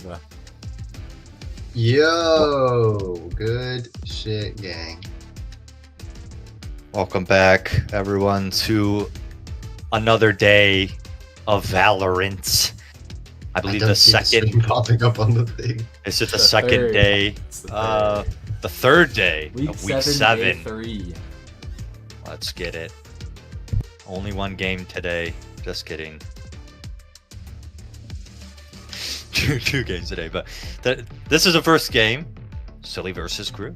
Diva. Yo, good shit, gang. Welcome back, everyone, to another day of Valorant. I believe the second popping up on the thing. Is it the second day? The third day of week 7. Day 3. Let's get it. Only one game today. Just kidding. Two games today, but this is the first game. Silly versus Crew.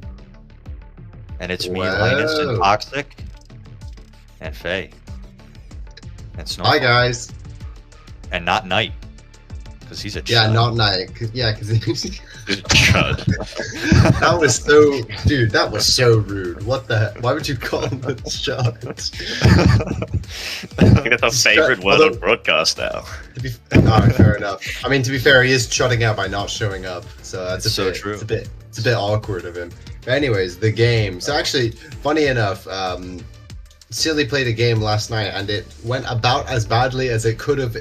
And it's me, Linus, and Toxic, and Faye. And Snowfall. Hi, guys. And not Knight. Because he's a chud. Yeah, not Knight. Because chud. That was so... Dude, that was so rude. What the heck? Why would you call him a chud? I think that's our favorite word on broadcast now. Fair enough. I mean, to be fair, he is shutting out by not showing up. So that's so true. It's a bit awkward of him. But anyways, the game. So actually, funny enough, Silly played a game last night, and it went about as badly as it could have.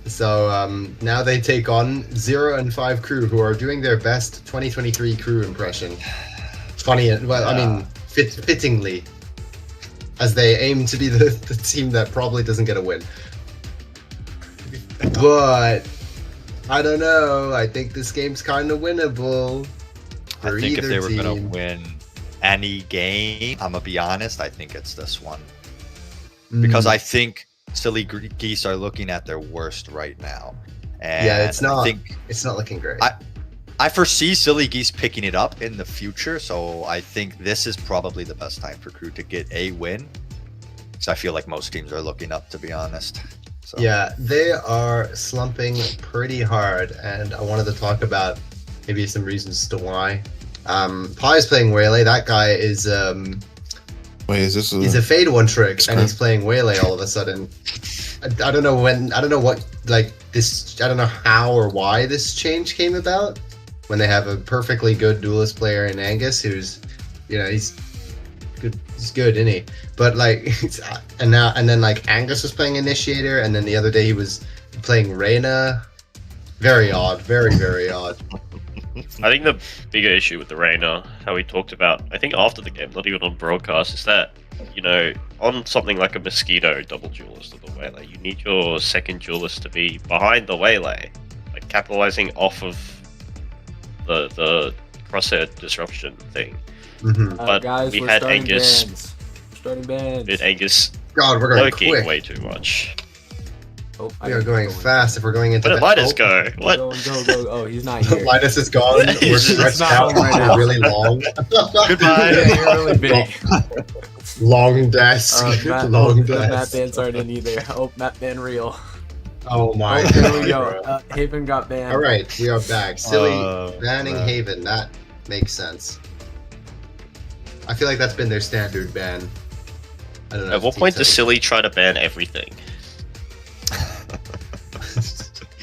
So now they take on 0 and 5 Crew, who are doing their best 2023 Crew impression. Funny, well, I mean, fittingly, as they aim to be the team that probably doesn't get a win. But I don't know. I think this game's kind of winnable. I think if they were gonna win any game, I'm gonna be honest, I think it's this one. Because I think Silly Geese are looking at their worst right now. And yeah, it's not looking great. I foresee Silly Geese picking it up in the future, so I think this is probably the best time for Crew to get a win. So I feel like most teams are looking up, to be honest. So. Yeah, they are slumping pretty hard, and I wanted to talk about maybe some reasons to why. Pie's playing Waylay. That guy is Wait, is this he's a fade one trick, and he's playing Waylay all of a sudden. I don't know how or why this change came about, when they have a perfectly good duelist player in Angus, who's, he's good, isn't he? But like, and then like Angus was playing Initiator, and then the other day he was playing Reyna. Very odd, very, very odd. I think the bigger issue with the Reyna, how we talked about, I think after the game, not even on broadcast, is that, on something like a Mosquito double duelist of the Waylay, you need your second duelist to be behind the Waylay, like capitalizing off of the crosshair disruption thing. Mm-hmm. But guys, we had Angus. Starting bands. Did Angus God, we're going lurking quick. way too much. Oh, We are going fast if we're going into Where did Linus go? What? Go. Oh, he's not here. Linus is gone. We're stretched out. We're really long. Goodbye. Yeah, you're really big. Long desk. Long desk. Map bans aren't in either. Oh, map ban real. Oh my god. There we go. Haven got banned. Alright, we are back. Silly banning man. Haven. That makes sense. I feel like that's been their standard ban. I don't know. At what point does Silly try to ban everything? You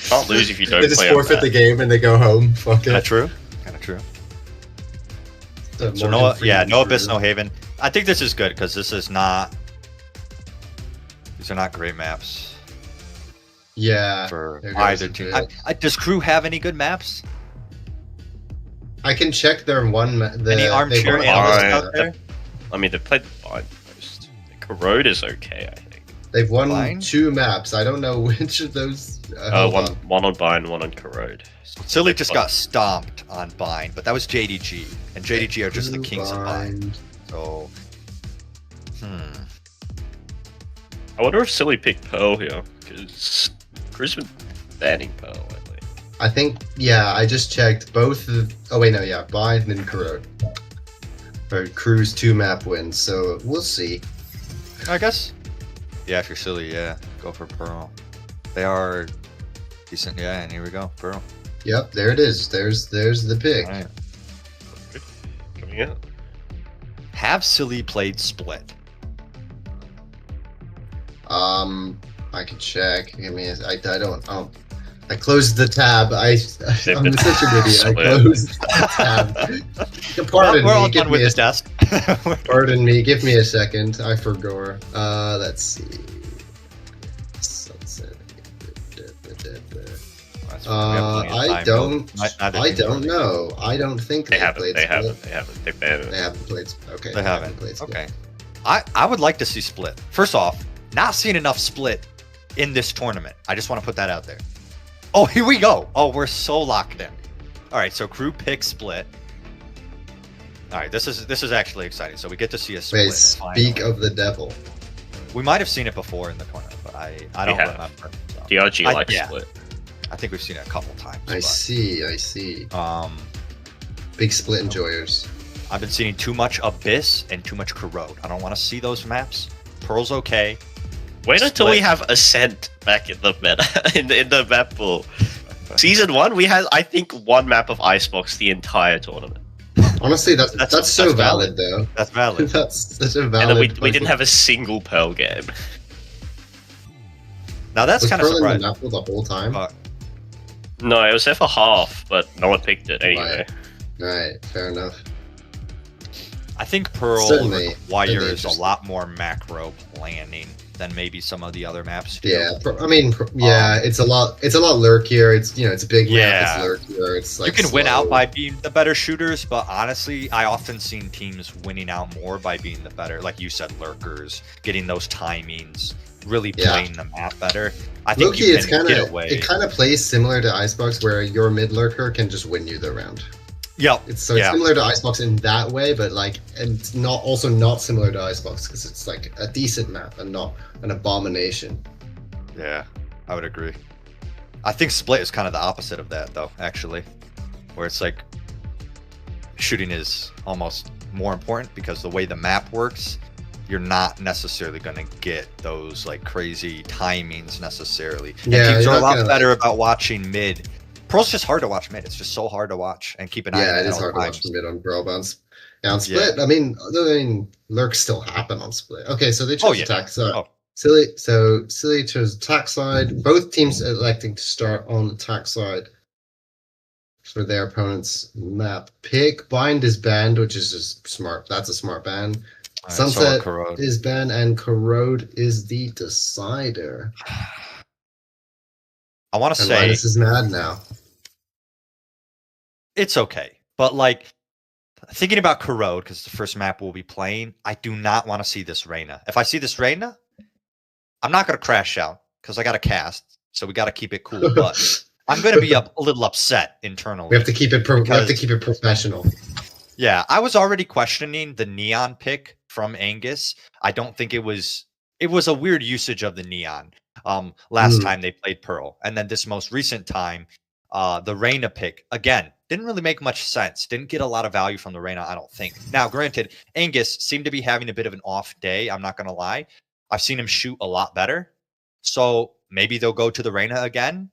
can't lose if you don't They just play forfeit the game and they go home. Fuck Kind of it. true. Kind of true. So Morgan no Freeman Abyss, Crew. no Haven. I think this is good because these are not great maps Yeah. for there goes either the team. drill. Does Crew have any good maps? I can check their one. Any armchair they- analysts Fine. out there? I mean, they played Bind most. Corrode is okay, I think. They've won Fine. 2 maps. I don't know which of those. One on Bind, one on Corrode. Silly just got stomped on Bind, but that was JDG, and JDG are just the kings of Bind. So, I wonder if Silly picked Pearl here, because Crew's been banning Pearl lately. I think, yeah, I just checked both. Oh wait, no, yeah, Bind and Corrode. For Crew's 2 map wins, so we'll see. I guess. Yeah, if you're Silly, yeah, go for Pearl. They are decent, yeah, and here we go, Pearl. Yep, there it is. There's the pick. All right. Good. Coming out. Have Silly played Split? I can check. Give me. I don't. I closed the tab. I'm such an idiot. I closed the tab. Pardon We're me. all Give done me with a this desk. Pardon me. Give me a second. I forgot. Let's see. Sunset. plenty of I time. don't. Neither I team's don't running. know. I don't think They haven't. played They Split. haven't. They haven't. They banned it. They haven't played. Okay. They haven't. played Split. Okay. I would like to see Split. First off, not seeing enough Split in this tournament. I just want to put that out there. Oh, here we go. Oh, we're so locked in. All right, so crew pick Split. All right, this is actually exciting. So we get to see a Split. Wait, speak of the devil. We might have seen it before in the tournament, but I don't have. remember. So. DRG likes yeah. Split. I think we've seen it a couple times. I see. Big Split enjoyers. I've been seeing too much Abyss and too much Corrode. I don't want to see those maps. Pearl's okay. Wait until Split. we have Ascent back in the meta in the map pool. Season 1, we had I think one map of Icebox the entire tournament, Honestly, that's so valid though. That's valid. That's such a and valid. then we didn't have a single Pearl game. Now that's Was kind of Pearl in surprising. the map pool the whole time. No, it was there for half, but no one picked it anyway. Right, fair enough. I think Pearl Certainly requires a interesting. lot more macro planning than maybe some of the other maps do. Yeah, it's a lot lurkier. It's a big Yeah. map. It's lurkier. It's like You can win slow. out by being the better shooters, but honestly, I often seen teams winning out more by being the better, like you said, lurkers, getting those timings, really Yeah. playing the map better. I think Low-key, you it's can kind get of away. it kind of plays similar to Icebox, where your mid lurker can just win you the round. Yep. It's Yeah. similar to Icebox in that way, but like it's not similar to Icebox because it's like a decent map and not an abomination. Yeah, I would agree. I think Split is kind of the opposite of that, though, actually, where it's like shooting is almost more important because the way the map works, you're not necessarily going to get those like crazy timings necessarily. And Yeah, teams you're are a not lot gonna, better about watching mid. Pearl's just hard to watch mid. It's just so hard to watch and keep an eye on Yeah, it it is at all hard to watch times. from mid on Brawl Bounce. Yeah, on Split, I mean, lurks still happen on Split. Okay, so they chose yeah. attack side. Oh. Silly chose attack side. Both teams electing to start on attack side for their opponent's map. Pick Bind is banned, which is just smart. That's a smart ban. All right, so Sunset Corrode. is banned, and Corrode is the decider. I want to And say Linus is mad now. it's okay, but like thinking about Corrode, because it's the first map we'll be playing, I do not want to see this Reyna. If I see this Reyna, I'm not going to crash out because I got to cast, so we got to keep it cool. But I'm going to be a little upset internally. We have to keep it. We have to keep it professional. Yeah, I was already questioning the neon pick from Angus. I don't think it was a weird usage of the neon. Last time they played Pearl, and then this most recent time, the Reyna pick again didn't really make much sense. Didn't get a lot of value from the Reyna, I don't think. Now, granted, Angus seemed to be having a bit of an off day. I'm not gonna lie. I've seen him shoot a lot better, so maybe they'll go to the Reyna again,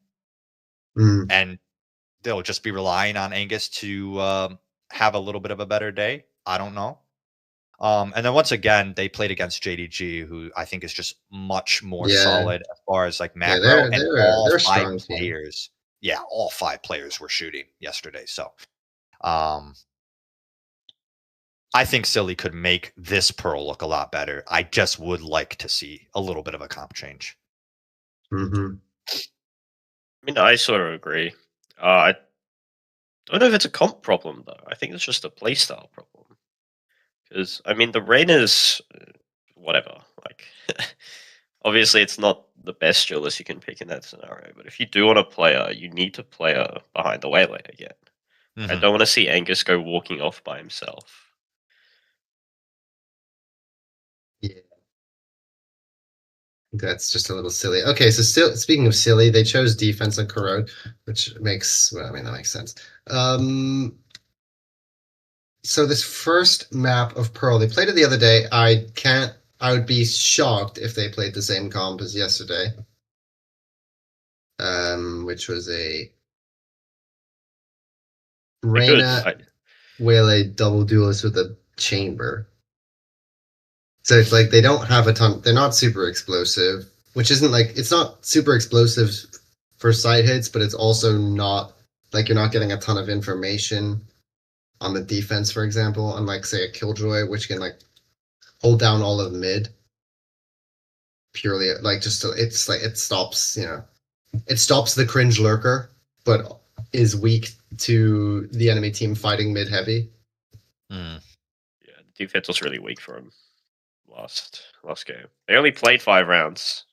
and they'll just be relying on Angus to have a little bit of a better day. I don't know. And then once again, they played against JDG, who I think is just much more solid as far as like macro. they're and a all strong five team. players, all 5 players were shooting yesterday. So, I think Silly could make this Pearl look a lot better. I just would like to see a little bit of a comp change. Mm-hmm. I mean, I sort of agree. I don't know if it's a comp problem though. I think it's just a playstyle problem. Because I mean, the Reyna's whatever. Like, obviously, it's not the best duelist you can pick in that scenario. But if you do want to play her, you need to play her behind the waylay again. I don't want to see Angus go walking off by himself. Yeah. That's just a little silly. Okay, so speaking of silly, they chose defense on Corrode, which makes that makes sense. So this first map of Pearl, they played it the other day. I would be shocked if they played the same comp as yesterday. Which was a Reyna Waylay double duelist with a chamber. So it's like they don't have a ton. They're not super explosive, which isn't like it's not super explosive for side hits, but it's also not like you're not getting a ton of information on the defense, for example, unlike say a Killjoy, which can like hold down all of mid purely like just to, it's like it stops the cringe lurker but is weak to the enemy team fighting mid heavy. Hmm. Yeah, the defense was really weak for him last game. They only played 5 rounds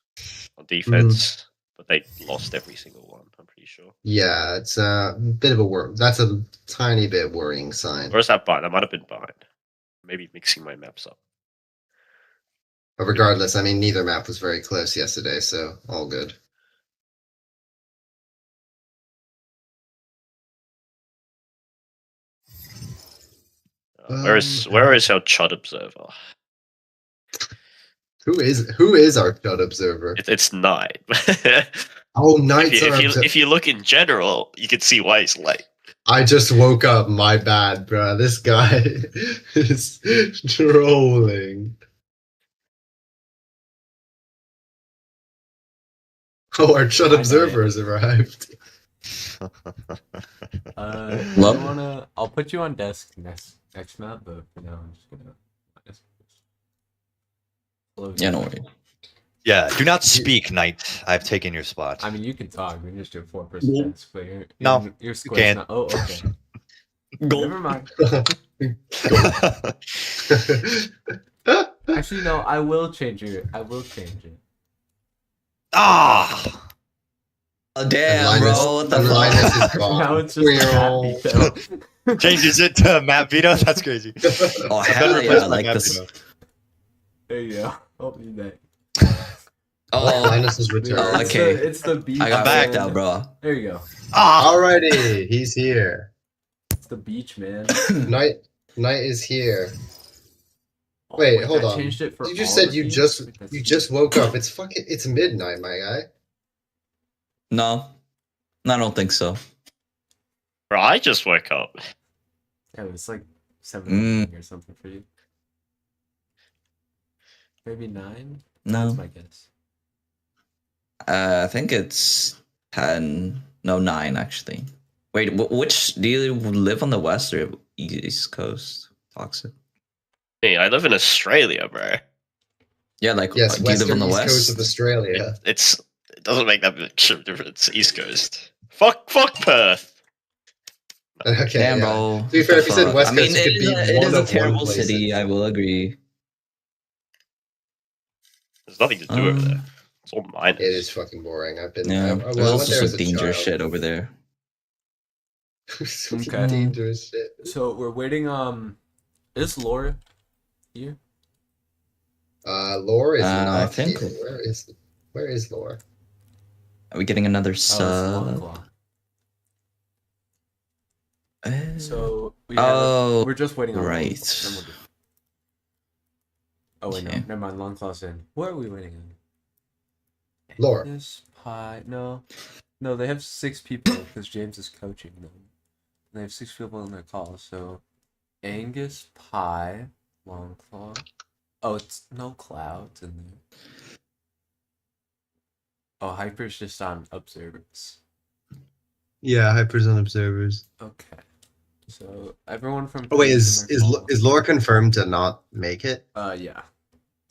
on defense, but they lost every single one. I'm pretty sure. Yeah, it's a bit of a worry. That's a tiny bit worrying sign. Or is that bind? That might have been bind. Maybe mixing my maps up. But regardless, I mean, neither map was very close yesterday, so all good. Where is our Chud observer? Who is our Chud observer? It's Knight. Oh, Knight's if you look in general, you can see why he's late. I just woke up. My bad, bro. This guy is trolling. Oh, our Chud observer has arrived. I'll put you on desk next map, but for now I'm just gonna. Yeah, no worries. Yeah, do not speak, Knight. I've taken your spot. I mean, you can talk. We can just do a 4-person desk, but your square's can't. not. Oh, okay. Go. Never mind. Actually, no. I will change it. Ah! Oh, damn, bro. What the Linus fuck? is gone. Now it's just a map veto. Changes it to map veto? That's crazy. Oh, hell yeah, I like Map this. veto. There you go. Hope you back. Oh, Linus is returned. Oh, okay. It's the beach. I got back backed out, bro. There you go. Ah! Alrighty, he's here. It's the beach, man. Knight is here. Oh, Wait, hold I on. changed it for You just all said the you teams? just woke up. It's midnight, my guy. No, I don't think so. Bro, I just woke up. Yeah, it's like 7 or something for you. Maybe 9. No, That's my guess. I think it's 10. No, 9 actually. Wait, which do you live on the west or east coast? Toxic. Hey, I live in Australia, bro. Yeah, like Yes, do you live western on the east west? coast of Australia. It doesn't make that much of a difference. East Coast. Fuck Perth. Okay, Damn, yeah. bro. To be fair, if you said West I mean, Coast, it could be it one is a of terrible one place. city. I will agree. There's nothing to do over there. It's all miners. It is fucking boring. I've been. Yeah, I there's went also there as some a dangerous child. shit over there. Some Okay. dangerous shit. So we're waiting. Is Laura here? Lore is I not think- here. Where is Lore? Are we getting another Oh, it's sub? Longclaw. Uh, So Oh, we're just waiting on right. Longclaw, then we'll do- Oh wait, Okay. no, never mind. Longclaw's in. What are we waiting on? Lore. This pie. No, they have 6 people because James is coaching them. They have 6 people in their call. So Angus, Pie, Longclaw. Oh, it's no clouds in there. Oh, Hyper's just on observers. Yeah, Hyper's on observers. Okay. So everyone from. Oh wait, Pie's in their call. is Lore confirmed to not make it? Yeah.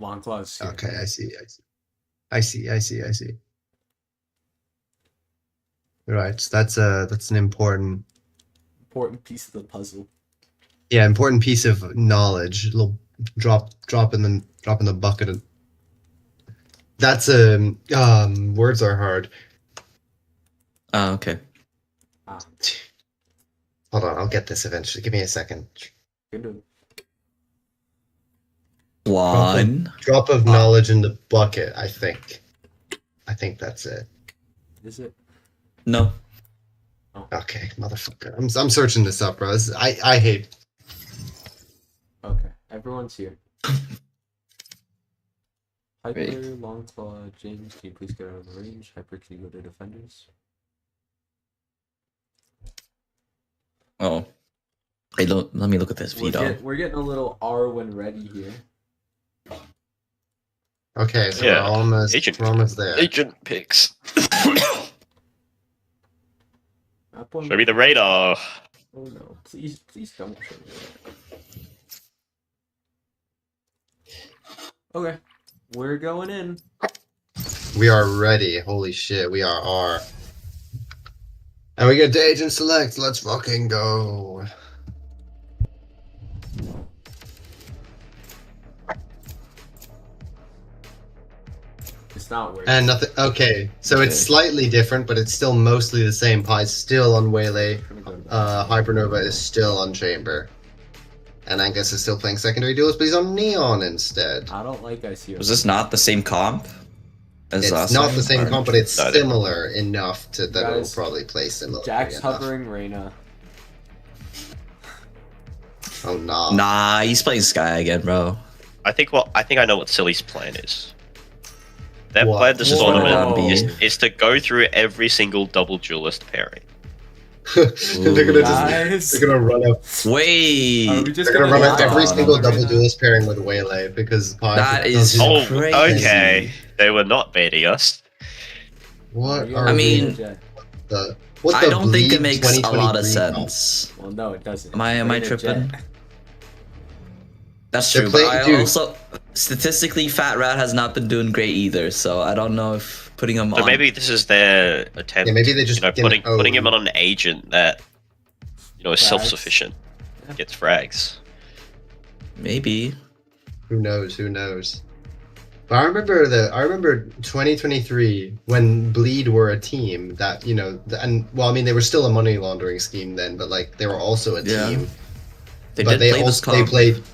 Longclaw's here. Okay, I see. Right, so that's an important piece of the puzzle. important piece of knowledge. A little drop in the bucket. That's words are hard. oh, okay. Hold on, I'll get this eventually. Give me a second. Good to- One. Drop of knowledge in the bucket. I think that's it. Is it? No. Okay, motherfucker. I'm searching this up, bro. I hate. Okay. Everyone's here. Hyper, Great. Longclaw, James, can you please get out of the range? Hyper, can you go to defenders? Oh. Hey, let me look at this veto. We're getting a little R when ready here. Okay, so Yeah. we're almost there. Agent picks. Map one. Show me the radar. Oh no! Please don't show me that. Okay, we're going in. We are ready. Holy shit, we are R. And we get to agent select. Let's fucking go. It's not working. And nothing. Okay, so it's slightly different, but it's still mostly the same. Pie's still on Waylay. Hypernova is still on Chamber. And Angus is still playing secondary duels, but he's on Neon instead. I don't like ICO. Was this not the same comp as It's last not time, the same or- comp, but it's No, similar enough to that it'll Guys, probably play similar. Jack's enough. hovering Reyna. Oh nah. Nah, he's playing Sky again, bro. I think I know what Silly's plan is. Their What? plan this Whoa. tournament is to go through every single double duelist pairing. they're gonna Guys. they're gonna run up. Wait, Are we just They're gonna run up lie every on single Reyna? double duelist pairing with Waylay because Pi. That is- Oh, crazy. okay. They were not baiting us. What Yeah, are I mean- the? What I the don't think it Bleed makes a lot of 2023 comp? sense. Well, no, it doesn't. Am I Reyna tripping? Jet. That's They're true, but playing- I dude. also statistically Fat Rat has not been doing great either, so I don't know if putting him So on. maybe this is their attempt. Yeah, maybe they just you know, didn't putting him own- on an agent that is Frags. self-sufficient, Yeah. gets frags. Maybe. Who knows? Who knows? But I remember 2023 when Bleed were a team that and well, I mean they were still a money laundering scheme then, but like they were also a Yeah. team. They But did play this comp.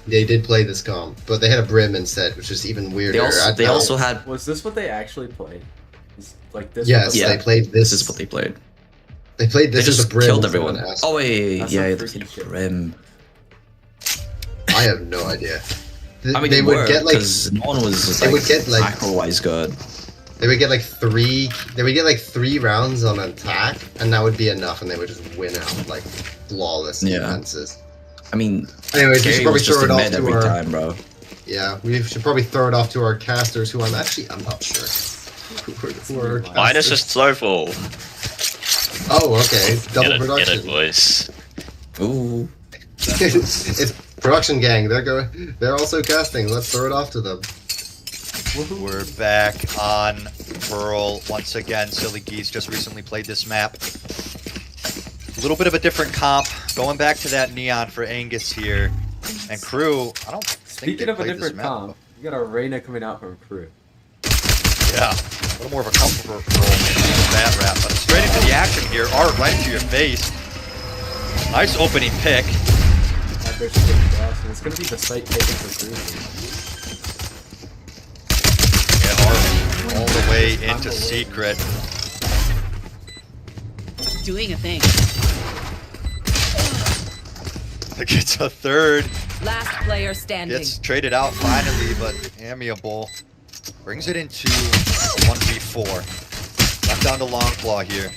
They did play this comp, but they had a Brim instead, which is even weirder. They also had. Was this what they actually played? Is, like this? Yes, was the- Yeah. they played this. This is what they played. They played They this as just a Brim. killed if everyone. anyone asked. Oh wait, That's yeah, some they freaky did shit. Brim. I have no idea. I mean, they would were, get like 'cause no one was they like, would get, like- macro-wise good. they would get like three. They would get like 3 rounds on attack, and that would be enough, and they would just win out like flawless Yeah. defenses. I mean, Anyways, we should Gary probably was just throw it a off mid to every our. time, bro. Yeah, we should probably throw it off to our casters, who I'm not sure. Who are our Minus a casters? snowfall. Oh, okay. Double Get production. it, boys. Ooh. It's production gang. They're also casting. Let's throw it off to them. We're back on Pearl once again. Silly Geese just recently played this map. A little bit of a different comp. Going back to that Neon for Angus here. And crew, I don't think Speaking they of a played this different map. comp, you got a Reyna coming out from crew. Yeah, a little more of a comfort role than that rap. But straight into the action here. Art right into your face. Nice opening pick. That bitch is getting gas, and it's gonna be the site taken for crew. And Art all the way into secret. Doing a thing. Gets a third. Last player standing. Gets traded out finally, but amiable. Brings it into 1v4. Left down to Longclaw here.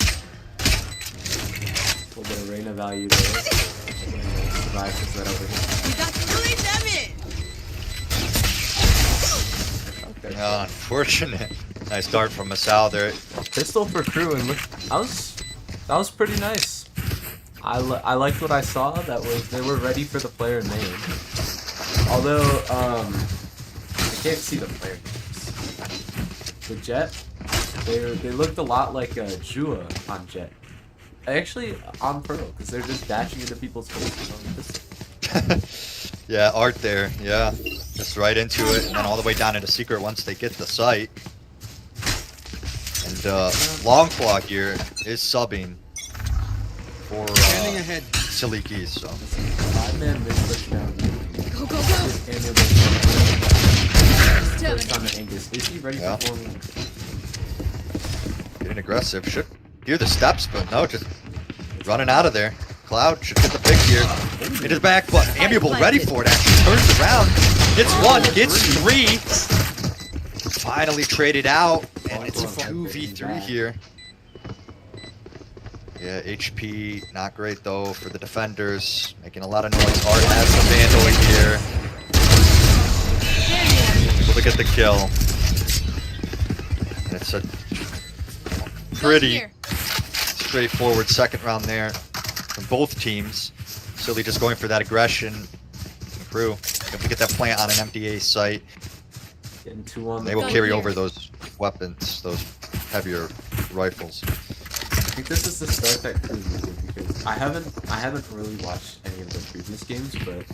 We'll get a Reyna value there. Survive puts that over here. You got to leave them in. Okay. Unfortunate. Nice start from Masal there. Pistol for crew, and look, that was pretty nice. I liked what I saw. They were ready for the player name. Although I can't see the player names. The Jet, they looked a lot like Jua on Jet. Actually, on Pearl, because they're just dashing into people's faces on Pistol. Yeah, Art there. Yeah. Just right into it, and then all the way down into secret once they get the site. And Longclaw here is subbing for Silly Geese. So 5-man mid push down. Go, go, go. First on the Angus. Is he ready Yeah. for 4 minutes? getting aggressive. Should hear the steps, but no, just running out of there. Cloud should get the pick here. It is back, but amiable ready for it. Actually turns around, gets 1, gets 3. Finally traded out, and it's a 2v3 here. Yeah, HP not great though for the defenders, making a lot of noise. Art has the Vandal here. Able to get the kill. And it's a pretty straightforward second round there from both teams. Silly just going for that aggression. Crew, if we get that plant on an MDA site, Getting 2 on they the will Gun carry here. over those weapons, those heavier rifles. think this is the start that Crew needed because I haven't really watched any of the previous games, but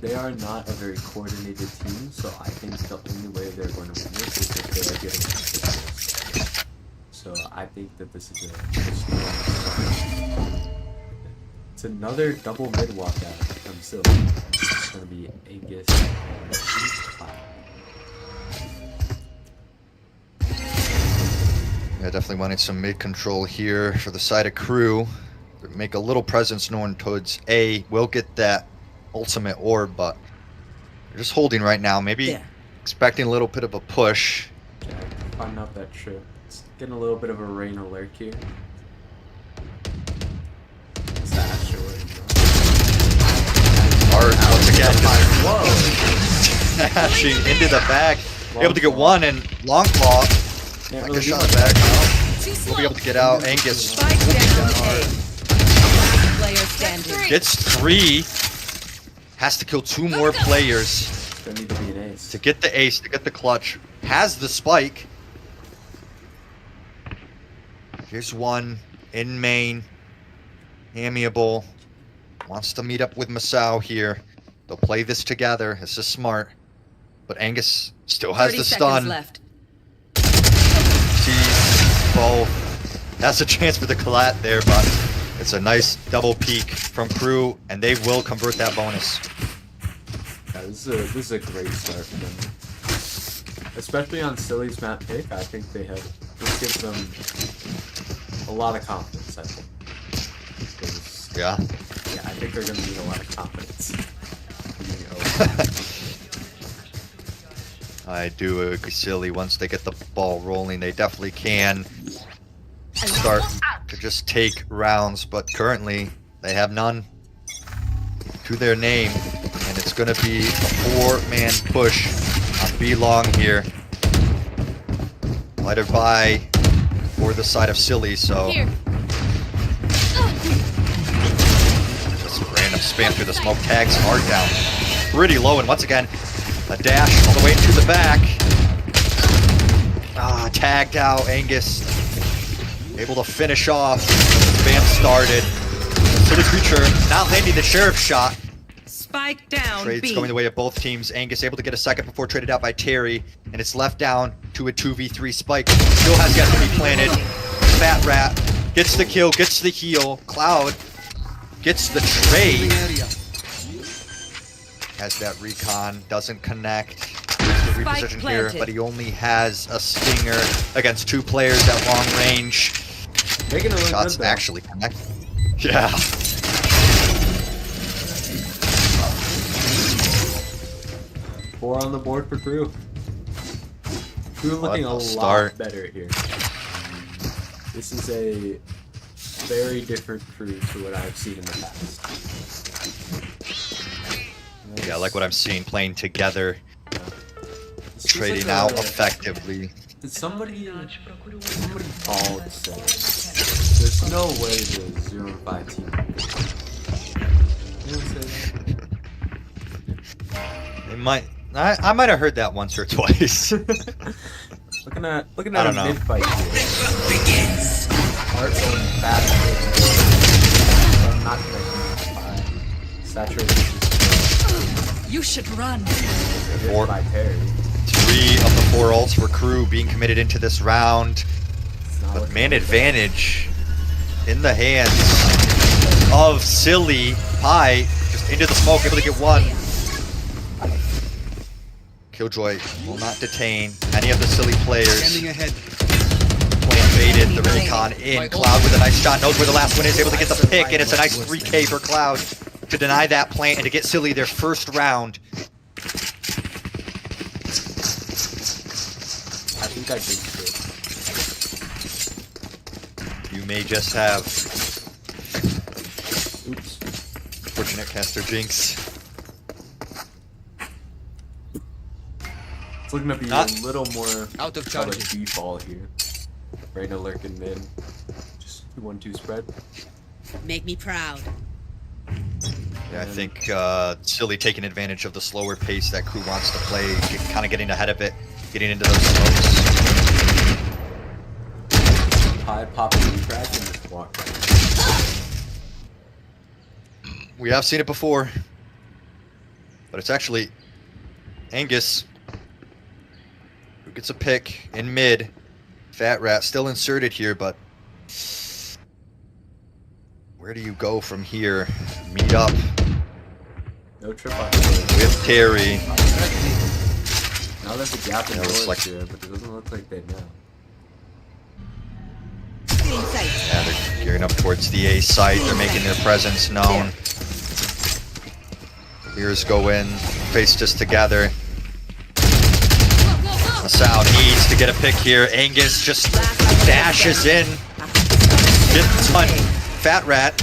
they are not a very coordinated team. So I think the only way they're going to win this is if they are getting consistent. So I think that this is a strong start. It's another double mid walkout from Silk. It's gonna be Angus and Plat. Yeah, definitely wanting some mid control here for the side of Crew. Make a little presence known towards A. Will get that ultimate orb, but they're just holding right now. Maybe expecting a little bit of a push. Yeah, finding out that trip. It's getting a little bit of a rain alert here. It's the asteroid. Hard once again. Whoa! Dashing into the back. Long Able to get claw. one, and long claw. Can't Like really a do shot much. back. Too We'll be able slow. to get out. Angus Spike down A. Last player standing. gets 3. Has to kill 2 more players Gonna need to be an ace. to get the ace, to get the clutch. Has the spike. Here's one in main. Amiable. Wants to meet up with Masao here. They'll play this together. This is smart. But Angus still has 30 the seconds stun. left. Sees both. That's a chance for the collat there, but it's a nice double peek from Crew, and they will convert that bonus. Yeah, this is a great start for them. Especially on Silly's map pick, I think this gives them a lot of confidence, I think. 'Cause, Yeah. yeah, I think they're gonna need a lot of confidence. I do agree, Silly. Once they get the ball rolling, they definitely can start to just take rounds, but currently they have none to their name, and it's going to be a 4-man push on B Long here. Lighted by for the side of Silly, so Here. just random spam through the smoke, tags hard down. Pretty low, and once again, a dash all the way to the back. Tagged out, Angus. Able to finish off. Spam started. So the creature not landing the sheriff shot. Spike down Trades B. going the way of both teams. Angus able to get a second before traded out by Terry. And it's left down to a 2v3 spike. Still has yet to be planted. Fat Rat gets the kill, gets the heal. Cloud gets the trade. Has that recon, doesn't connect. There's the reposition here, planted. but he only has a stinger against 2 players at long range. Making it look Shots good, though. actually connect. Yeah. Four on the board for Crew. Crew looking a a start. lot better here. This is a very different Crew to what I've seen in the past. Yeah, I like what I'm seeing playing together, This is trading like out a- effectively. Did somebody called said there's no way the 0-5 team. Anyone say that? It might. I might have heard that once or twice. looking at I a don't know. mid fight here. Art going fast. So I'm not connecting by saturated. You should run. Four. By Terry. 3 of the 4 ults for Crew being committed into this round. It's not But looking man good. advantage in the hands of Silly. Pie just into the smoke, able to get 1. Killjoy will not detain any of the Silly players. Plan baited, the recon in. Cloud with a nice shot, knows where the last one is, able to get the pick, and it's a nice 3k for Cloud to deny that plant and to get Silly their first round. I think I did it. You may just have Oops. fortunate caster jinx. It's looking to be Not- a little more Out of of a charges. default here. Reyna lurking mid. Just 2-1-2 spread. Make me proud. Yeah, I think Silly taking advantage of the slower pace that Crew wants to play, kind of getting ahead of it, getting into those smokes. Pi pop a crack and just walk right. We have seen it before. But it's actually Angus who gets a pick in mid. Fat Rat still inserted here, but where do you go from here? Meet up No trip on with Terry. Now there's a gap in Yeah, the looks doors like- here, but it doesn't look like they know. Yeah, they're gearing up towards the A site. They're making their presence known. Ears go in, face just together. Masao needs to get a pick here. Angus just dashes in. Gets one. Fat Rat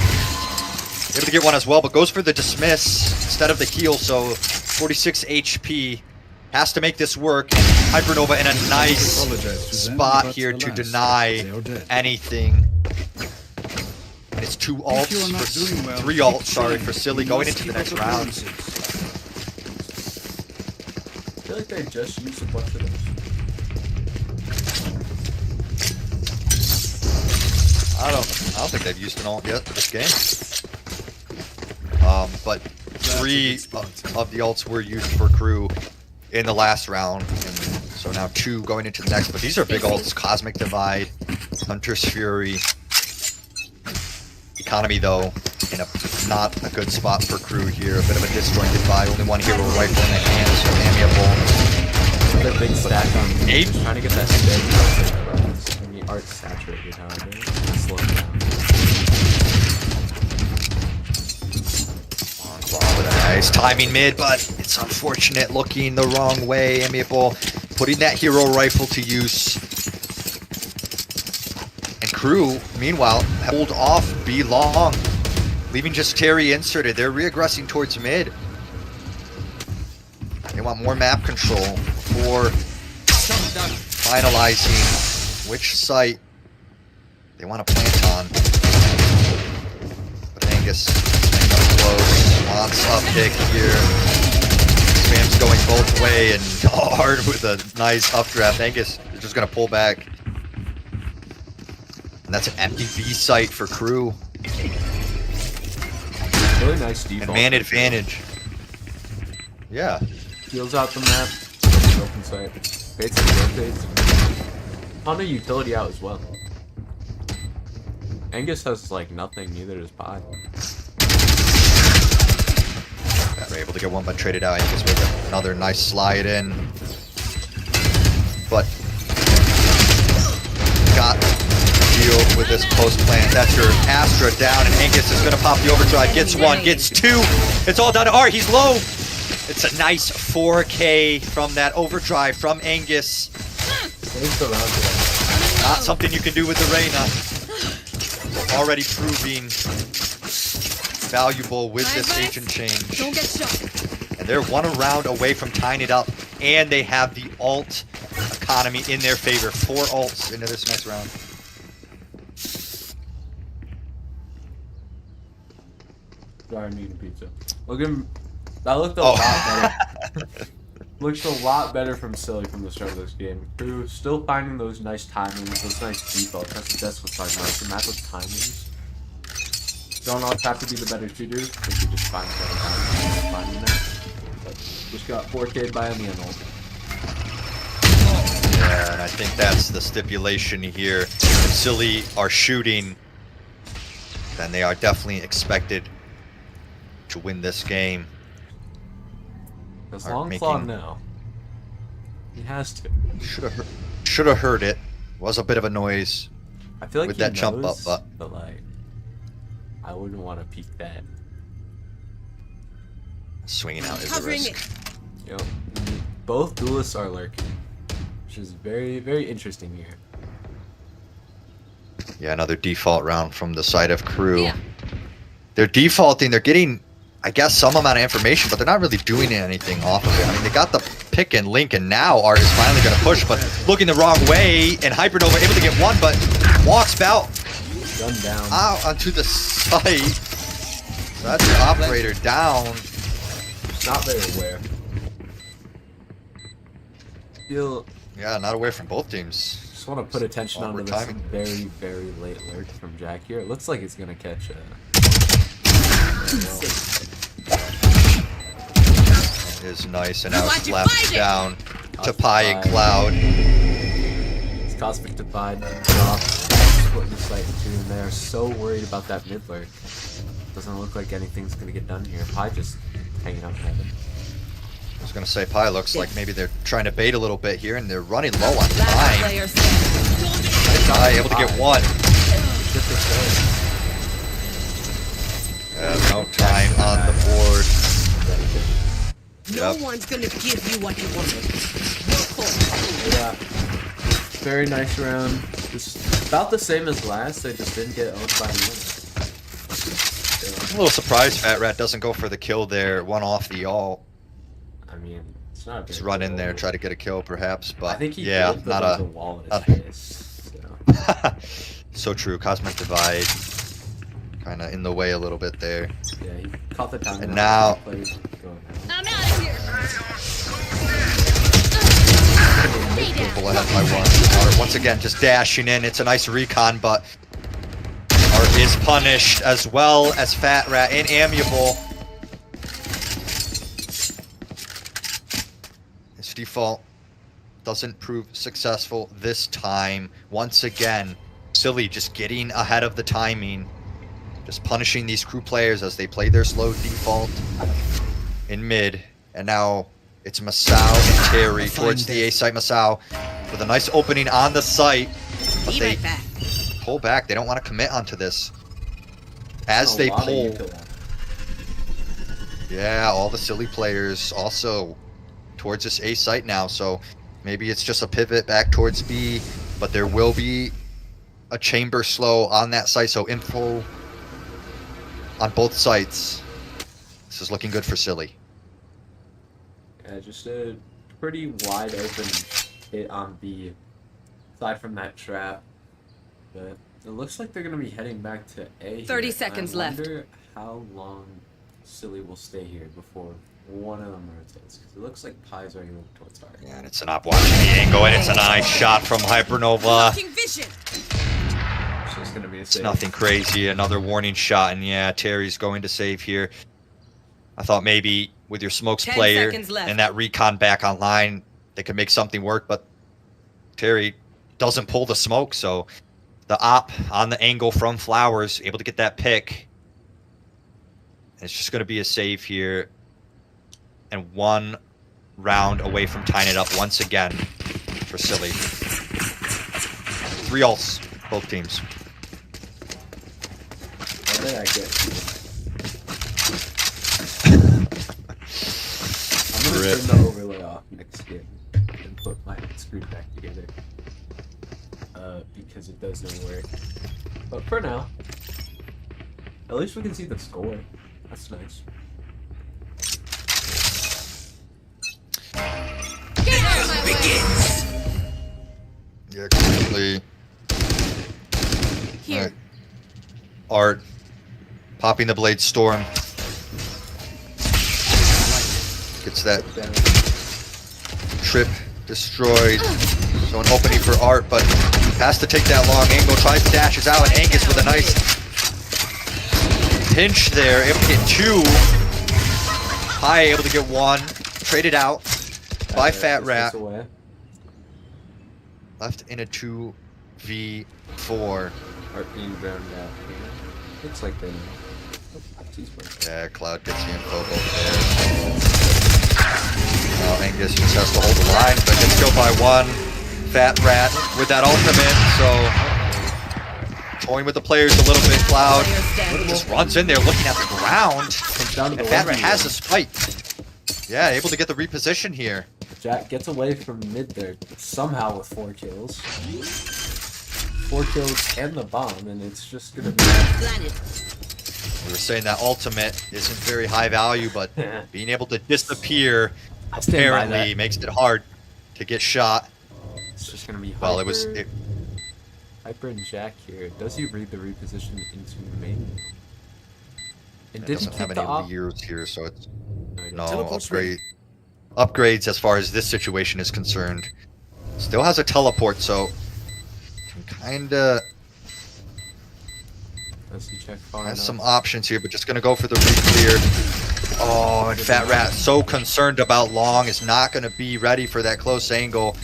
able to get one as well, but goes for the dismiss instead of the heal. So 46 HP. Has to make this work. Hypernova in a nice spot here to deny anything. And it's 2 ults, for, 3 ults, sorry, for Silly going into the next round. I feel like they just used a bunch of those. I don't think they've used an ult yet for this game. But 3 of the ults were used for crew in the last round, and so now 2 going into the next. But these are big ults: Cosmic Divide, Hunter's Fury. Economy though in a not a good spot for crew here. A bit of a disjointed buy. Only one hero rifle in the hand, so amiable. Another big stack on me. Ape. Just trying to get that steady progress. And the art's saturated, however. Slow it down. With a nice timing mid, but it's unfortunate looking the wrong way. Amiable putting that hero rifle to use. And crew, meanwhile, hold off B long, leaving just Terry inserted. They're reaggressing towards mid. They want more map control before finalizing which site they want to plant on. But Angus staying up close. Wants up pick here. Spam's going both way and hard with a nice updraft. Angus is just going to pull back. And that's an empty B site for crew. Really nice default. And man advantage. Yeah. Heals out the map. Open site. Baits and rotates. On a utility out as well. Angus has like nothing, neither does Pi. We're able to get one, but traded out Angus with another nice slide in. But got deal with this post plant. That's your Astra down, and Angus is gonna pop the overdrive. Gets 1, gets 2. It's all down to R. He's low. It's a nice 4K from that overdrive from Angus. Saves the round today. Not something you can do with the Reyna. Already proving valuable with this agent change. Don't get shot. And they're 1 round away from tying it up, and they have the ult economy in their favor. 4 ults into this next round. Sorry, I'm eating pizza. Look at him. That looked a lot better. Looks a lot better from Silly from the start of this game. Crew still finding those nice timings, those nice defaults. That's what's talking about. The map with timings. Don't always have to be the better shooter, but you just find better timings. Finding that. But just got 4K'd by Amiable. Yeah, and I think that's the stipulation here. If Silly are shooting, then they are definitely expected to win this game. Does Are Longclaw making- know? He has to. Should have heard it. Was a bit of a noise. I feel like With he that jump knows, up, but like, I wouldn't want to peek that. Swinging out is a Covering risk. You know, both duelists are lurking, which is very, very interesting here. Yeah, another default round from the side of crew. Yeah. They're defaulting. They're getting, I guess, some amount of information, but they're not really doing anything off of it. I mean, they got the pick and link, and now Art is finally going to push, but looking the wrong way, and Hypernova able to get 1, but walks out Gun down. out onto the site. So that's the operator down. Not very aware. Feel Yeah, not away from both teams. just want to put attention onto this timing. very, very late lurk from Jack here. It looks like he's gonna catch Is nice, and now it's left down to Pi and Divide. Cloud. It's Cosmic Divide drop, splitting the site in two, and they're so worried about that mid lurk. Doesn't look like anything's gonna get done here. Pi just hanging out in heaven. I was gonna say Pi looks like maybe they're trying to bait a little bit here, and they're running low on Last time. player standing. Pi able to get one. Good for No time on the board. No Yep. one's gonna give you what you want. Yeah. Very nice round. Just about the same as last. They just didn't get owned by anyone. I'm a little surprised Fat Rat doesn't go for the kill there, one off the all. I mean, it's not a Just big run in deal. there, try to get a kill perhaps, but I think he yeah, did, but not there's a wall in not- his face. So. so true. Cosmic Divide kind of in the way a little bit there. Yeah, he caught the time. And now- Plays going out. I'm out of here. Pull ahead by one. Art once again just dashing in. It's a nice recon, but Art is punished as well as Fat Rat and Amiable. His default doesn't prove successful this time. Once again, Silly just getting ahead of the timing. Just punishing these crew players as they play their slow default in mid. And now it's Masao and Terry towards the A site. Masao with a nice opening on the site. But Be they right back. pull back. They don't want to commit onto this. As they pull, yeah, all the Silly players also towards this A site now. So maybe it's just a pivot back towards B. But there will be a chamber slow on that site. So info on both sites. This is looking good for Silly. Yeah, just a pretty wide open hit on B, aside from that trap. But it looks like they're going to be heading back to A here. 30 And seconds I left. wonder how long Silly will stay here before one of them rotates. Because it looks like Pi's already moving towards Dark. Yeah, and it's an op watching the angle, and it's a nice shot from Hypernova. Blocking vision. It's just going to be a It's save. nothing crazy. Another warning shot, and yeah, Terry's going to save here. I thought maybe with your smokes 10 player seconds left. and that recon back online, they could make something work, but Terry doesn't pull the smoke, so the op on the angle from Flowers, able to get that pick. And it's just going to be a save here. And one round away from tying it up once again for Silly. 3 ults, both teams. What did I get? I'm going to Rip. turn the overlay off next game and put my screen back together. Because it doesn't work. But for now, at least we can see the score. That's nice. Yeah, completely. Here. Alright. Art popping the blade storm. Gets that Down. trip destroyed. So an opening for Art, but has to take that long angle. Tries to dashes out, and Angus with a nice pinch there. Able to get 2. High able to get 1. Traded out by Fat Just Rat. this away. Left in a 2v4. Art being drowned out here. Looks like they know. Oh, he's working. Yeah, Cloud gets the info both there. Now Angus just has to hold the line, but gets killed by 1. Fat Rat with that ultimate, so toying with the players a little bit. Cloud Player standing. just runs in there looking at the ground. Comes down to And the Fat Rat 1v1. has a spike. Yeah, able to get the reposition here. Jack gets away from mid there somehow with 4 kills. 4 kills and the bomb, and it's just gonna be. Planet. We were saying that ultimate isn't very high value, but being able to disappear I stand by apparently that. makes it hard to get shot. It's just gonna be. Well, it was. Hyper and Jack here. Does he read the reposition into main? And It did he doesn't keep have the any op? years here, so it's he no doesn't. upgrades as far as this situation is concerned. Still has a teleport, so Kinda Does he check far has enough? some options here, but just gonna go for the re-clear. Oh, and Fat Rat so concerned about long is not gonna be ready for that close angle.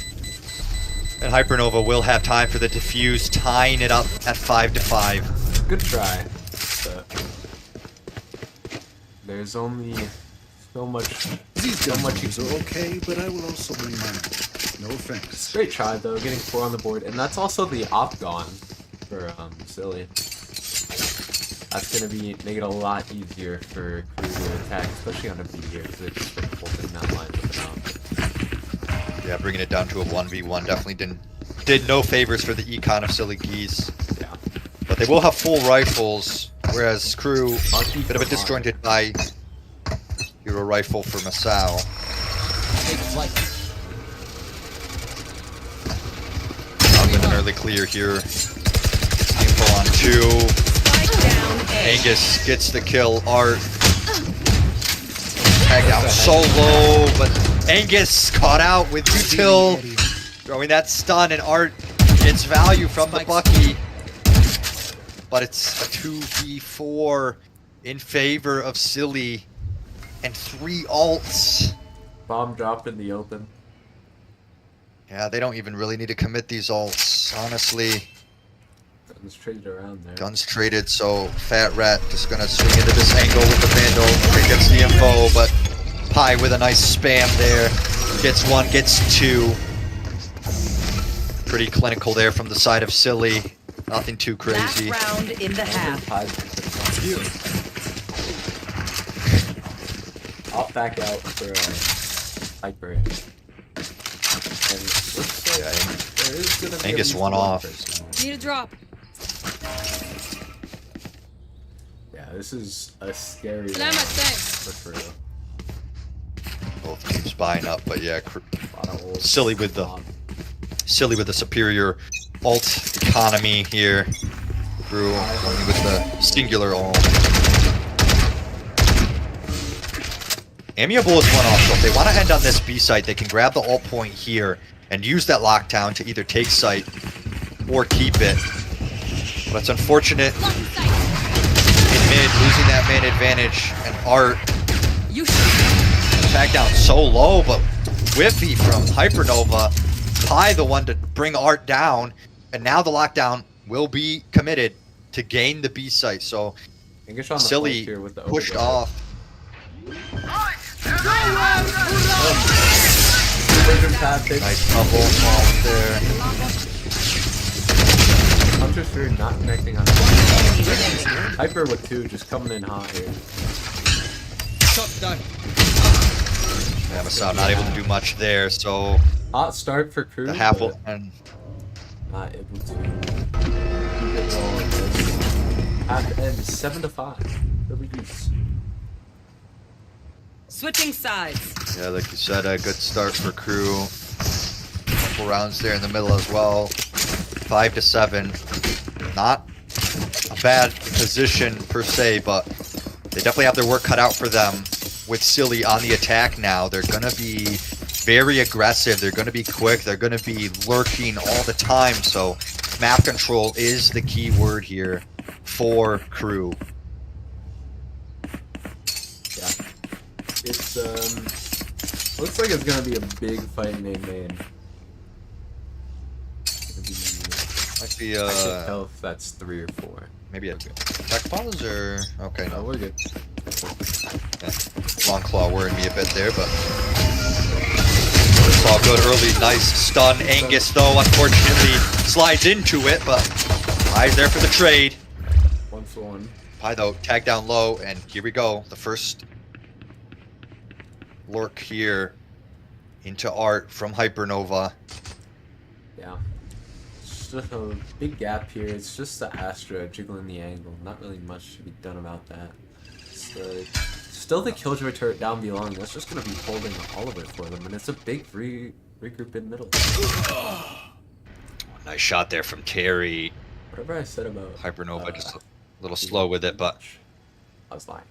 And Hypernova will have time for the defuse, tying it up at 5-5. Good try. But there's only so much These you guns are okay, but I will also bring mine. No offense. Great try though, getting 4 on the board, and that's also the op gone for Silly. That's gonna make it a lot easier for Crew to attack, especially on a B here, because it's just holding that line up. Yeah, bringing it down to a 1v1 definitely did no favors for the econ of Silly Geese. Yeah. But they will have full rifles, whereas Crew, Lucky bit of a for disjointed by hero rifle for Masao. With an early clear here. Info on 2. Spike down A. Angus gets the kill. Art tagged out so low, but Angus caught out with util, throwing that stun, and Art gets value from the Bucky. But it's a 2v4 in favor of Silly, and 3 ults. Bomb dropped in the open. Yeah, they don't even really need to commit these ults, honestly. Guns traded around there. Guns traded, so Fat Rat just gonna swing into this angle with the Vandal. Okay, gets the info, but Pi with a nice spam there. Gets 1, gets 2. Pretty clinical there from the side of Silly. Nothing too crazy. Last round in the half. I'll back out for Hyper. And looks like Yeah, there is gonna be Angus at least one off. person. Need a drop. Yeah, this is a scary Slam round it, thanks. for Crew. Both teams buying up, but yeah, A lot of old Silly with the bomb. superior ult economy here. Crew only with the singular ult. Amiable is one off, so if they want to end on this B site, they can grab the ult point here and use that lockdown to either take site or keep it. But it's unfortunate in mid, losing that man advantage, and Art You should. tag down so low, but whiffy from Hypernova. Pi the one to bring Art down, and now the lockdown will be committed to gain the B site. So English on the Silly flank here with the pushed overdrive. off. Conversion path hits. Nice bubble off there. Hunter Fury not connecting on Hyper with 2 just coming in hot here. Yeah, Masao not able to do much there, so Hot start for Crew. the half but will and not able to keep it rolling. This half ends 7-5. Really Geese. Switching sides. yeah, like you said, a good start for Crew. Couple rounds there in the middle as well. 5-7. Not a bad position per se, but they definitely have their work cut out for them. With Silly on the attack now, they're gonna be very aggressive. They're gonna be quick. They're gonna be lurking all the time. So map control is the key word here for Crew. Yeah. It's looks like it's gonna be a big fight in main. Might be I can't tell if that's 3 or 4. maybe a tech pause or okay, No, no. we're good. Long Claw worried me a bit there, but Claw good early, nice stun. Angus though, unfortunately, slides into it, but Pi's there for the trade. 1-for-1. Pi though, tag down low, and here we go. The first lurk here into Art from Hypernova. Yeah. It's just a big gap here. It's just the Astra jiggling the angle. Not really much to be done about that. Still the Killjoy turret down belong. That's just going to be holding all of it for them. And it's a big regroup in middle. Nice shot there from Terry. Whatever I said about Hypernova just a little slow with it, but I was lying.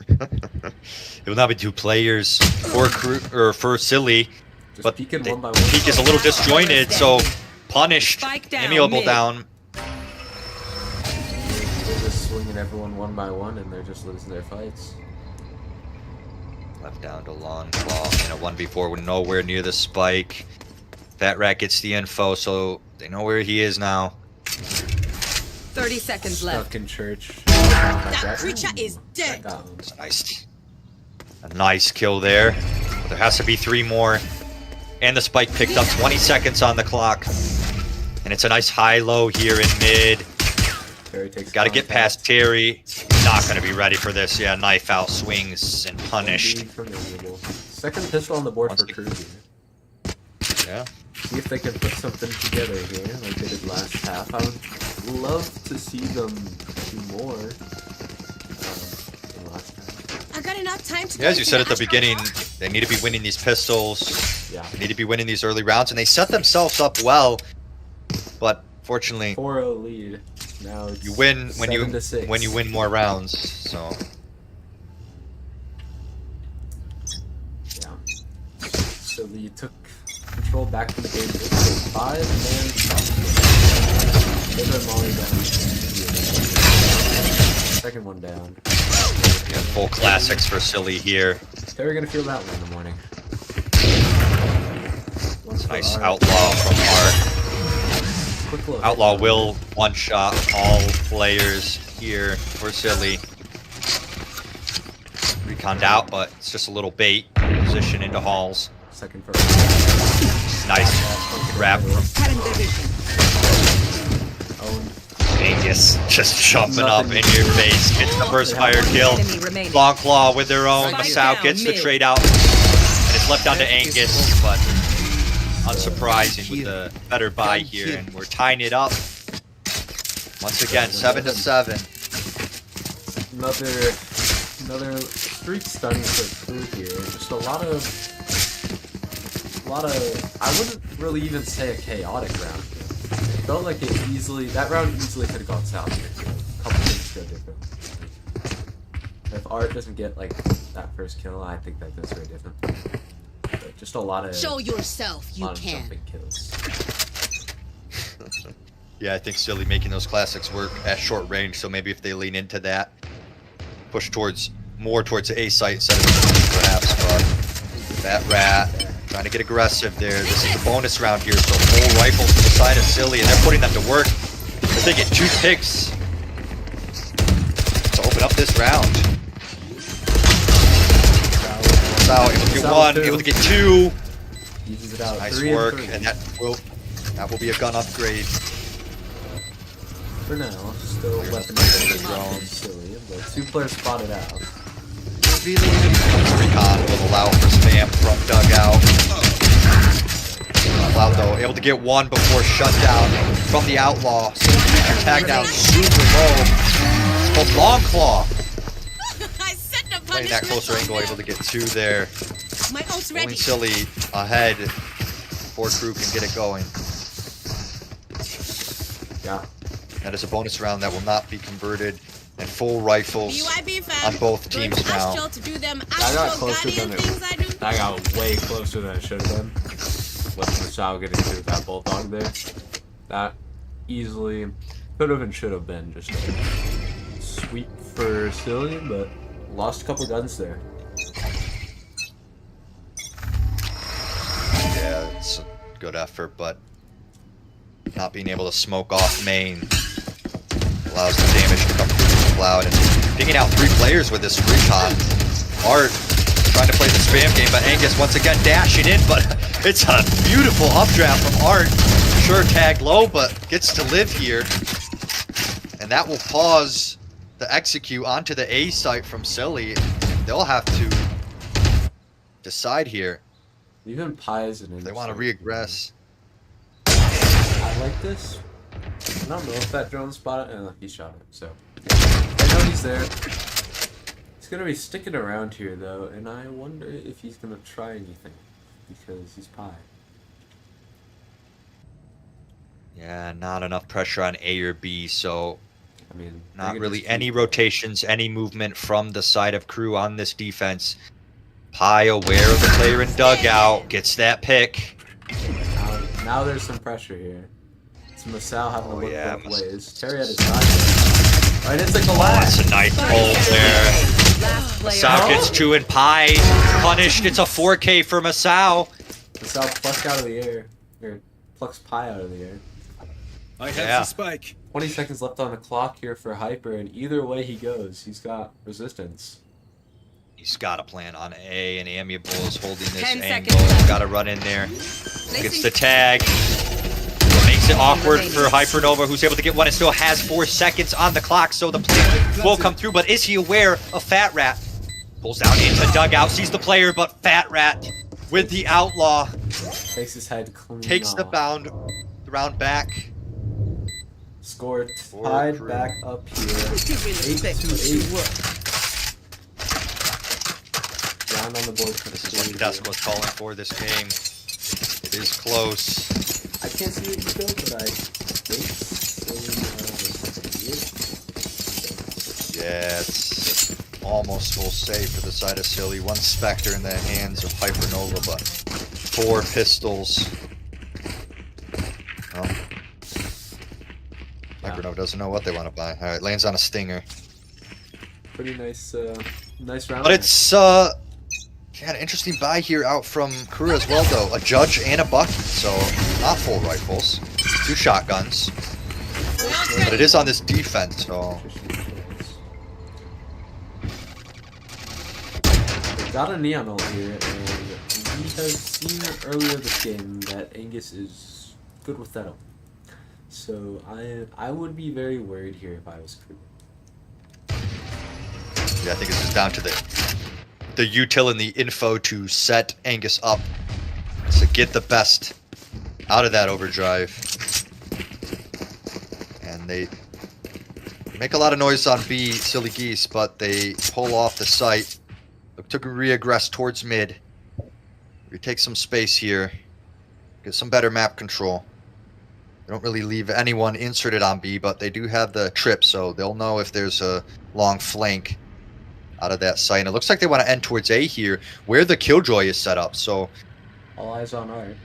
it will now be 2 players for Crew or for Silly. Just But peeking the one by one. peak is a little disjointed, so punished. Spike down, Amiable mid. down. They're just swinging everyone one by one, and they're just losing their fights. Left down to Long Claw in a 1v4. We're nowhere near the spike. Fat Rat gets the info, so they know where he is now. 30 seconds Stuck left. in church. That creature is dead. It's a nice kill there. But there has to be 3 more. And the spike picked up 20 seconds on the clock. And it's a nice high-low here in mid. Got to get past Terry. Not going to be ready for this. Yeah, knife out, swings, and punished. Second pistol on the board for Crew here. Yeah. See if they can put something together here, like they did last half. I would love to see them do more than last half. I got enough time to Yeah, as you said at the beginning, they need to be winning these pistols. Yeah. They need to be winning these early rounds, and they set themselves up well. But fortunately, 4-0 lead. Now it's you win when 7-6. you win more rounds. So yeah. So you took control back from the game. 5-man shot. They put Molly down. Second one down. yeah, full classics for Silly here. They're gonna feel that one in the morning. Nice outlaw from Art. Quick look. Outlaw will one-shot all players here for Silly. Reconned out, but it's just a little bait. Position into halls. Second for Nice grab from owned. Angus. Just jumping up in your face. Gets the first fire kill. Enemy remaining. Long Claw with their own. Spike Masao down, gets the mid. trade out. And it's left down to Angus, but unsurprising with the better buy here. And we're tying it up. Once again, 7-7. Another streak starting for Crew here. Just a lot of I wouldn't really even say a chaotic round. It felt like that round easily could have gone south here. A couple things go different. If Art doesn't get like that first kill, I think that goes very different. But just a lot of Show yourself you lot of can. jumping kills. Yeah, I think Silly making those classics work at short range. So maybe if they lean into that, push more towards the A site instead of perhaps. But that Rat trying to get aggressive there. This is the bonus round here, so full rifles to the side of Silly, and they're putting them to work as they get 2 picks to open up this round. Masao able to get 1, able to get 2. Uses it out. Nice 3 and work, 3. and that will be a gun upgrade. For now, still weapon drawn Silly, but 2 players spotted out. Recon will allow for spam from dugout. Loud though, able to get 1 before shutdown from the Outlaw. So tag down super low. It's called Long Claw. I set the Playing that closer angle, able to get 2 there. My ult's Only ready. Silly ahead before Crew can get it going. Yeah. That is a bonus round that will not be converted. And full rifles on both teams now. To do them I got closer than I got way closer than I should have been. With Masao getting through that bulldog there. That easily could have and should have been just a sweep for Silly, but lost a couple guns there. Yeah, it's a good effort, but not being able to smoke off main allows the damage to come through the cloud. And picking out 3 players with this recon. Art trying to play the spam game, but Angus once again dashing in, but it's a beautiful updraft from Art. Sure, tagged low, but gets to live here. And that will pause the execute onto the A site from Silly. They'll have to decide here Even Pies and if they want to reaggress. I like this. I don't know if that drone spotted it. He shot it, so I know he's there. He's gonna be sticking around here though, and I wonder if he's gonna try anything because he's Pie. Yeah, not enough pressure on A or B, so I mean, not really any rotations, any movement from the side of Crew on this defense. Pie aware of the player in dugout, gets that pick. Now there's some pressure here. It's Masao having to Oh, look yeah, both ways. Terry at his side. Alright, it's like a Oh, last. it's a nice ult there. Last player. Masao gets 2 and Pi punished. It's a 4K for Masao. Masao plucked out of the air. Or plucks Pi out of the air. I have Yeah. the spike. 20 seconds left on the clock here for Hyper, and either way he goes, he's got resistance. He's got a plan on A, and Amiable is holding this 10 angle. seconds left. Got to run in there. Gets the tag. Makes it awkward for Hypernova, who's able to get one and still has 4 seconds on the clock, so the plan will come through. But is he aware of Fat Rat? Pulls down into dugout, sees the player, but Fat Rat with the outlaw Takes his head clean takes the off. round back. Score For tied Crew. back up here. You really 8 expect to me to 8. work. Round on the board for This is what Crew Tedesco here. was calling for this game. It is close. I can't see it still, but I think Yeah, it's almost full save for the side of Silly. 1 Spectre in the hands of Hypernova, but 4 pistols. Well, Hypernova doesn't know what they want to buy. Alright, lands on a Stinger. pretty nice, nice round. But it's, yeah, an interesting buy here out from Kura as well, though. A Judge and a Bucky, so not full rifles. 2 shotguns. But it is on this defense, so... Got a neon ult here, and we have seen earlier this game that Angus is good with that ult. So I would be very worried here if I was Crew. Yeah, I think it's just down to the util and the info to set Angus up to get the best out of that overdrive. And they make a lot of noise on B, Silly Geese, but they pull off the site. Look to reaggress towards mid. We take some space here. Get some better map control. They don't really leave anyone inserted on B, but they do have the trip, so they'll know if there's a long flank out of that site. And it looks like they want to end towards A here, where the Killjoy is set up. So, All eyes on Art.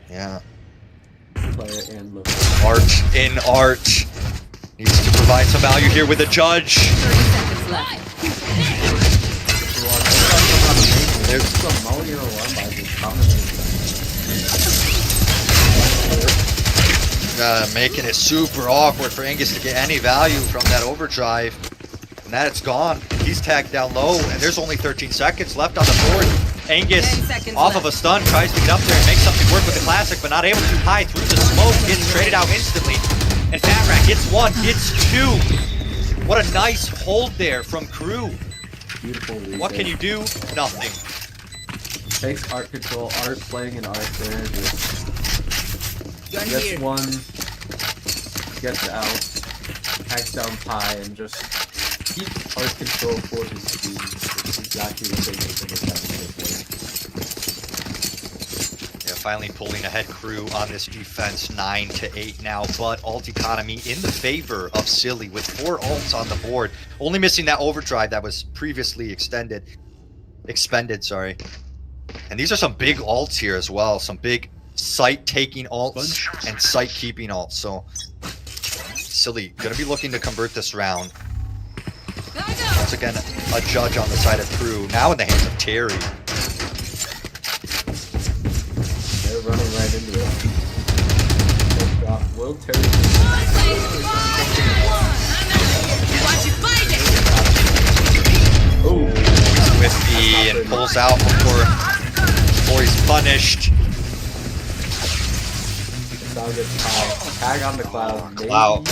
yeah, Player and look. Art in Art needs to provide some value here with a Judge. 30 seconds left. There's some mulligan alarm by just commenting. Making it super awkward for Angus to get any value from that overdrive. And that it's gone. He's tagged down low, and there's only 13 seconds left on the board. 10 Angus, seconds off left. of a stun, tries to get up there and make something work with the classic, but not able to. High through the smoke, gets traded out instantly. And Fat Rat gets 1, gets 2. What a nice hold there from Crew. Beautiful reset. What can you do? Nothing. Takes Art control. Art playing an Art there. Just Gun gets here. one. Gets out. Hacks down Pi and just keeps Art control for his team. It's exactly what they need in this kind of play. Yeah, finally pulling ahead Crew on this defense, 9-8 now, but ult economy in the favor of Silly with 4 ults on the board. Only missing that overdrive that was previously expended, sorry. And these are some big ults here as well, some big site-taking ults and site-keeping ults, so Silly gonna be looking to convert this round. Once again, a Judge on the side of Crew, now in the hands of Terry. They're running right into it. They've got Will Terry. Watch you find it. Oh, With the and pulls out before he's punished. Sal gets Pi. Tag on the cloud. Maybe. Cloud.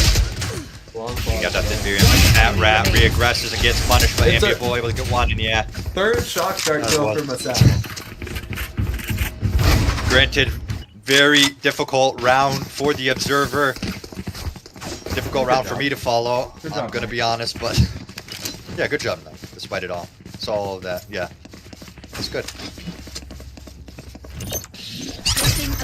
Long He ball. got that Therium. That Rat reaggresses and gets punished, but It's a- Amiable able to get 1, and yeah. Third shock start That kill was- for Masao. Granted, very difficult round for the Observer. Difficult Good round for job. me to follow. Good I'm job, gonna man. be honest, but yeah, good job, man. Despite it all, it's all of that. Yeah, it's good.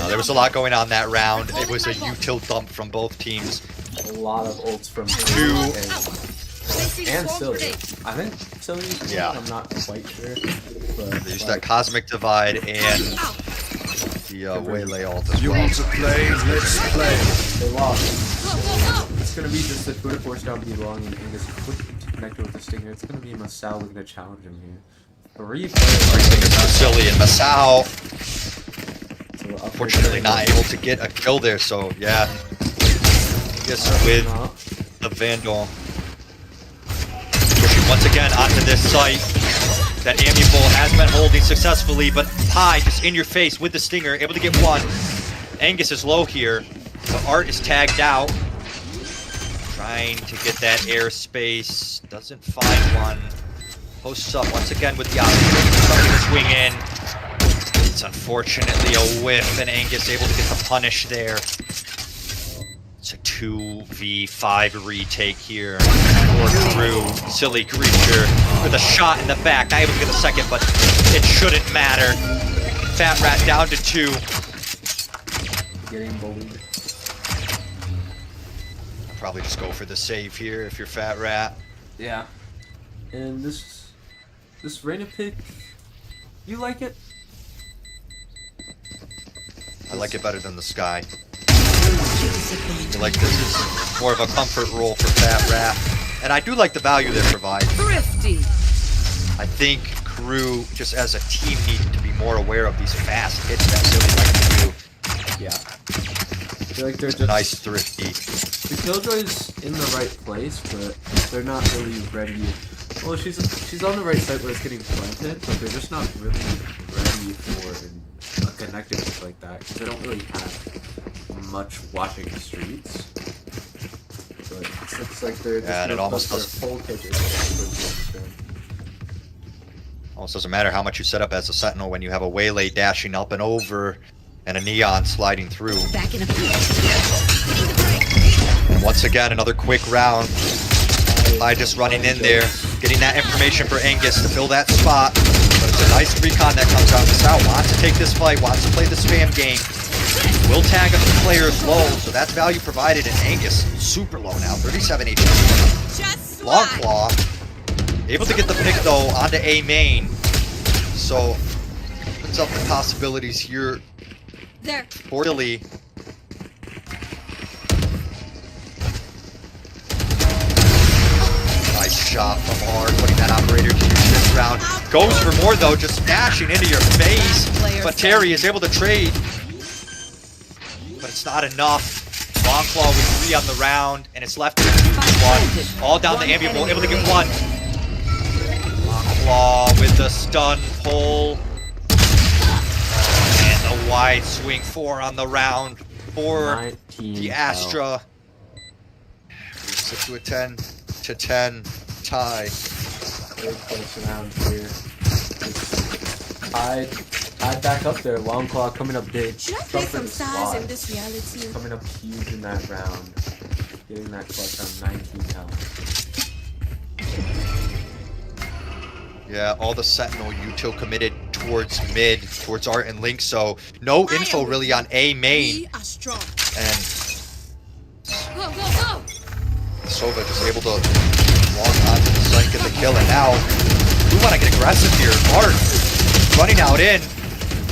There was a lot going on that round. It was a util dump from both teams. A lot of ults from Two. and Silly. I think Silly. Yeah. I'm not quite sure. But They used that Cosmic Divide and the waylay ult as You well. want to play? Let's play. They lost. It's gonna be just the Twitter force down B long and Angus connected with the stinger. It's gonna be Masao looking to challenge him here. 3 players. Silly and Masao. So up Unfortunately, there. not able to get a kill there. So yeah, yes, with the Vandal pushing once again onto this site that Amiable has been holding successfully, but Pi just in your face with the stinger, able to get one. Angus is low here, but Art is tagged out. Trying to get that airspace, doesn't find one. Posts up once again with the option, starting to swing in. It's unfortunately a whiff, and Angus able to get the punish there. It's a 2v5 retake here for Crew. Silly creature with a shot in the back. Not able to get a second, but it shouldn't matter. Fat Rat down to 2. Getting bullied. Probably just go for the save here if you're Fat Rat. Yeah. And this Reyna pick, you like it? I like it better than the Sky. I feel like this is more of a comfort role for Fat Rat. And I do like the value they provide. Thrifty. I think Crew, just as a team, need to be more aware of these fast hits that Silly like to do. Yeah. I feel like they're just Nice thrifty. The Killjoy's in the right place, but they're not really ready. Well, she's on the right side where it's getting planted, but they're just not really ready for a connected hit like that because they don't really have much watching the streets. But it looks like they're just Yeah, and it gonna almost bust their does- full pitches. Almost doesn't matter how much you set up as a Sentinel when you have a Waylay dashing up and over and a Neon sliding through. Back in a And once again, another quick round. By just running in there, getting that information for Angus to fill that spot. But it's a nice recon that comes out. Masao wants to take this fight, wants to play the spam game. Will tag a few players low, so that's value provided. And Angus super low now, 37 HP. Just Long Claw, able to get the pick though onto A main. So opens up the possibilities here there. for Silly. Nice shot from R, putting that operator to use this round. Goes for more though, just dashing into your face. But Terry is able to trade. But it's not enough. Long Claw with 3 on the round, and it's left to 2-1. All down the Amiable, able to get 1. Long Claw with the stun pull. And the wide swing 4 on the round for 19 the Astra. Brings it to a 10-10 tie. Very close round here. Tied back up there. Long Claw coming up big. Should I play Something some size squad. in this reality? Coming up huge in that round. Getting that clutch on 19 health. Yeah, all the Sentinel util committed towards mid, towards Art and Link, so no info really on A main. We are strong. And Go, go, go! Sova just able to walk onto the site, get the kill, and now we want to get aggressive here. Art running out in,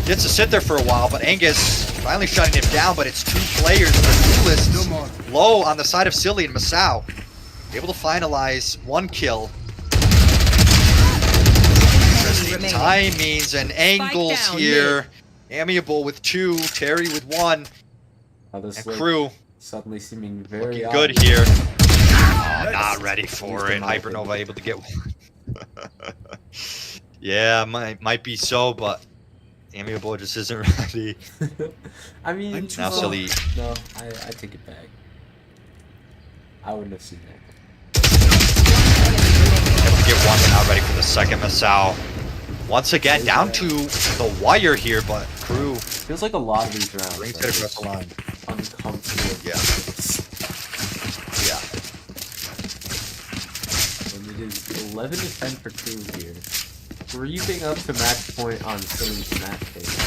gets to sit there for a while, but Angus finally shutting him down, but it's 2 players, the duelist low on the side of Silly and Masao. Able to finalize 1 kill. Interesting timings and angles down, here. Amiable with 2, Terry with 1, How this and like, Crew suddenly seeming very looking odd. good here. Oh, not ready for it. Used to Hypernova able to get one. Yeah, might be so, but Amiable just isn't ready. I mean, I'm too Now far. Silly. no, I take it back. I wouldn't have seen that. Able to get one, but not ready for the second. Masao once again down to the wire here, but Crew Feels like a lot of these rounds. brings are it across the line. uncomfortable. Yeah. Yeah. And it is 11 to 10 for Crew here. Creeping up to match point on Silly's match pace.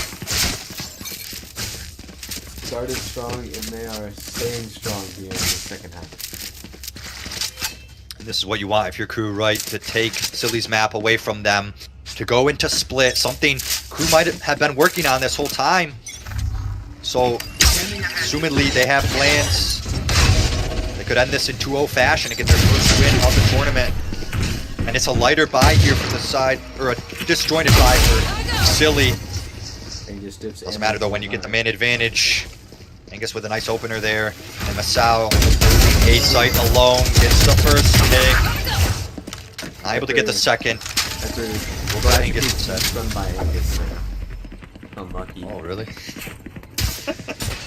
Started strong and they are staying strong here in the second half. And this is what you want if you're Crew, right? To take Silly's map away from them, to go into split, something Crew might have been working on this whole time. So, assumedly they have plans. They could end this in 2-0 fashion and get their first win of the tournament. And it's a lighter buy here from the side, or a disjointed buy for Silly. Doesn't matter though when you get the man advantage. Angus with a nice opener there. And Masao, A site alone, gets the first pick. Not able to get the second. We'll go ahead and get the second. By Angus. Unlucky. Oh, really?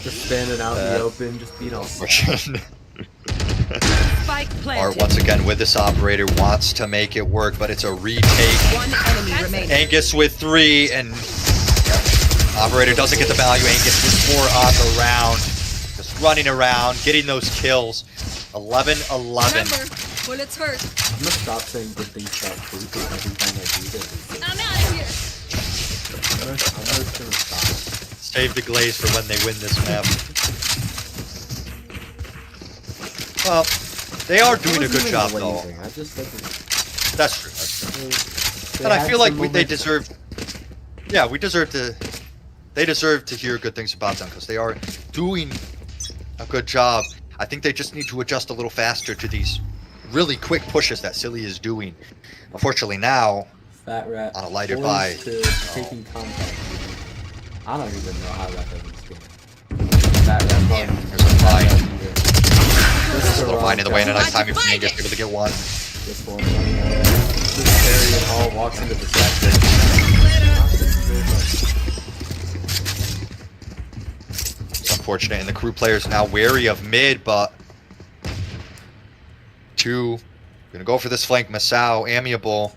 Just standing out in the open, just being all Unfortunate. Spike Art planted. once again with this operator wants to make it work, but it's a retake. One enemy remaining. Angus with 3, and operator doesn't get the value. Angus with 4 on the round. Just running around, getting those kills. 11-11. Remember, bullets hurt. I'm gonna stop saying good things about food every time I do this. I'm out of here. I'm just gonna stop. Save the glaze for when they win this map. Well, they are doing a good job though. I just said That's true. That's true. And I feel like they deserve. Yeah, we deserve to. They deserve to hear good things about them because they are doing a good job. I think they just need to adjust a little faster to these really quick pushes that Silly is doing. Unfortunately, now Fat Rat on a lighter forced buy. to taking contact. I don't even know how that doesn't skin. Fat Rat. There's a fight. This is A little fine in the way, and a nice time Find if it. gets able to get one. This one running away. Just Terry Hall walks into the sector. It's unfortunate, and the crew players now wary of mid, but 2 gonna go for this flank. Masao, amiable.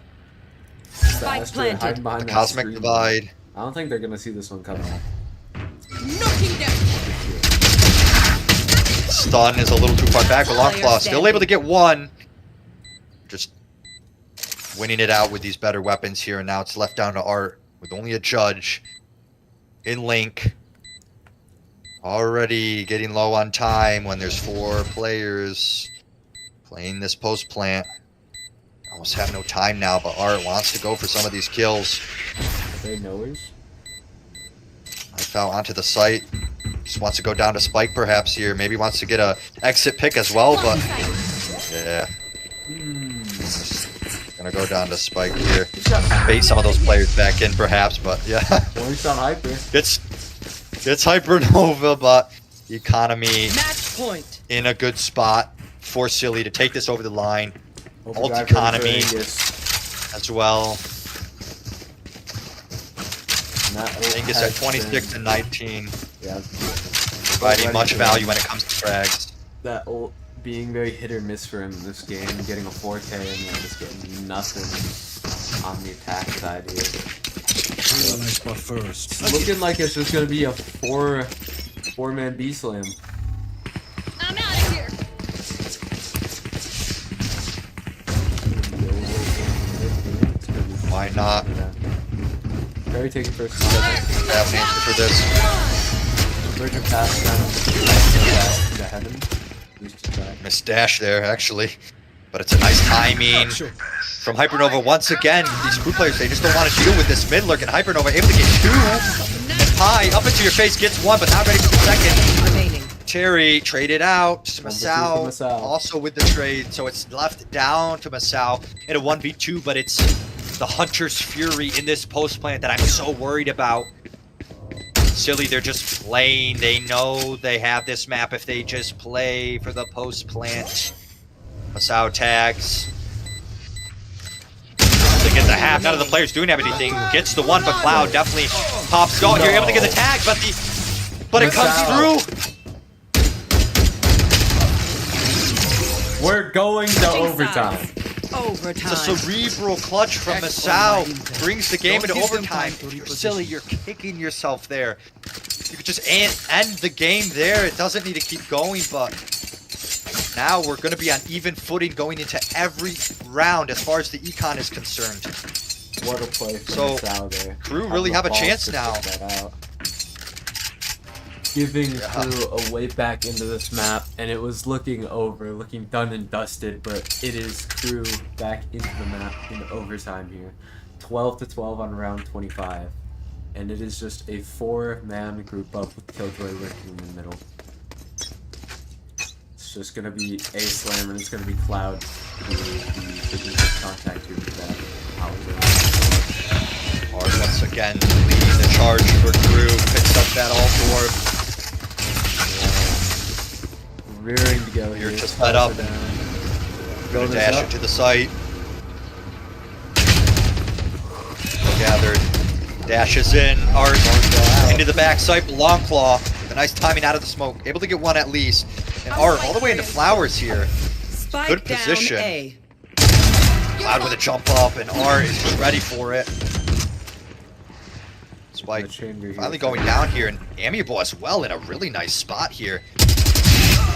Spike Astro planted. hiding behind The that cosmic screen. divide. I don't think they're gonna see this one coming. Knocking down. Stun is a little too far back, but Longclaw still able to get one. Just winning it out with these better weapons here, and now it's left down to Art with only a judge in Link. Already getting low on time when there's 4 players playing this post plant. Almost have no time now, but Art wants to go for some of these kills. They knowers. I fell onto the site. Just wants to go down to Spike perhaps here. Maybe wants to get a exit pick as well, but yeah. Gonna go down to Spike here. Bait some of those players back in perhaps, but yeah. One shot hyper. Gets Hypernova, but economy Match point. in a good spot for Silly to take this over the line. Alt Overdrive economy ready for Angus. as well. And that ult Angus has at 26 and 19, Yeah. providing Ready much for value when it comes to frags. That ult being very hit or miss for him in this game, getting a 4K and then just getting nothing on the attack side here. Realize but first. Looking like it's just gonna be a four-man B slam. I'm out of here. Why not? Very taking first. Have an answer for this. Virgin pass down to heaven. Used to try. Missed dash there, actually. But it's a nice timing from Hypernova. Once again, these crew players, they just don't want to deal with this mid lurk, and Hypernova able to get 2. And Pi, up into your face, gets 1, but not ready for the second. Remaining. Terry traded out. Number 2 for Masao Masao. also with the trade, so it's left down to Masao in a 1v2, but it's the Hunter's Fury in this post plant that I'm so worried about. Silly, they're just playing. They know they have this map if they just play for the post plant. Masao tags. To get the half, none of the players doing anything. Gets the 1, but Cloud definitely pops. Oh, you're able to get the tag, but it comes through. We're going to overtime. Overtime. It's a cerebral clutch from Masao. Brings the game into overtime. You're silly, you're kicking yourself there. You could just end the game there. It doesn't need to keep going, but now we're going to be on even footing going into every round as far as the econ is concerned. What a play from So, Masao there. Crew really the have a balls chance to now. put that out. Giving Crew a way back into this map, and it was looking done and dusted, but it is Crew back into the map in overtime here. 12-12 on round 25. and it is just a 4-man group up with Killjoy lurking in the middle. It's just gonna be a slam, and it's gonna be Cloud who will be taking contact here with that. Hard once again leading the charge for Crew. Picks up that alt orb. Rearing to go here. You're just set up. Gonna dash it to the site. Gathered. Dashes in. Art into the back site. Long Claw. The nice timing out of the smoke. Able to get one at least. And Art all the way into Flowers here. Spike Good down position. A. Cloud with a jump up, and Art is just ready for it. Spike finally going down here, and Amiable as well in a really nice spot here.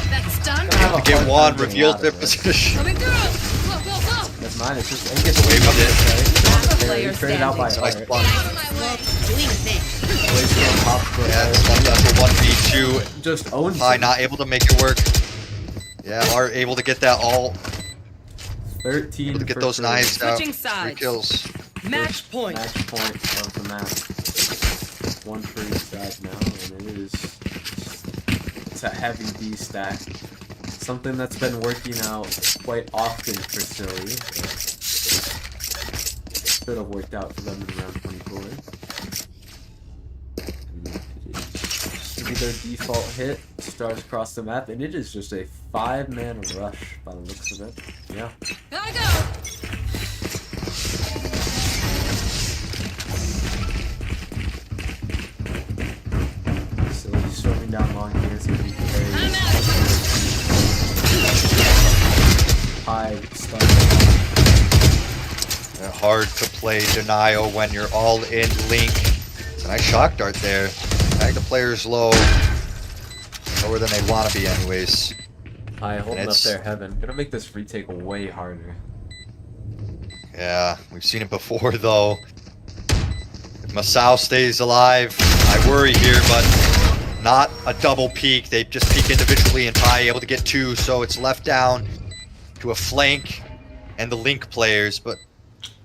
That's done. Able to get one, reveals their position. Coming through. Go, go, go. That's mine. It's just Angus Away with it. Last They player traded out by standing. Nice Art. plunge. Doing things. Yeah, this one does a 1v2. Just owns Pi it. not able to make it work. Yeah, Art able to get that all. 13 Able to get for those free. knives out. Switching 3 sides. kills. Match point. Match point of the map. One for each side now, and it's a heavy B stack. Something that's been working out quite often for Silly. Should have worked out for them in round 24. And it should be their default hit. Stars across the map, and it is just a 5-man rush by the looks of it. Yeah. Gotta go. Silly storming down long here. It's gonna be very I'm out. high stun. Hard to play Denial when you're all in Link. It's a nice shock dart there. Bag the players low. Lower than they want to be anyways. High holding up it's- their heaven. Gonna make this retake way harder. Yeah, we've seen it before though. If Masao stays alive, I worry here, but not a double peek. They just peek individually and Pi able to get 2, so it's left down to a flank and the Link players. But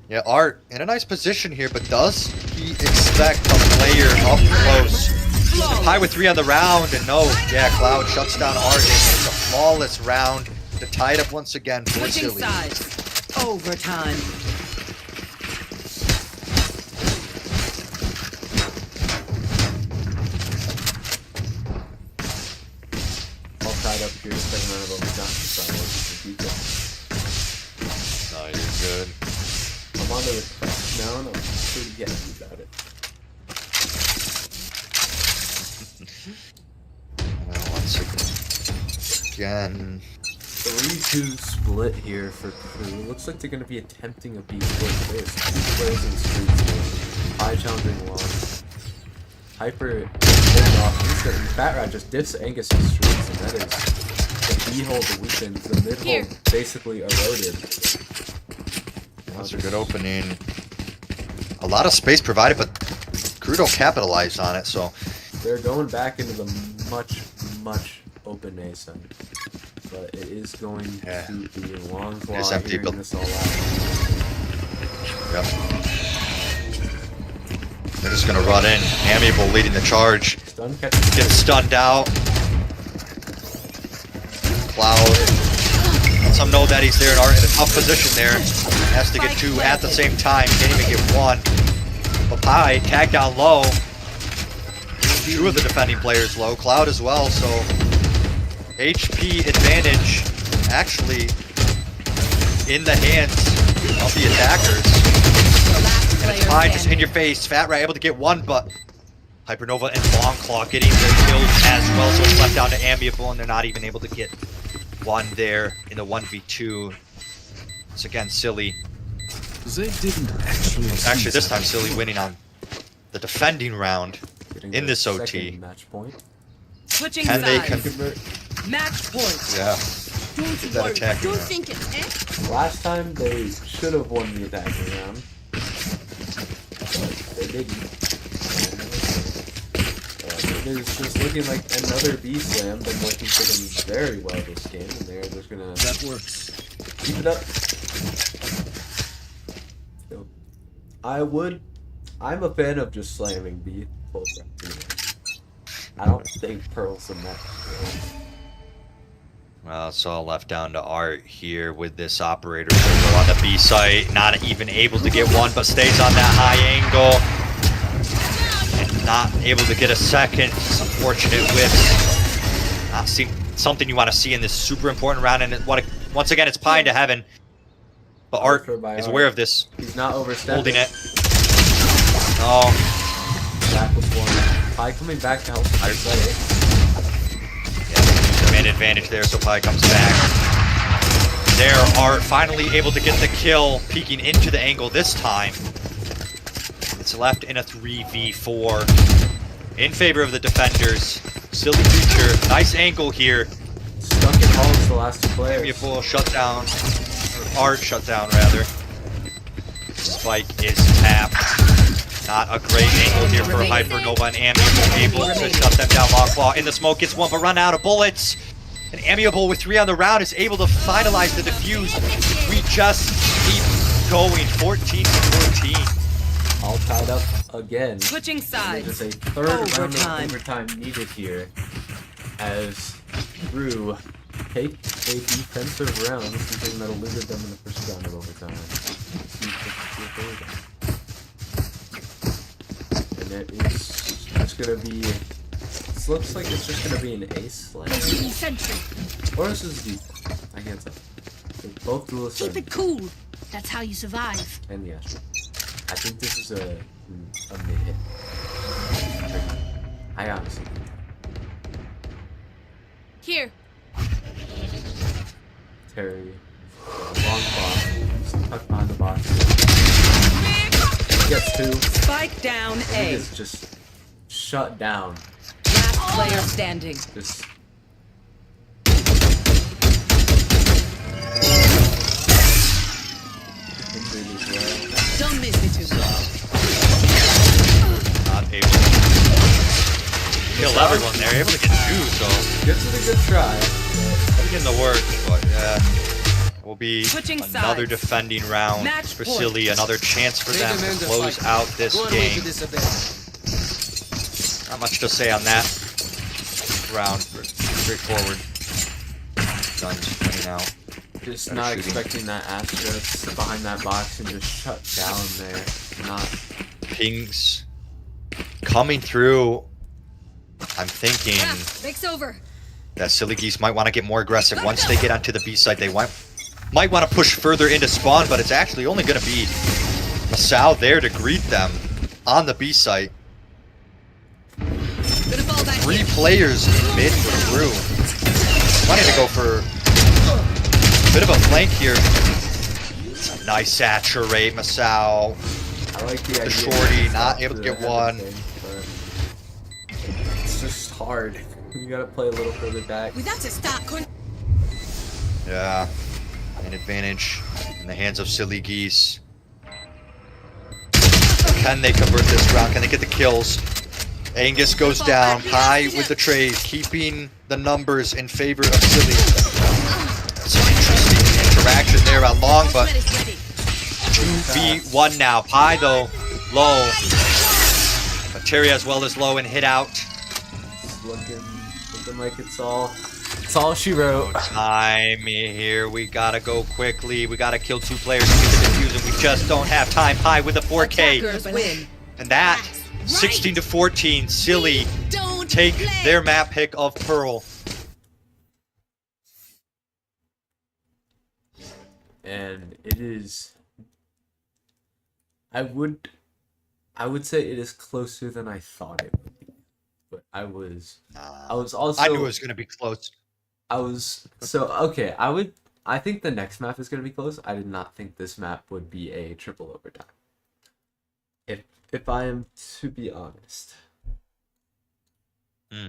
yeah, Art in a nice position here, but does he expect a player up close? Pi with 3 on the round, and no, yeah, Cloud shuts down Art. It's a flawless round to tie it up once again for Switching Silly. sides. Overtime. All tied up here, second round of overtime. So I was beat them. No, you're good. I'm on the request now, and I'm pretty happy about it. Well, once again, 3-2 split here for Crew. Looks like they're going to be attempting a B split. There's 2 players in streets here. High challenging long. Hyper holding off. Fat Rat just diffs Angus in streets, and that is the B hold weakened. The mid Here. hold basically eroded. that's a good opening. A lot of space provided, but Crew don't capitalize on it, so They're going back into the much open A side. But it is going Yeah. to be a long claw There's empty hearing build. this all out. yep. They're just gonna run in. Amiable leading the charge. Stun catches Gets stunned out. Cloud lets him know that he's there and Art in a tough position there. Has to get 2 at the same time. Can't even get 1. But Pi tagged down low. 2 of the defending players low. Cloud as well, so HP advantage actually in the hands of the attackers. Last And it's player Pi just in standing. your face. Fat Rat able to get 1, but Hypernova and Long Claw getting the kills as well, so it's left down to Amiable, and they're not even able to get 1 there in the 1v2. It's again Silly. They didn't actually. Actually, this time Silly winning on the defending round. getting in their this OT. second match point. Switching Can they sides. Convert. Match point. Yeah. Don't Get that worry. attack Don't round. think it. Last time they should have won the attacking round. But they didn't. It is just looking like another B slam. Been working for them very well this game, and they're just gonna That works. keep it up. So, I would I'm a fan of just slamming B full front anyway. I don't think Pearl's a match. Well, it's all left down to Art here with this operator window on the B site. Not even able to get one, but stays on that high angle. And not able to get a second. Just unfortunate whiffs. Not something you want to see in this super important round. And once again, it's pie into heaven. But Art is aware of this. He's not overstepping. Holding it. Oh. Back with one. Pie coming back to help. Man advantage there, so Pi comes back. There, Art finally able to get the kill, peeking into the angle this time. It's left in a 3v4 in favor of the defenders. Silly creature, nice angle here. Stuck in halls the last two players. Maybe a full shutdown, or Art shutdown rather. Spike is tapped. Not a great angle here for Hypernova and Amiable, able to shut them down. Longclaw in the smoke, gets one, but run out of bullets. And Amiable with 3 on the round is able to finalize the defuse. We just keep going, 14 to 14. All tied up again. Switching sides. There's a third round of overtime needed here as Drew take a defensive round, something that eluded them in the first round of overtime. And it is just gonna be. This looks like it's just gonna be an ace like. Or this is deep. I can't tell. They're both duelists. Keep it cool. That's how you survive. And the Astro. I think this is a mid hit. I honestly. Here. Terry. Long box. Tucked behind the box. Gets 2. Spike down A. It's just shut down. Last player standing. Just. Don't miss me too much. Not able to kill everyone there. Able to get 2, so Gives it a good try. in the work, but yeah. Will be Switching another sides. defending round Match for point. Silly, another chance for them to close out this game. Not much to say on that round, straightforward. Guns coming out. Just Better not shooting. expecting that Astro to sit behind that box and just shut down there. Not. Pings coming through. I'm thinking Break's over. that Silly Geese might want to get more aggressive once they get onto the B side. They might want to push further into spawn, but it's actually only going to be Masao there to greet them on the B site. Gonna fall back 3 here. players in mid through. Wanting to go for a bit of a flank here. It's a nice saturate, Masao. I like the idea. shorty, of not stop able to the get one. everything, but it's just hard. You gotta play a little further back. We got to start. Yeah, an advantage in the hands of Silly Geese. Can they convert this round? Can they get the kills? Angus goes down, high with the trade, keeping the numbers in favor of Silly. It's an interesting interaction there on long, but 2v1 now. Pi though, low. But Terry as well as low and hit out. It's looking like it's all she wrote. Time here, we gotta go quickly. We gotta kill 2 players to get the defuse, and we just don't have time. Pi with a 4K. Attackers win. And that, 16 to 14, Silly Don't take play. their map pick of Pearl. And it is. I would say it is closer than I thought it would be, but I was also. I knew it was gonna be close. Okay. I think the next map is gonna be close. I did not think this map would be a triple overtime. If I am to be honest. Hmm.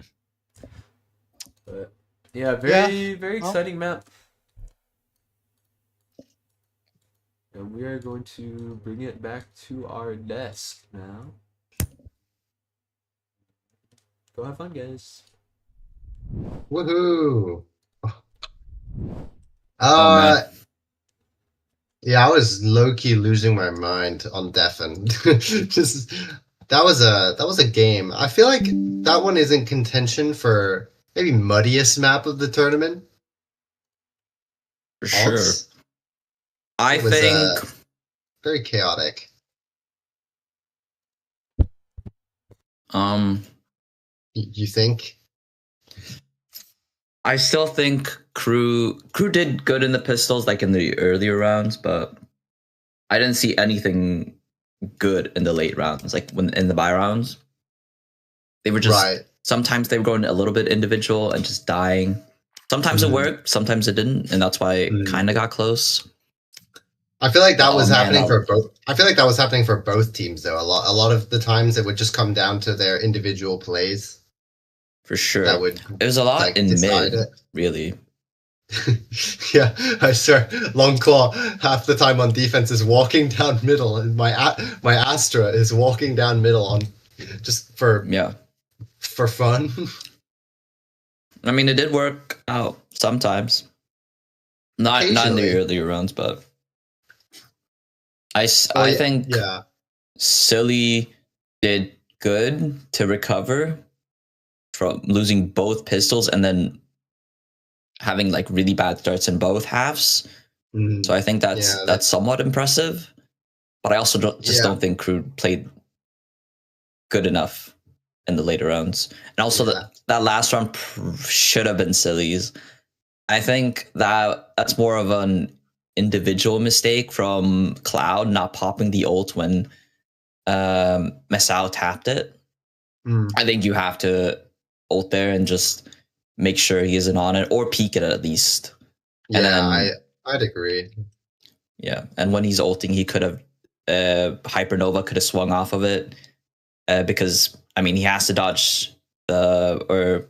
But yeah, very exciting map. And we are going to bring it back to our desk now. Go have fun, guys. Woohoo! man. Yeah, I was low key losing my mind on Defen. Just that was a game. I feel like that one is in contention for maybe muddiest map of the tournament. For sure. Odds. I It was think very chaotic. um You think? I still think crew did good in the pistols, like in the earlier rounds, but I didn't see anything good in the late rounds, like when in the buy rounds. They were just Right. sometimes they were going a little bit individual and just dying. Sometimes it worked, sometimes it didn't, and that's why it kind of got close. I feel like that Oh, was man, happening for both. I feel like that was happening for both teams though. A lot of the times it would just come down to their individual plays For sure. that would It was a lot like in decide mid, it. really. Yeah, I swear, Long Claw half the time on defense is walking down middle, and my Astra is walking down middle on just for Yeah. fun. I mean, it did work out sometimes. Not in the Occasionally. earlier rounds, but I yeah, think yeah, Silly did good to recover from losing both pistols and then having like really bad starts in both halves. Mhm. So I think that's Yeah, that's somewhat impressive. But I also Yeah. don't think Crew played good enough in the later rounds. And also Yeah. that last round should have been Silly's. I think that's more of an individual mistake from Cloud not popping the ult when Masao tapped it. Mm. I think you have to ult there and just make sure he isn't on it or peek it at least. And yeah, then, I'd agree. yeah, and when he's ulting, he could have Hypernova could have swung off of it because I mean he has to dodge or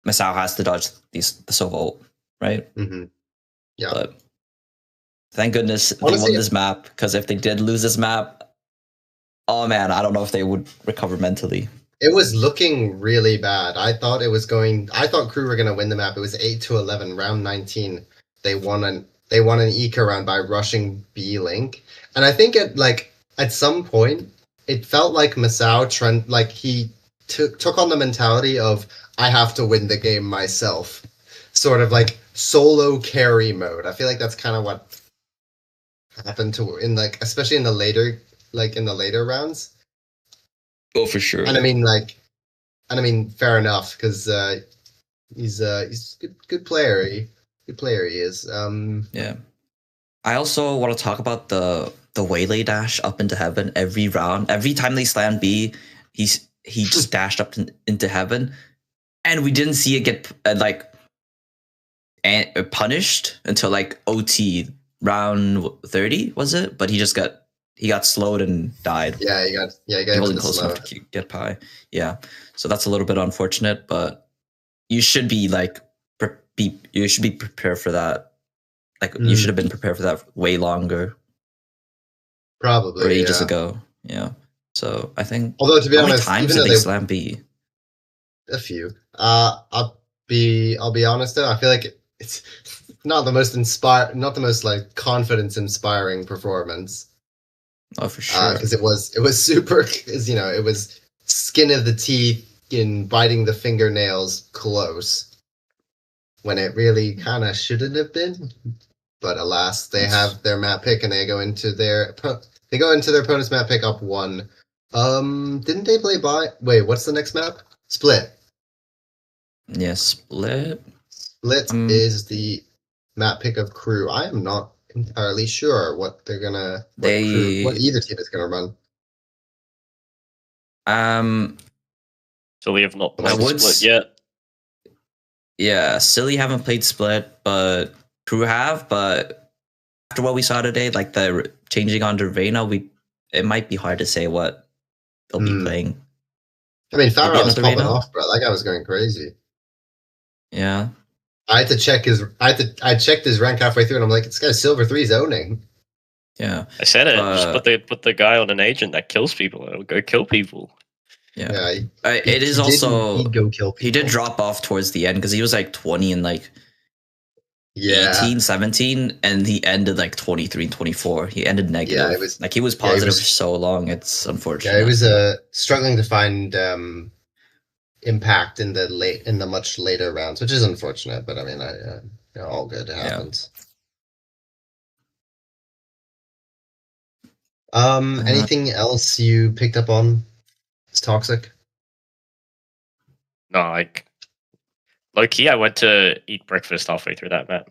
Masao has to dodge the Sova ult, right? Hmm. Yeah. But thank goodness they Honestly, won this map, because if they did lose this map, oh man, I don't know if they would recover mentally. it was looking really bad. I thought Crew were gonna win the map. It was 8-11, round 19. They won an eco round by rushing B Link. And I think at some point it felt like Masao Trent like he took on the mentality of I have to win the game myself. Sort of like solo carry mode. I feel like that's kind of what happened to in like especially in the later rounds. Oh, for sure. And I mean, fair enough because he's a good player. Good player he is. Yeah. I also want to talk about the waylay dash up into heaven every round. Every time they slam B, he just dashed up into heaven, and we didn't see it get punished until like OT round 30, was it? But he got slowed and died. Yeah, he got He hit wasn't with the close slow. enough to get pie. Yeah, so that's a little bit unfortunate, but you should be you should be prepared for that. Like you should have been prepared for that way longer, Probably or ages yeah. ago. Yeah. So I think. Although to be How many honest, times even did though they slam B? a few. I'll be honest though. I feel like it's not the most like confidence inspiring performance. Oh, for sure. Because it was super. Because it was skin of the teeth in biting the fingernails close. When it really kind of shouldn't have been, but alas, they have their map pick and they go into their opponent's map pick up 1. Didn't they play by? Wait, what's the next map? Split. Yeah, split. Split is the map pick of Crew. I am not entirely sure what they're gonna what either team is gonna run. So we have not I played would Split yet. Yeah, Silly haven't played Split, but Crew have. But after what we saw today, like the changing on Dervena, it might be hard to say what they'll be playing. I mean, Farah was another popping Reno? off, bro. That guy was going crazy. Yeah. I checked his rank halfway through, and I'm like, this guy's silver 3 zoning. Yeah. I said it. Just put the guy on an agent that kills people. It'll go kill people. Yeah. It is also he'd go kill people. He did drop off towards the end because he was like 20 and like Yeah. 18, 17, and he ended like 23, 24. He ended negative. Yeah, it was- like he was yeah, he positive was- for so long. It's unfortunate. Yeah, he was struggling to find impact in the much later rounds, which is unfortunate. But I mean, all good. It happens. Anything else you picked up on? It's toxic. No, like low key, I went to eat breakfast halfway through that map.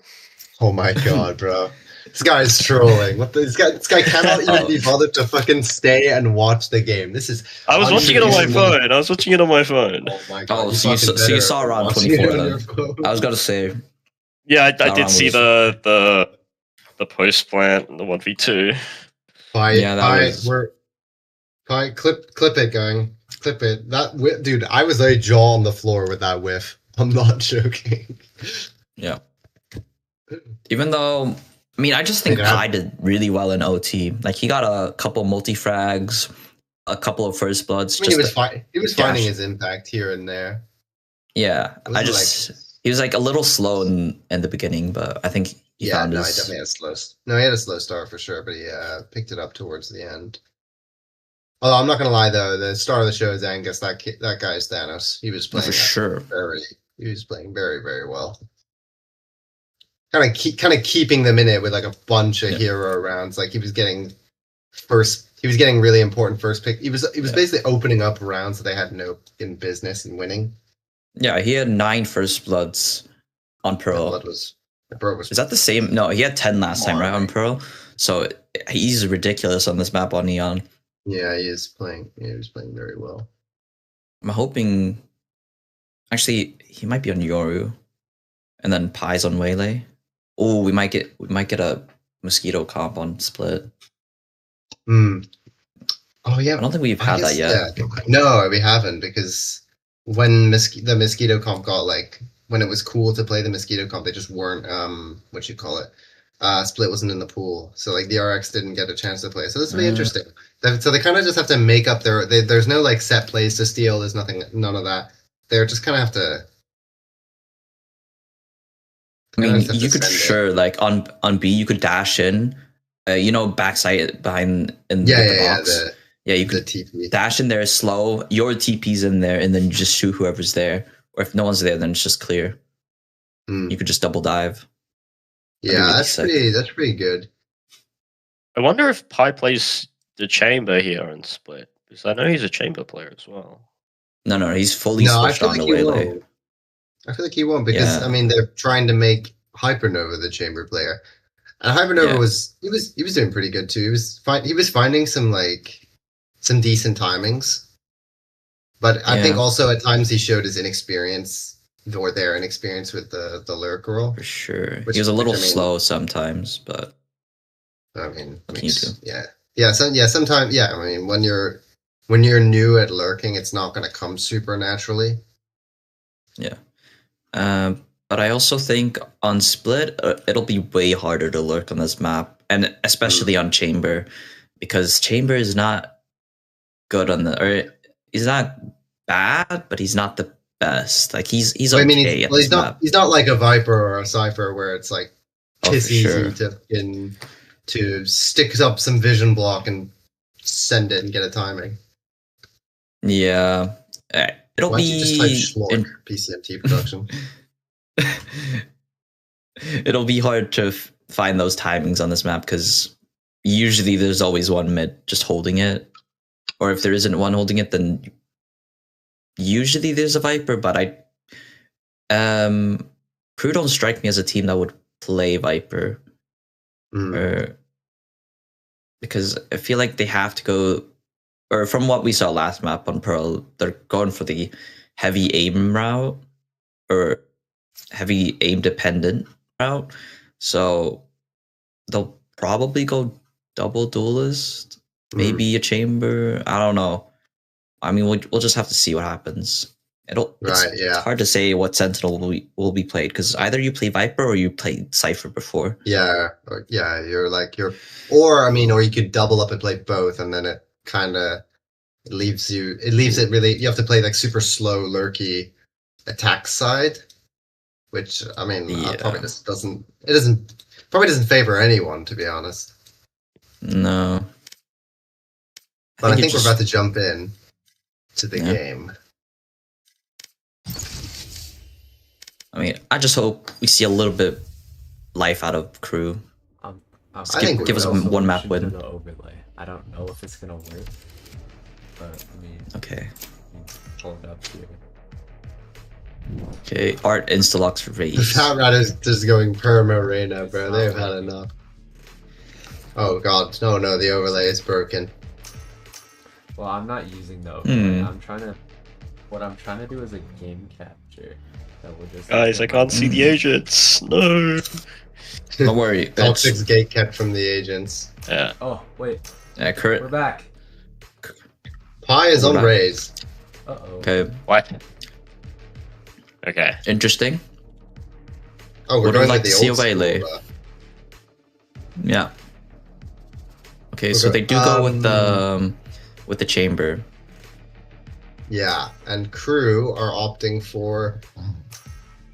Oh my god, bro. This guy's trolling. This guy cannot even be bothered to fucking stay and watch the game. This is. I was watching it on my unbelievable. phone. I was watching it on my phone. Oh my god. Oh, so you saw around watching it 24 on then. your phone. I was gonna say, Yeah, I That did round see was- the post plant and the 1v2. Clip it, gang. Clip it. Dude, I was a jaw on the floor with that whiff. I'm not joking. yeah. Even though, I mean, I just think Yeah. Kai did really well in OT. Like he got a couple multi-frags, a couple of first bloods. I mean, just he was finding his impact here and there. yeah, It wasn't he was like a little slow in the beginning, but I think he found he his. definitely had a slow. No, he had a slow start for sure, but he picked it up towards the end. Although I'm not gonna lie though, the star of the show is Angus. That guy is Thanos. He was playing For sure. He was playing very, very well. Kind of keeping them in it with like a bunch of hero rounds. Like he was getting really important first pick. He was basically opening up rounds that they had no in business in winning. Yeah, he had 9 first bloods on Pearl. The bro was Is that the same? No, he had 10 last time, right, on Pearl? So he's ridiculous on this map on Neon. yeah, he was playing very well. I'm hoping. Actually, he might be on Yoru, and then Pai's on Waylay. Oh, we might get a mosquito comp on Split. Oh yeah, I don't think we've had that yet. Yeah. No, we haven't because when the mosquito comp got when it was cool to play the mosquito comp, they just weren't what you call it. Split wasn't in the pool, so like the RX didn't get a chance to play. So this will be interesting. So they kind of just have to make up there's no like set plays to steal. There's none of that. They're just kind of have to. I mean, have you to could send it. sure like on B, you could dash in, backside behind in the box. You The could TP. dash in there slow. Your TP's in there, and then you just shoot whoever's there. Or if no one's there, then it's just clear. You could just double dive. That'd be Yeah, really that's sick. that's pretty good. I wonder if Pi plays the chamber here and Split because I know he's a chamber player as well. No, he's fully No, I switched feel on like to he Waylay. won't. I feel like he won't because Yeah. I mean they're trying to make Hypernova the chamber player, and Hypernova Yeah. was doing pretty good too. He was finding some decent timings, but I think Yeah. also at times he showed his inexperience or their inexperience with the lurk roll. For sure. Which- he was a little which, I mean- slow sometimes, but I mean, What can you do? sometimes I mean when you're new at lurking, it's not going to come super naturally. yeah. But I also think on Split, it'll be way harder to lurk on this map, and especially on Chamber, because Chamber is not good he's not bad, but he's not the best. Like he's Well, okay at this he's not map. he's not like a Viper or a Cypher where it's like Oh, piss for easy sure. to stick up some vision block and send it and get a timing. Yeah. It'll Why don't you just type be Schlork PCMT production? it'll be hard to find those timings on this map because usually there's always one mid just holding it, or if there isn't one holding it, then usually there's a Viper. But Crew don't strike me as a team that would play Viper, or because I feel like they have to go. Or from what we saw last map on Pearl, they're going for the heavy aim route or heavy aim dependent route. So they'll probably go double duelist, maybe a chamber. I don't know. I mean, we'll just have to see what happens. It's hard to say what Sentinel will be played because either you play Viper or you play Cypher before. Or you could double up and play both, and then it kind of leaves it really. You have to play like super slow, lurky attack side, which I mean, Yeah. probably just doesn't. It doesn't probably doesn't favor anyone, to be honest. No. But I think it we're just- about to jump in to the Yeah. game. I mean, I just hope we see a little bit life out of crew. I think give us we will. one map Solution win. to the overlay. I don't know if it's gonna work, but I mean, Okay. pull it up here. Okay. Art Instalux The raise. Fat Rat is just going perma Reyna, bro. They've had enough. Oh god, no, the overlay is broken. Well, I'm not using the overlay. Hmm. What I'm trying to do is a game capture. That will just. Guys, I can't see the agents. No. Don't worry. Toxic's gate kept from the agents. Yeah. Oh wait, we're Kurt. back. Pi is We're on back. raise. Uh oh. Okay. What? Okay. Interesting. Oh, we're Would you going like with to the see old a Waylay? school, Yeah. Okay, Okay, so they do go with the chamber. Yeah, and crew are opting for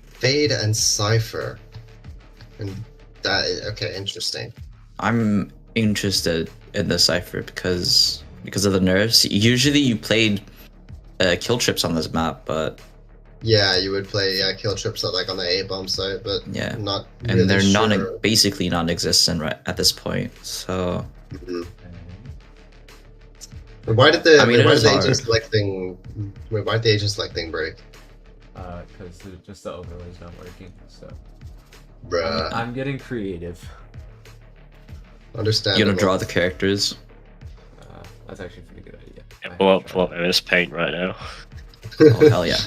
Fade and Cypher. And that is, okay, interesting. I'm interested in the cipher because of the nerfs. Usually you played kill trips on this map, but Yeah, you would play kill trips like on the A-bomb site, but yeah, not and really they're sure. basically non-existent right at this point. So Mhm. Why did the I mean, it why is did the hard. agent select thing? Wait, why did the agent select thing break? Because just the overlay's not working. So Bruh, I'm getting creative. understandable. you're gonna draw the characters. That's actually a pretty good idea. Yeah, I pull have up, to pull try up MS Paint right now. Oh hell yeah!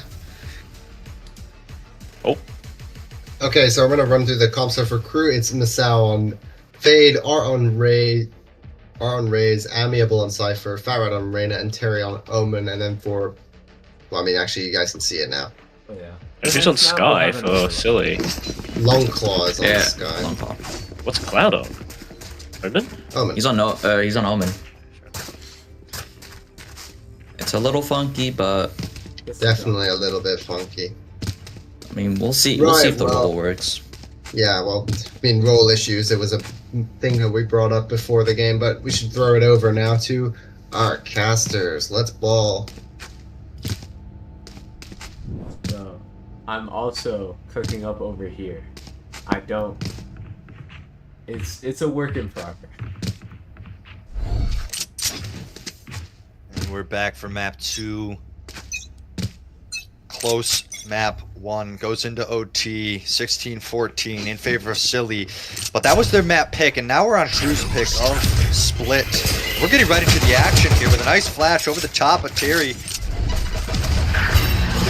Okay, so I'm gonna run through the comp. So for crew, it's Masao on Fade, R on Raze, Amiable on Cypher, Farad on Reyna, and Terry on Omen. And then for, well, I mean, actually, you guys can see it now. Oh yeah. Who's on Now we Sky have an for overlay. Silly? Longclaw is on Yeah, Sky. long call. What's Cloud on? Omen? Omen. He's on Omen. It's a little funky, but Definitely a little bit funky. I mean, we'll see. We'll see Right, if the well- roll works. Yeah, well, I mean, role issues. It was a thing that we brought up before the game, but we should throw it over now to our casters. Let's ball. So I'm also cooking up over here. I don't. It's a work in progress. And we're back for map 2. Close map 1 goes into OT 16-14 in favor of Silly. But that was their map pick, and now we're on Crew's pick of Split. We're getting right into the action here with a nice flash over the top of Terry. Look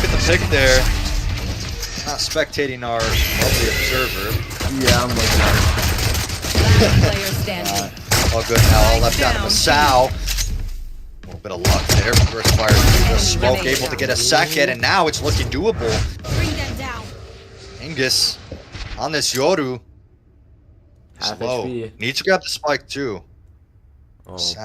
at the pick there. Not spectating our lovely observer. Yeah, I'm looking at Last player standing. All good now, all left down to Masao. A little bit of luck there. First fire through the smoke, able to get a second, and now it's looking doable. Bring them down. Angus on this Yoru. Half Slow. HP. Needs to grab the spike too. Oh, So,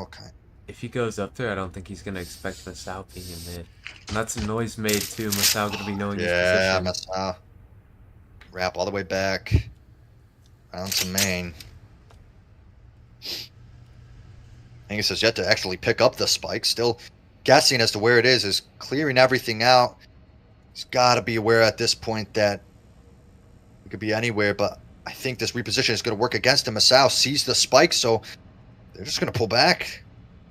okay. if he goes up there, I don't think he's gonna expect Masao being in mid. And that's a noise made too. Masao gonna be knowing Yeah, his position. Masao. Wrap all the way back. Round to main. Angus has yet to actually pick up the spike. Still guessing as to where it is clearing everything out. He's got to be aware at this point that it could be anywhere, but I think this reposition is going to work against him. Masao sees the spike, so they're just going to pull back.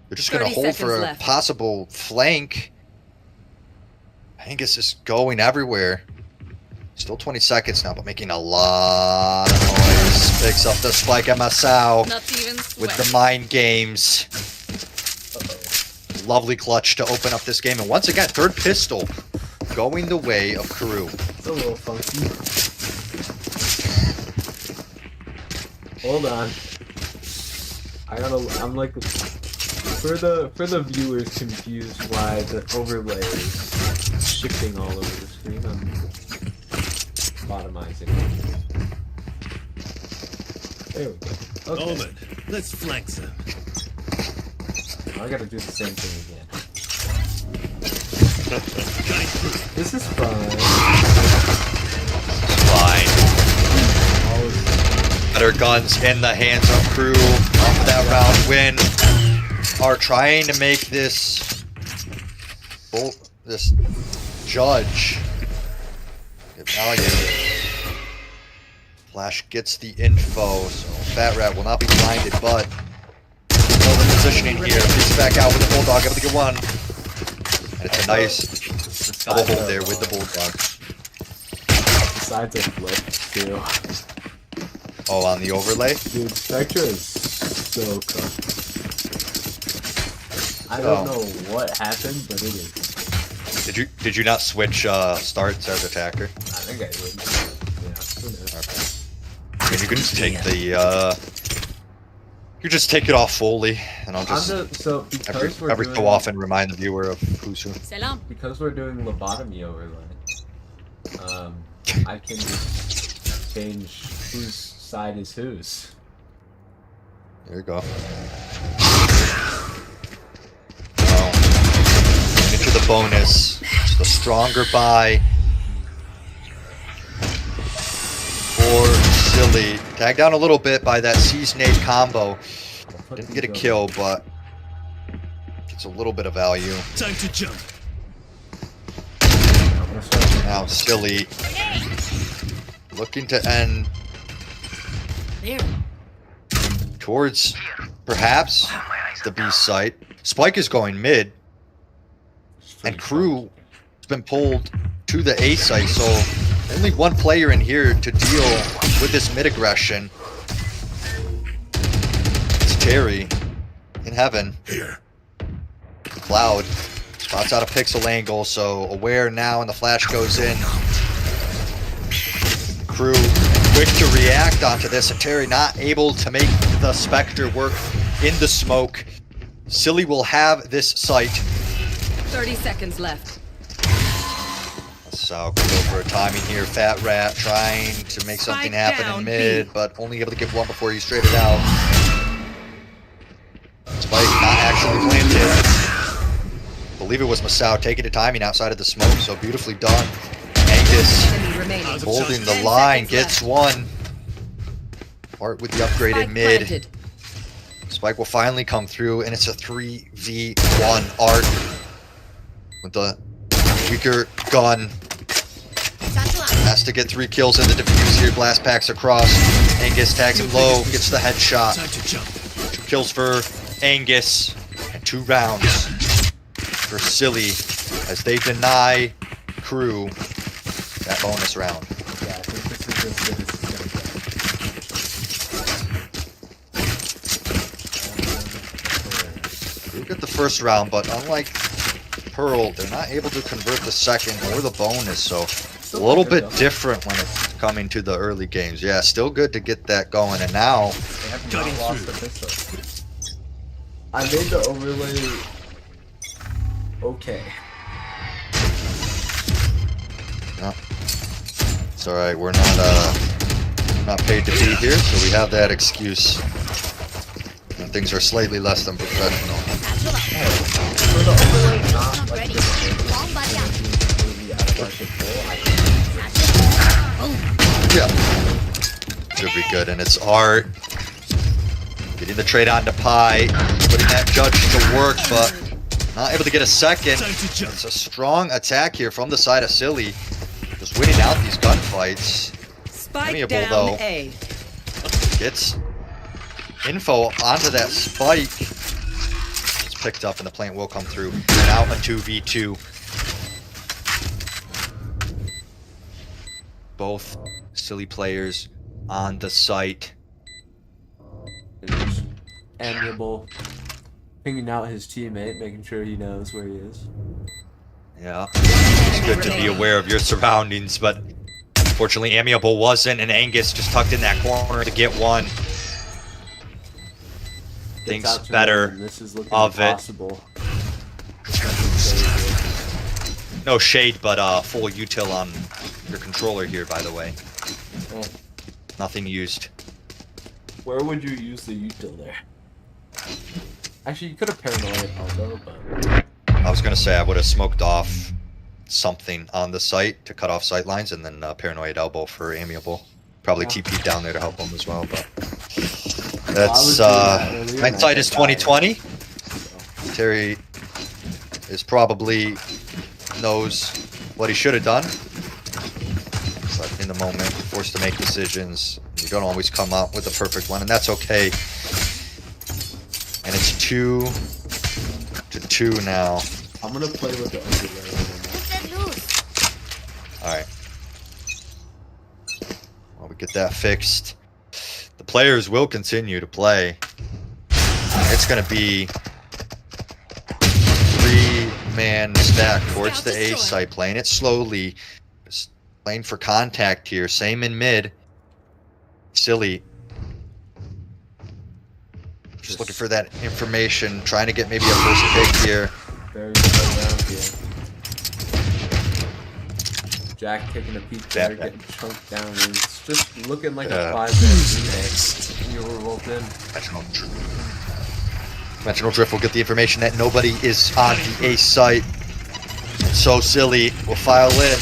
They're just going to 30 hold for seconds a left. possible flank. Angus is going everywhere. Still 20 seconds now, but making a lot of noise. Picks up the spike at Masao Not even with sweat. the mind games. Lovely clutch to open up this game. And once again, third pistol going the way of Karu. It's a little funky. Hold on. I'm like for the viewers confused why the overlay is shifting all over the screen. I'm bottomizing. There we go. Okay. Omen, let's flank them. I gotta do the same thing again. This is fun. better guns in the hands of crew off of that round win. Are trying to make this judge get valiant. Flash gets the info, so Fat Rat will not be blinded, but know the positioning here. He's back out with the Bulldog, able to get one. And it's a nice double hold there with the Bulldog. The sides are flipped too. Oh, on the overlay? Dude, Spectre is so cooked. I don't know what happened, but it is. Did you not switch starts as attacker? I think I would. Yeah, who knows? I mean, you can just take the you just take it off fully, and I'll just every so often remind the viewer of who's who. Because we're doing lobotomy overlay, I can just change whose side is whose. There you go. Oh. Into the bonus. It's the stronger buy for Silly. Tagged down a little bit by that Seize Nade combo. Didn't get a kill, but gets a little bit of value. Time to jump. Now Silly looking to end towards perhaps the B site. Spike is going mid, and crew has been pulled to the A site, so only one player in here to deal with this mid aggression. It's Terry in heaven. Here. Cloud spots out a pixel angle, so aware now, and the flash goes in. Crew quick to react onto this, and Terry not able to make the Spectre work in the smoke. Silly will have this site. 30 seconds left. So go for a timing here. Fat Rat trying to make something happen in mid, but only able to get one before he's traded out. Spike not actually planted. Believe it was Masao taking the timing outside of the smoke, so beautifully done. Angus holding the line, gets one. Art with the upgraded mid. Spike will finally come through, and it's a 3v1 Art with the weaker gun. Has to get 3 kills in the defuse here. Blast packs across. Angus tags him low, gets the headshot. 2 kills for Angus, and 2 rounds for Silly as they deny crew that bonus round. Yeah, I think this is as good as it's gonna They get the first round, but unlike Pearl, they're not able to convert the second or the bonus, so a little bit different when it's coming to the early games. Yeah, still good to get that going, and now they have not lost the pistol. I made the overlay okay. no, it's all right. We're not paid to be here, so we have that excuse. And things are slightly less than professional. For the overlay, not like Yeah, should be good, and it's Art getting the trade onto Pi, putting that judge to work, but not able to get a second. It's a strong attack here from the side of Silly, just winning out these gunfights. Amiable though gets info onto that Spike. It's picked up, and the plant will come through. Now a 2v2. Both Silly players on the site. Just amiable, pinging out his teammate, making sure he knows where he is. Yeah, it's good to be aware of your surroundings, but unfortunately Amiable wasn't, and Angus just tucked in that corner to get one. Thinks better this is of impossible. it. No shade, but full util on your controller here, by the way. Oh. Nothing used. Where would you use the util there? Actually, you could have paranoid elbow, but I was gonna say I would have smoked off something on the site to cut off sight lines, and then paranoid elbow for Amiable. probably Yeah. TP down there to help him as well. But was that's doing that earlier, and I hindsight is kept dying. 2020. So, Terry is probably knows what he should have done, but in the moment, forced to make decisions. You don't always come up with the perfect one, and that's okay. And it's 2-2 now. I'm gonna play with the overlay. All right. Well, we get that fixed. The players will continue to play. It's going to be 3-man stack towards the A site, playing it slowly. Just playing for contact here. Same in mid. Silly. Just looking for that information. Trying to get maybe a first pick here. Very good round here. Jack taking a peek there, Yeah. getting chunked down. And it's just looking like a Yeah. 5-man remake. And you were rolled in. Dimensional Drift will get the information that nobody is on the A site. And so Silly will file in,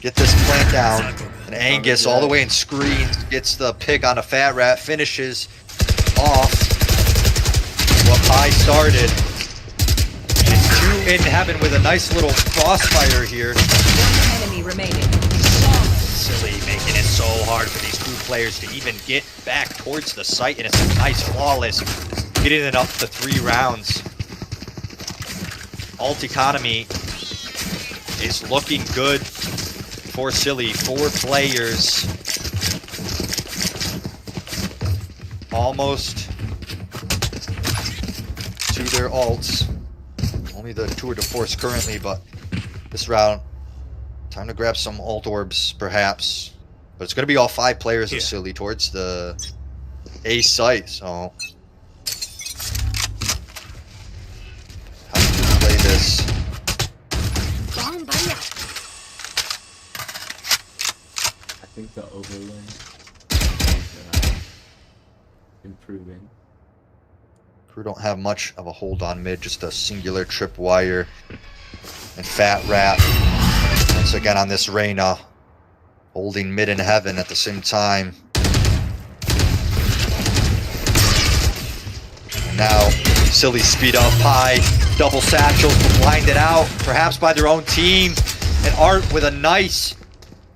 get this plant down, and Angus all the way in screens, gets the pick on a Fat Rat, finishes off what Pi started. And it's 2 in heaven with a nice little crossfire here. One enemy remaining. Silly making it so hard for these two players to even get back towards the site, and it's a nice flawless getting it up to 3 rounds. Alt economy is looking good for Silly. 4 players almost to their alts. Only the Tour de Force currently, but this round, time to grab some alt orbs, perhaps. But it's going to be all 5 players of Silly towards the A site, so how do you play this? I think the overlay improving. Crew don't have much of a hold on mid, just a singular trip wire and Fat Rat. Once again on this Reyna, holding mid in heaven at the same time. And now Silly speed up high, double satchels, blinded out, perhaps by their own team. And Art with a nice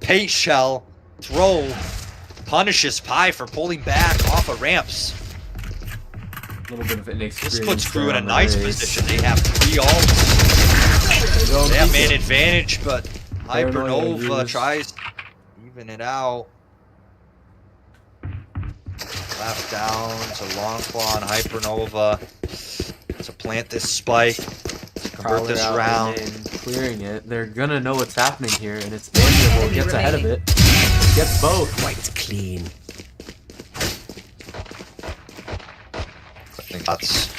paint shell throw punishes Pi for pulling back off of ramps. A little bit of inexperience. This puts Crew in there a on the nice race. position. They have 3 ults. They have man advantage, but Paranoia Hypernova use. tries to even it out. Left down to long claw on Hypernova to plant this spike, to convert Prowler this out round. and clearing it. They're gonna know what's happening here, and it's amiable. Gets ahead of it. Gets both. Quite clean. I think that's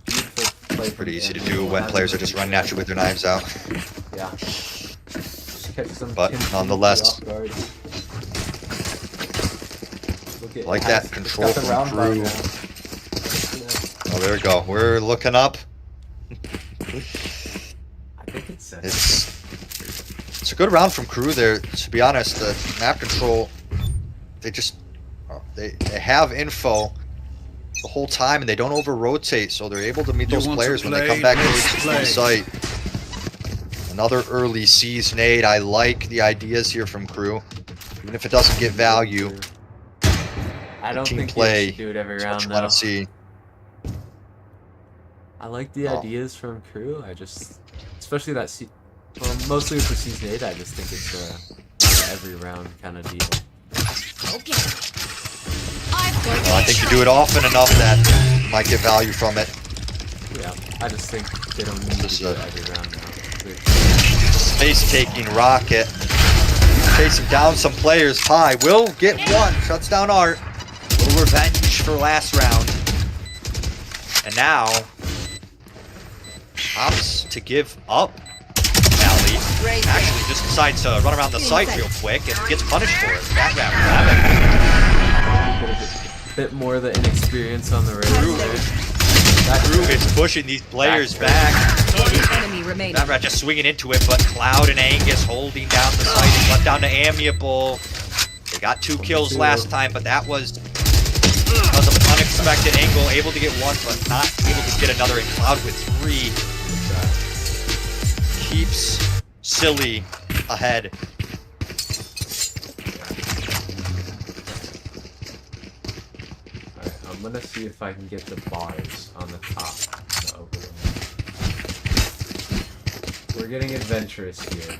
Beautiful play from pretty easy to the do amiable. when players are just running at you with their knives out. Yeah. Just catch some But Tim nonetheless, off guard. Look at- like it that has- control it's got the from round bar Crew. now. Oh, there we go. We're looking up. I think it's It's a good round from Crew there. To be honest, the map control, they just they have info the whole time and they don't over rotate, so they're able to meet You those want to players when they play, come back let's towards the play. site. Another early C's nade. I like the ideas here from Crew, even if it doesn't get value. I don't team think play you should do it every is what round you though. want to see. I like the Oh. ideas from Crew. I just, especially that well, mostly with the season 8. I just think it's a every round kind of deal. Okay. Well, I think you do it often enough that you might get value from it. Yeah, I just think they don't need to This is do it a- every round now. Space-taking rocket, chasing down some players. Pi will get one, shuts down Art. Little revenge for last round. And now, opts to give up. Valley actually just decides to run around the site real quick and gets punished for it. Fat Rat grabbing. Bit more of the inexperience on the race there. That Crew is pushing these players back. One enemy remaining. Fat Rat just swinging into it, but Cloud and Angus holding down the site. It's left down to Amiable. They got 2 kills last time, but that was because of an unexpected angle. Able to get 1, but not able to get another. And Cloud with 3 keeps Silly ahead. Alright, I'm gonna see if I can get the bars on the top to overlay. We're getting adventurous here.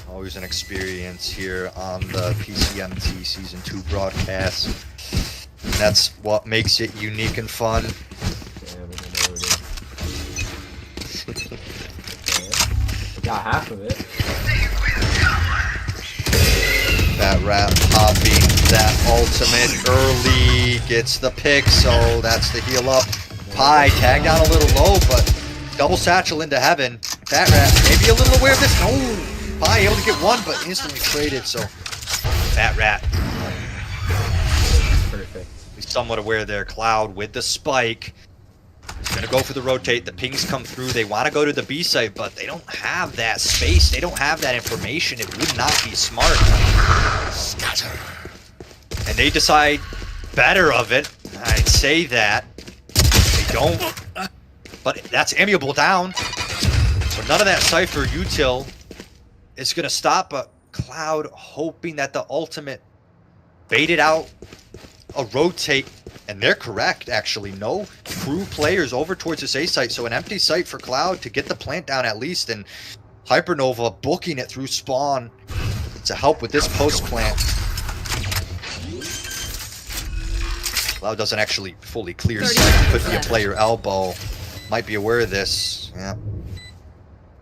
Always an experience here on the PCMT Season 2 broadcast. And that's what makes it unique and fun. Yeah, we don't know what it is. Okay. Got half of it. That rat popping that ultimate early gets the pick, so that's the heal up. Pi tagged down a little low, but double satchel into heaven. Fat rat maybe a little aware of this. No! Pi able to get 1, but instantly traded, so Fat rat. Perfect. He's somewhat aware there. Cloud with the spike. He's gonna go for the rotate. The pings come through. They want to go to the B site, but they don't have that space. They don't have that information. It would not be smart. Scatter. And they decide better of it. I'd say that. They don't. But that's amiable down. So none of that Cypher util is gonna stop, but Cloud hoping that the ultimate baited out a rotate. And they're correct, actually. No crew players over towards this A site, so an empty site for Cloud to get the plant down at least, and Hypernova booking it through spawn to help with this post plant. Cloud doesn't actually fully clear sight. Could be a player elbow. Might be aware of this. Yeah.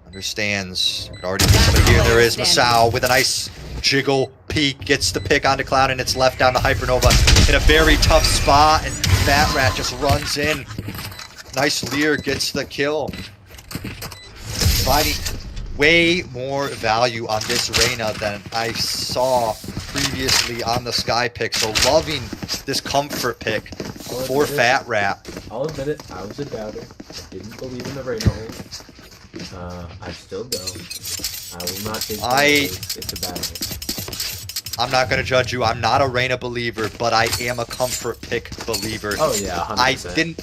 Understands. Could already be somebody here. There is Masao with a nice jiggle peek, gets the pick onto Cloud, and it's left down to Hypernova in a very tough spot, and Fat Rat just runs in. Nice Lear gets the kill. Finding way more value on this Reyna than I saw previously on the Sky pick, so loving this comfort pick for Fat Rat. I'll admit it, I was a doubter. I didn't believe in the Reyna ult. I still don't. I will not take it's a battle. I'm not going to judge you. I'm not a Reyna believer, but I am a comfort pick believer. Oh yeah, 100%. I didn't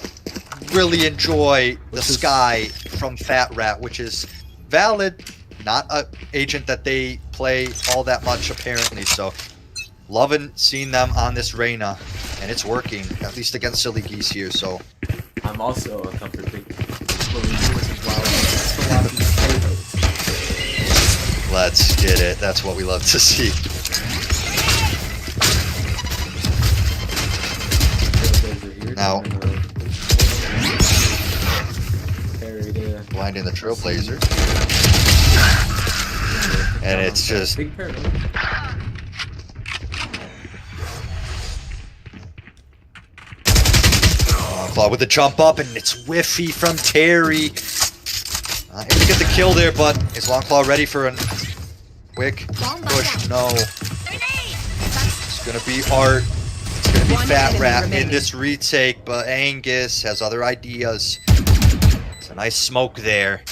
really enjoy the Sky from Fat Rat, which is valid. Not an agent that they play all that much, apparently. So, loving seeing them on this Reyna, and it's working, at least against Silly Geese here. So, I'm also a comfort pick believer as well. That's a lot of potatoes. Let's get it. That's what we love to see. Now, blinding the Trailblazer. And it's just... Claw with the jump up, and it's whiffy from Terry. Not able to get the kill there, but is Longclaw ready for a quick push? No. It's gonna be Art. It's gonna be Fat Rat in this retake, but Angus has other ideas. It's a nice smoke there.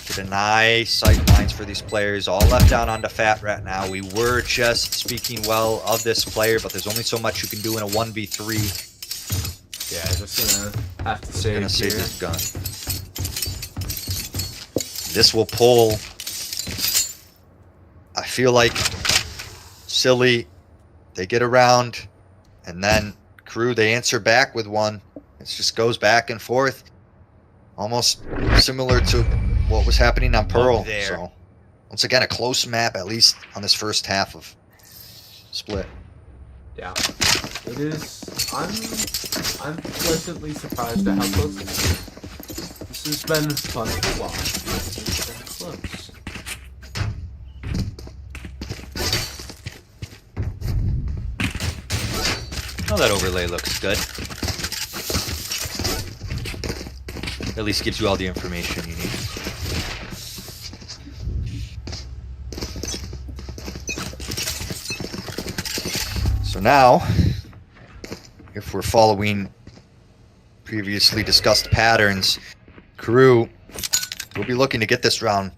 Get a nice sight lines for these players. All left down onto Fat Rat now. We were just speaking well of this player, but there's only so much you can do in a 1v3. Yeah, just gonna have to save this gun. This will pull. I feel like Silly, they get around, and then Crew, they answer back with one. It just goes back and forth. Almost similar to what was happening on Pearl. So, once again, a close map, at least on this first half of Split. Yeah, it is. I'm pleasantly surprised at how close it is. This has been fun to watch. It's been close. Oh, that overlay looks good. At least gives you all the information you need. So now, if we're following previously discussed patterns, Crew will be looking to get this round.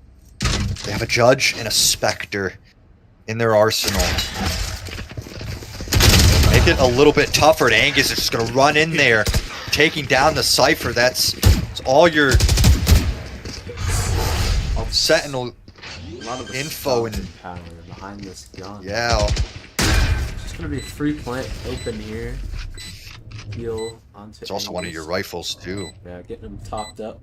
They have a Judge and a Spectre. in their arsenal. Make it a little bit tougher, and Angus is just going to run in there, taking down the Cypher. That's all your Sentinel A lot of the info and stopping power behind this gun. yeah. It's just gonna be free plant open here. Heal onto. It's also one of your rifles too. Yeah, getting them topped up.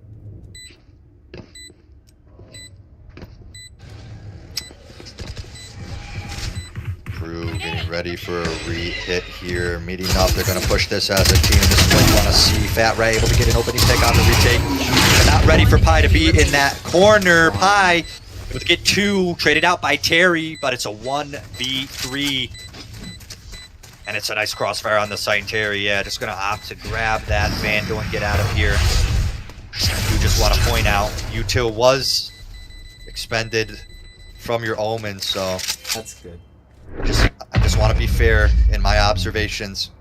Crew getting ready for a re-hit here, meeting up. They're going to push this as a team. This is what you want to see. Fat Ray able to get an opening pick on the retake. They're not ready for Pi to be in that corner. Pi able to get 2, traded out by Terry, but it's a 1v3. And it's a nice crossfire on the site. Terry, yeah, just going to opt to grab that Vandal and get out of here. I do just want to point out, Util was expended from your Omen, so That's good. I just want to be fair in my observations.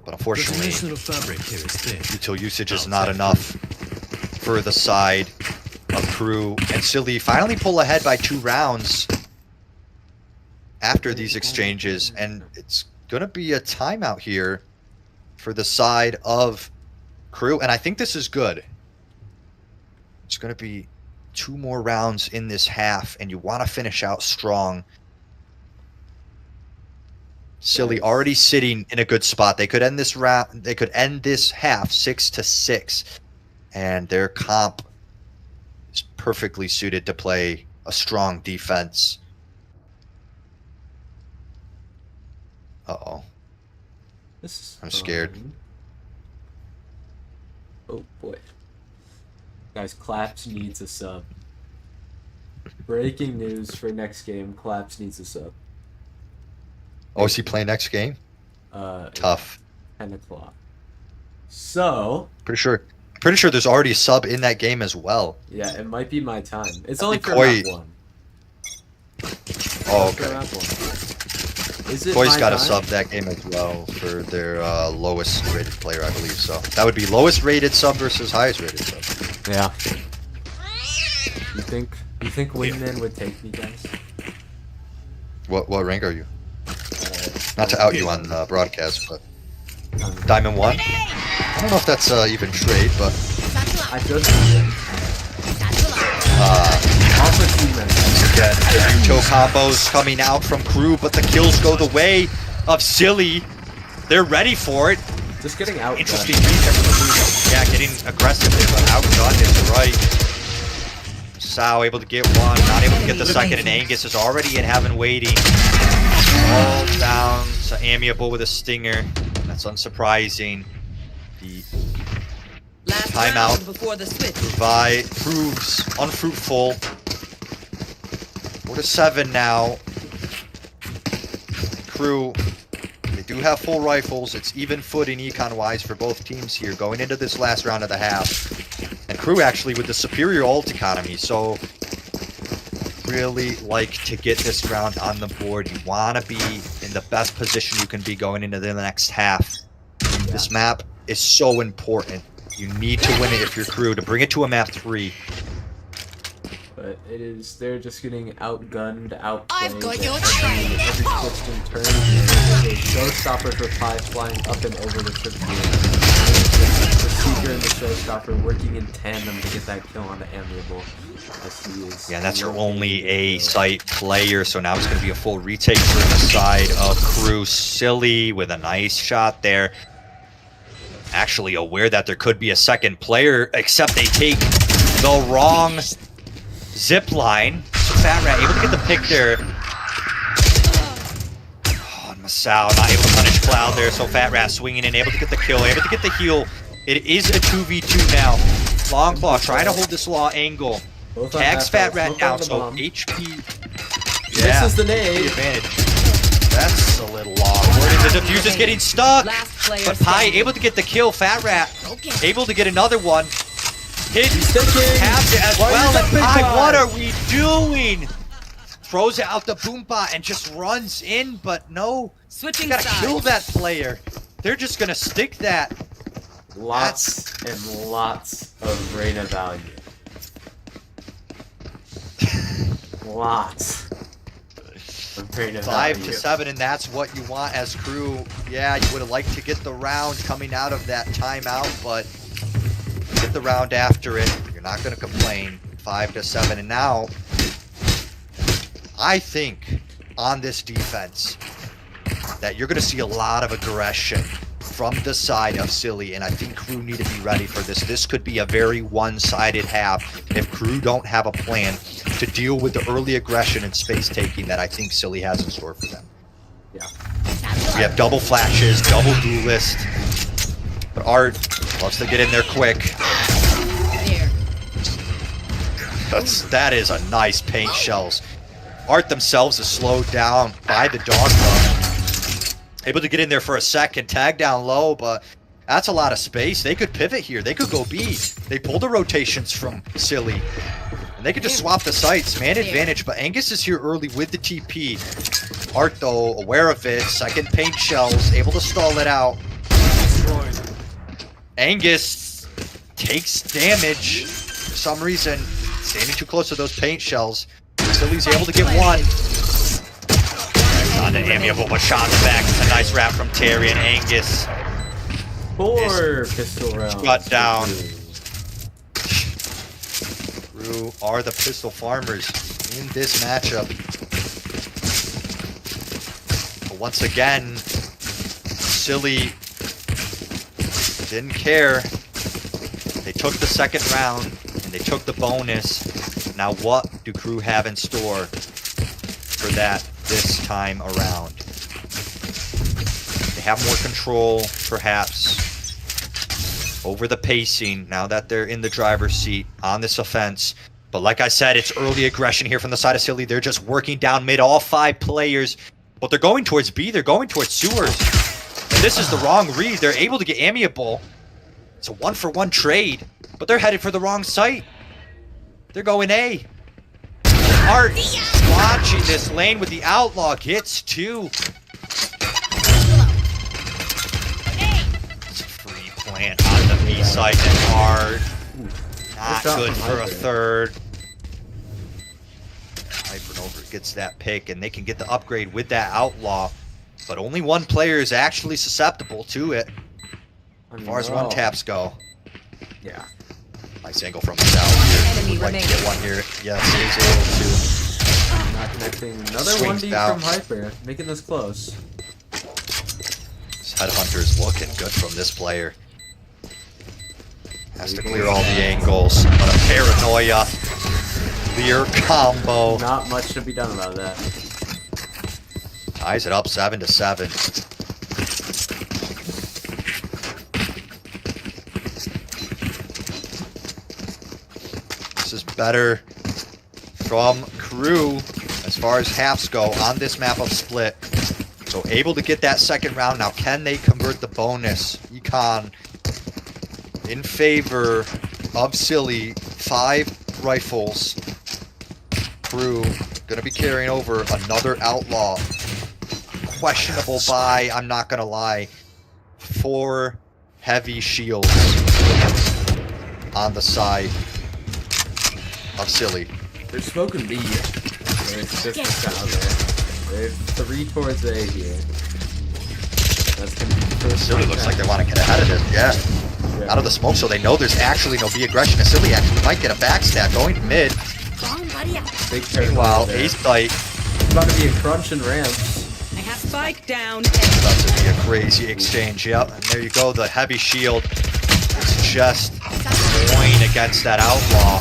But unfortunately, util usage is not enough for the side of Crew. And Silly finally pull ahead by 2 rounds after these exchanges. And it's going to be a timeout here for the side of Crew. And I think this is good. It's going to be 2 more rounds in this half, and you want to finish out strong. Silly already sitting in a good spot. They could end this round. They could end this half 6-6, and their comp is perfectly suited to play a strong defense. Uh-oh. This is I'm scared. fun. Oh boy. Guys, Claps needs a sub. Breaking news for next game, Claps needs a sub. Oh, is he playing next game? Tough. 10 o'clock. So... Pretty sure there's already a sub in that game as well. Yeah, it might be my time. It's only for Koi- round 1. Oh, It's for okay. round 1. Is it Boys my got a time? sub that game as well for their lowest rated player, I believe. So that would be lowest rated sub versus highest rated sub. Yeah. You think Wingman would take me, guys? What rank are you? Not to out you on broadcast, but Diamond 1. I don't know if that's even trade, but I just also again, the Uto combos coming out from Crew, but the kills go the way of Silly. They're ready for it. just getting out. Interesting read there from the Blue. Yeah, getting aggressive there, but outgunned is right. Sao able to get 1, not able to get the second, and Angus is already in heaven waiting. All down to Amiable with a stinger. That's unsurprising. The Last timeout round before the switch. proves unfruitful. 4-7 now. Crew, they do have full rifles. It's even footing econ-wise for both teams here going into this last round of the half. And Crew actually with the superior ult economy, so really like to get this round on the board. You want to be in the best position you can be going into the next half. This map is so important. You need to win it if you're Crew to bring it to a map 3. But it is, they're just getting outgunned, outplayed. I've got your Every twist and turn. There's a showstopper for Pi flying up and over the trip here. The Seeker and the showstopper working in tandem to get that kill on the Amiable. As he is Yeah, and that's your only A site player, so now it's going to be a full retake for the side of Crew. Silly with a nice shot there. Actually aware that there could be a second player, except they take the wrong zip line. So Fat Rat able to get the pick there. Oh, and Masao not able to punish Cloud there, so Fat Rat swinging in, able to get the kill, able to get the heal. It is a 2v2 now. Long Claw trying to hold this law angle. Both on Tags half Fat health, Rat both down, on the so bomb. HP. Misses the the nade. advantage. That's a little awkward. The defuse is getting stuck. Last player But Pi standing. able to get the kill. Fat Rat able to get another one. Hit Sticking. taps it as Why well. is that And big Pi, guy? what are we doing? Throws it out the boom bot and just runs in, but no. Switching You gotta sides. kill that player. They're just gonna stick that. Lots and lots of Reyna value. Lots. I'm praying about 5 you. to 7, and that's what you want as crew. Yeah, you would have liked to get the round coming out of that timeout, but get the round after it. You're not going to complain. 5 to 7, and now I think on this defense that you're going to see a lot of aggression from the side of Silly, and I think crew need to be ready for this. This could be a very one-sided half if crew don't have a plan to deal with the early aggression and space taking that I think Silly has in store for them. Yeah. We have double flashes, double duelist, but Art loves to get in there quick. There. That is a nice paint shells. Art themselves is slowed down by the dog rush. Able to get in there for a second, tag down low, but that's a lot of space. They could pivot here. They could go B. They pulled the rotations from Silly. And they could just swap the sites. Man advantage, but Angus is here early with the TP. Art, though, aware of it. Second paint shells, able to stall it out. Angus takes damage for some reason. Standing too close to those paint shells. Silly's able to get one. On the amiable, but shot in the back. It's a nice wrap from Terry and Angus. 4 pistol rounds. Shut down. Crew are the pistol farmers in this matchup. But once again, Silly didn't care. They took the second round and they took the bonus. Now what do crew have in store for that this time around? They have more control, perhaps, over the pacing now that they're in the driver's seat on this offense. But like I said, it's early aggression here from the side of Silly. They're just working down mid, all 5 players. But they're going towards B. They're going towards sewers. And this is the wrong read. They're able to get amiable. It's a 1-for-1 trade. But they're headed for the wrong site. They're going A. Art watching this lane with the outlaw. Gets 2. It's a free plant on the B side and Art. Not good for a third. Hypernova gets that pick, and they can get the upgrade with that outlaw. But only one player is actually susceptible to it, as far as one taps go. Yeah. Nice angle from the south. Would like to get one here. Yes, he's able Not connecting. Another Swings 1D out. from Hyper, making this close. to. This Headhunter is looking good from this player. Has to clear all the angles. But a paranoia. Clear combo. Not much to be done about that. Ties it up 7 to 7. This is better from crew as far as halves go on this map of split. So able to get that second round. Now can they convert the bonus? Econ in favor of Silly. 5 rifles. Crew gonna be carrying over another outlaw. Questionable buy, I'm not gonna lie. 4 heavy shields on the side of Silly. They're smoking B. There's just out there. There's 3 towards A here. That's gonna be the first Silly one looks back. like they want to get ahead of it. Yeah. Yeah. Out of the smoke, so they know there's actually no B aggression. And Silly actually might get a backstab going mid. Big turn. Meanwhile, there. Ace Sight It's about to be a crunch and ramps. I have spike down. about to be a crazy exchange. Yep, and there you go. The heavy shield is just going against that outlaw.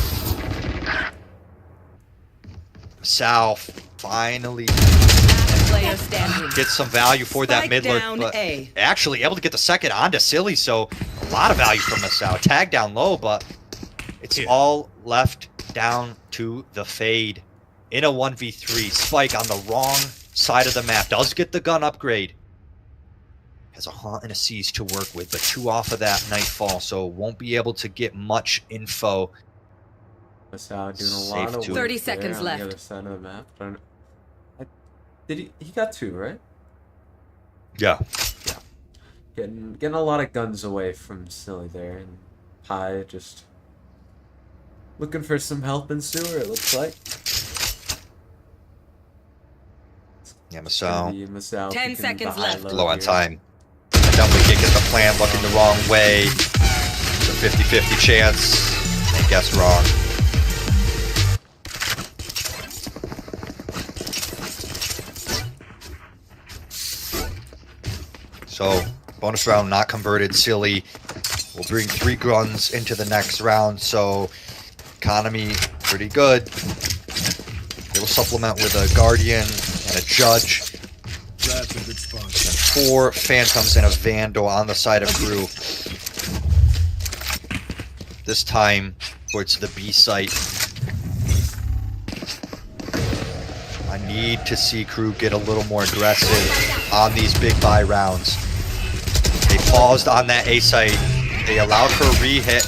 South finally Last player standing. gets some value for that Spike mid lurk, down but A. actually able to get the second onto Silly, so a lot of value from the South. Tag down low, but it's all left down to the fade in a 1v3. Spike on the wrong side of the map. Does get the gun upgrade. Has a haunt and a seize to work with, but 2 off of that nightfall, so won't be able to get much info. Masao doing a Safe lot of to- work 30 there seconds on left. the other side of the map. Did he got 2, right? Yeah. Getting a lot of guns away from Silly there, and Pi just looking for some help in sewer, it looks like. Yeah, It's gonna Masao. be Masao 10 picking seconds the high left. low Low on here. time. Definitely can't get the plan, looking the wrong way. It's a 50-50 chance. And guess wrong. So, bonus round not converted, silly. We'll bring 3 guns into the next round, so economy pretty good. They will supplement with a guardian and a judge. That's a good spot. And 4 phantoms and a vandal on the side of crew. This time towards the B site. I need to see crew get a little more aggressive on these big buy rounds. They paused on that A site. They allowed for a re-hit.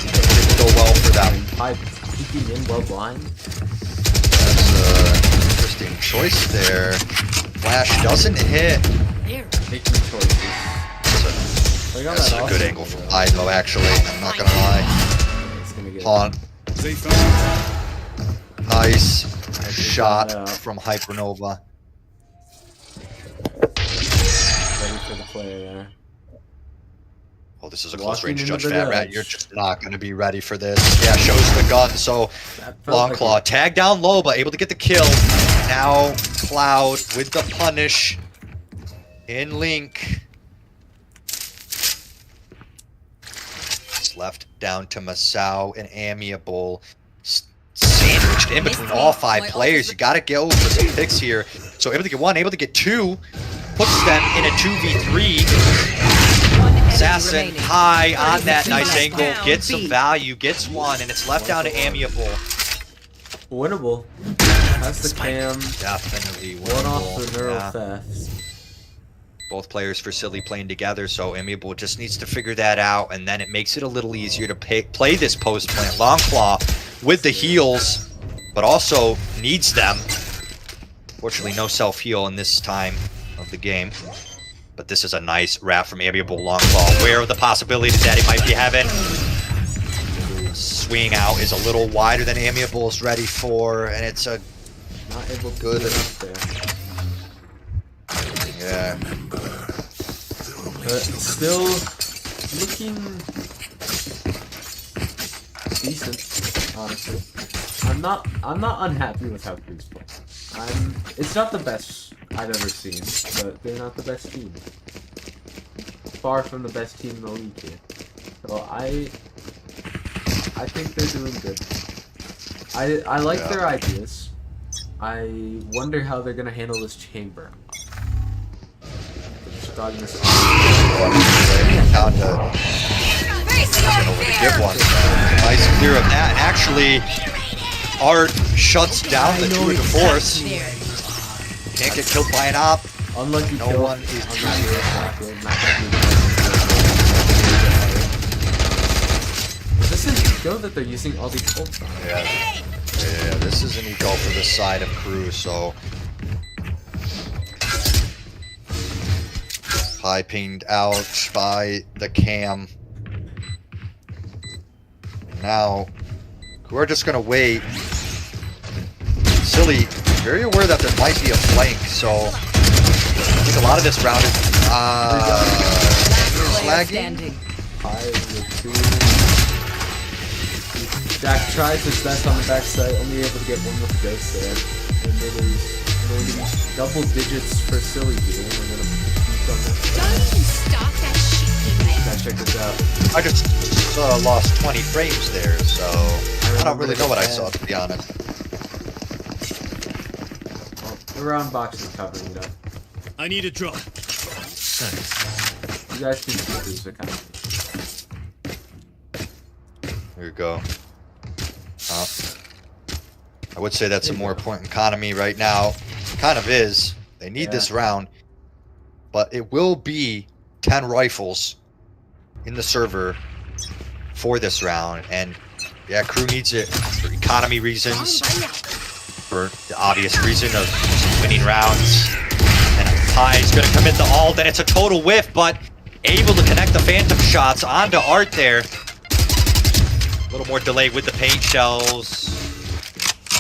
Didn't go well for them. High peeking in well blind. That's an interesting choice there. Flash doesn't hit. Making choices. That's a good angle from high though, actually. I'm not gonna lie. It's gonna get Haunt. They found Nice found shot out. from Hypernova. ready for the player there. Oh, this is a close Walking range into judge, the Fat Rat. dodge. You're just not going to be ready for this. Yeah, shows the gun, so That felt Long like Claw. Tag down low, but able to get the kill. Now Cloud with the punish. In Link. It's left down to Masao and Amiable. Sandwiched in between all 5 players. You got to go for some picks here. So able to get 1, able to get 2. Puts them in a 2v3. One enemy Assassin remaining. high on that 30 nice seconds angle, down, gets some B. value, gets 1, and it's left down to Amiable. Winnable. That's the cam. Definitely One off the winnable. neural Yeah. thefts. Both players for Silly playing together, so Amiable just needs to figure that out, and then it makes it a little easier to play this post plant. Longclaw with the heals, but also needs them. Fortunately, no self-heal in this time of the game. But this is a nice wrap from Amiable Longclaw. Aware of the possibilities that he might be having. Swing out is a little wider than Amiable is ready for, and it's a Not able to Good. get up there. yeah. But still looking decent, honestly. I'm not unhappy with how Greece play. It's not the best I've ever seen, but they're not the best team. Far from the best team in the league here. So I think they're doing good. I like Yeah. their ideas. I wonder how they're gonna handle this chamber. They're just starting this Down to over to give one. Nice clear of that. And actually, Art shuts down the 2 into force. Can't get killed by an op. unlucky No kill. one is Unlucky choosing kill. it. Not gonna be- This is good that they're using all these ults on. Yeah, this is an eco for the side of crew, so. High pinged out by the cam. Now, we're just gonna wait. Silly, very aware that there might be a flank, so I think a lot of this round is Player lagging. standing. High with 2. Jack tries his best on the backside, only able to get 1 with the ghost there. And it is going double digits for Silly here. We're gonna beat on this. Don't even start that shit, teammate. Guys, check this out. I just lost 20 frames there, so I don't really know what I saw, to be honest. Well, the round box is covering it up. I need a drop. You guys can keep this account. Here we go. I would say that's a more important economy right now. Kind of is. They need this round. But it will be 10 rifles in the server for this round. And yeah, crew needs it for economy reasons. For the obvious reason of winning rounds. And High's going to commit the ult, and it's a total whiff, but able to connect the phantom shots onto Art there. A little more delay with the paint shells.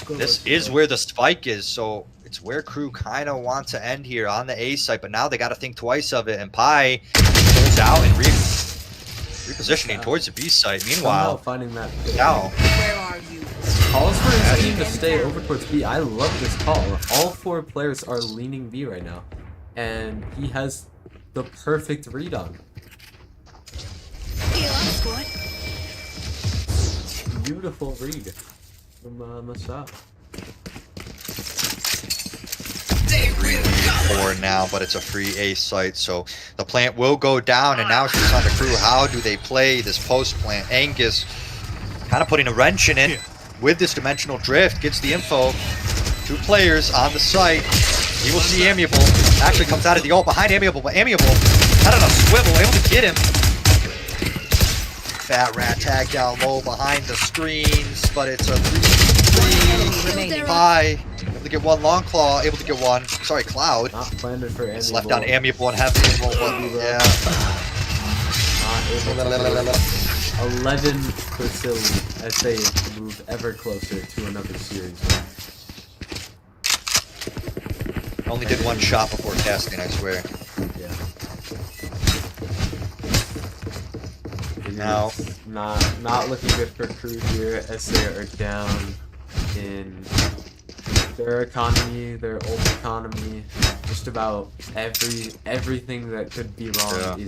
This is where the spike is, so It's where Crew kind of want to end here on the A site, but now they got to think twice of it. And Pi pulls out and repositioning towards the B site. Meanwhile, finding that now Where are you? calls for his team to stay over towards B. I love this call. All 4 players are leaning B right now, and he has the perfect read on. Heal up, squad. Beautiful read from Masa. 4 now, but it's a free A site, so the plant will go down, and now it's just on the Crew. How do they play this post plant? Angus kind of putting a wrench in it with this dimensional drift, gets the info. 2 players on the site. He will see Amiable. Actually comes out of the ult behind Amiable, but Amiable out on a swivel, able to get him. Fat Rat tagged down low behind the screens, but it's a 3-3. Pi able to get 1. Long Claw able to get 1. Sorry, Cloud. Not planted for It's Amiable. left on Amiable and Heavy. Yeah. Not able to 11 for Silly as they move ever closer to another series. Only did 1 shot before casting, I swear. Yeah. It Now. is not looking good for Crew here as they are down in their economy, their old economy. Just about everything that could be wrong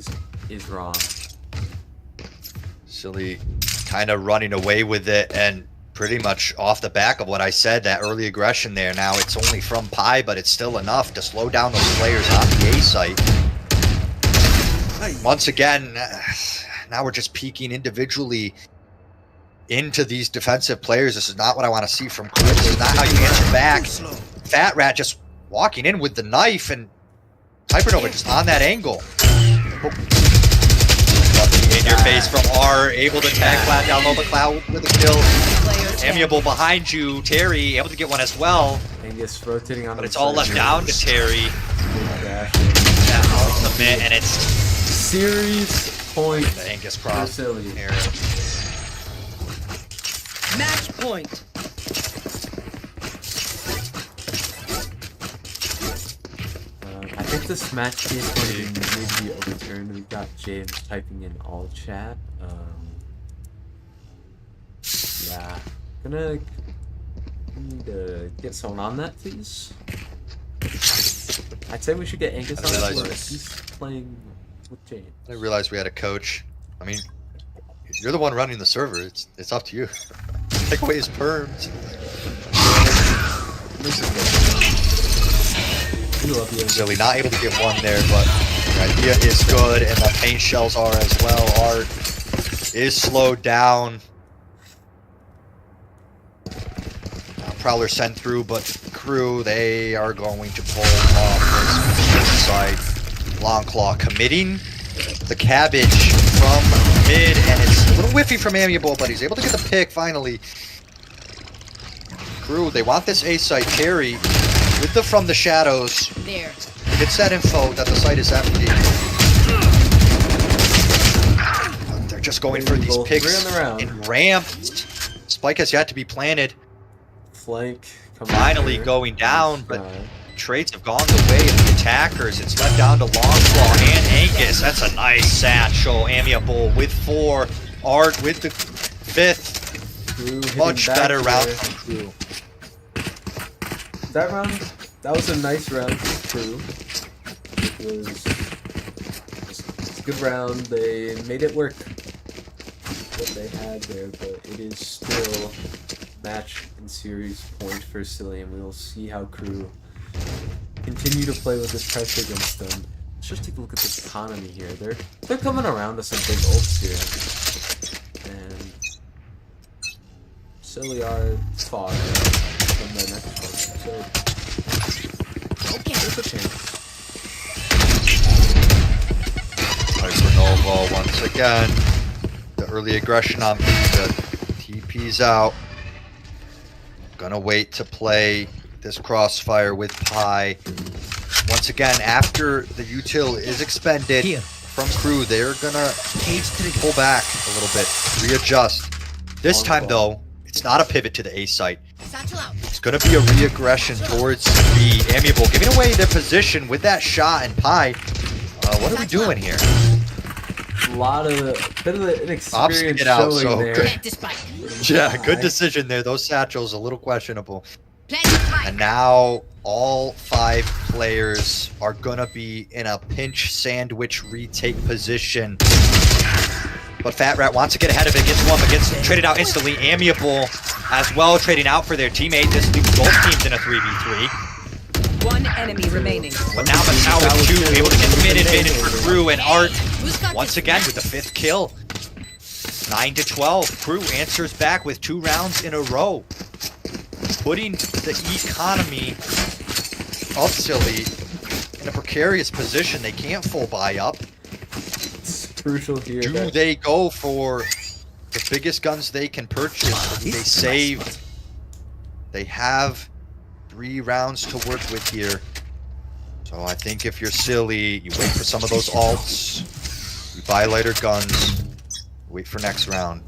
is wrong. Silly kind of running away with it, and pretty much off the back of what I said, that early aggression there. Now it's only from Pi, but it's still enough to slow down those players on the A site. Once again, now we're just peeking individually into these defensive players. This is not what I want to see from Crew. This is not how you answer back. Fat Rat just walking in with the knife, and Hypernova just on that angle. In your face from R, able to tag Plat down low, but Cloud with a kill. Amiable behind you, Terry able to get 1 as well. Angus rotating on, But it's all left down to Terry. That ultimate, and it's series point the Angus for cross Silly. here. Match point. I think this match game is going to need to be overturned. We've got James typing in all chat. Yeah, gonna need to get someone on that, please. I'd say we should get Angus on it, but he's playing with James. I realized we had a coach. I mean, you're the one running the server. It's up to you. Take away his perms. We love you. Silly not able to get 1 there, but the idea is good, and the paint shells are as well. Art is slowed down. Prowler sent through, but Crew, they are going to pull off this side. Longclaw committing the cabbage from mid, and it's a little whiffy from Amiable, but he's able to get the pick finally. Crew, they want this A site. Terry with the from the shadows. There. Gets that info that the site is empty. But they're just going for these picks and ramped. Spike has yet to be planted. Flank. Finally going down, but trades have gone the way of the attackers. It's left down to Longclaw and Angus. That's a nice satchel. Amiable with 4. Art with the 5th. Much better round from Crew. That round, that was a nice round for Crew. It was a good round. They made it work. What they had there, but it is still match and series point for Silly, and we will see how Crew continue to play with this pressure against them. Let's just take a look at this economy here. They're coming around to some big ults here, and Silly are far from their next one, so there's a chance. Hypernova once again. The early aggression on Pizza. TP's out. Gonna wait to play this crossfire with Pi. Once again, after the util is expended from Crew, they're gonna pull back a little bit, readjust. This time though, it's not a pivot to the A site. Satchel out. It's going to be a re-aggression towards the Amiable, giving away their position with that shot. And Pi, what are we doing here? A lot of bit of an Ops inexperience get out, showing so there. Plant the spike. Yeah, good decision there. Those satchels a little questionable. Plant the spike. And now all 5 players are gonna be in a pinch sandwich retake position. But Fat Rat wants to get ahead of it, gets one, but gets traded out instantly. Amiable as well, trading out for their teammate. This leaves both teams in a 3v3. One enemy remaining. But now Masao with 2, able to get mid for Crew, and Art once again with the 5th kill. 9-12. Crew answers back with 2 rounds in a row, putting the economy of Silly in a precarious position. They can't full buy up. It's crucial here. Do that- they go for the biggest guns they can purchase? Or do they save? They have 3 rounds to work with here. So I think if you're Silly, you wait for some of those alts. You buy lighter guns. Wait for next round.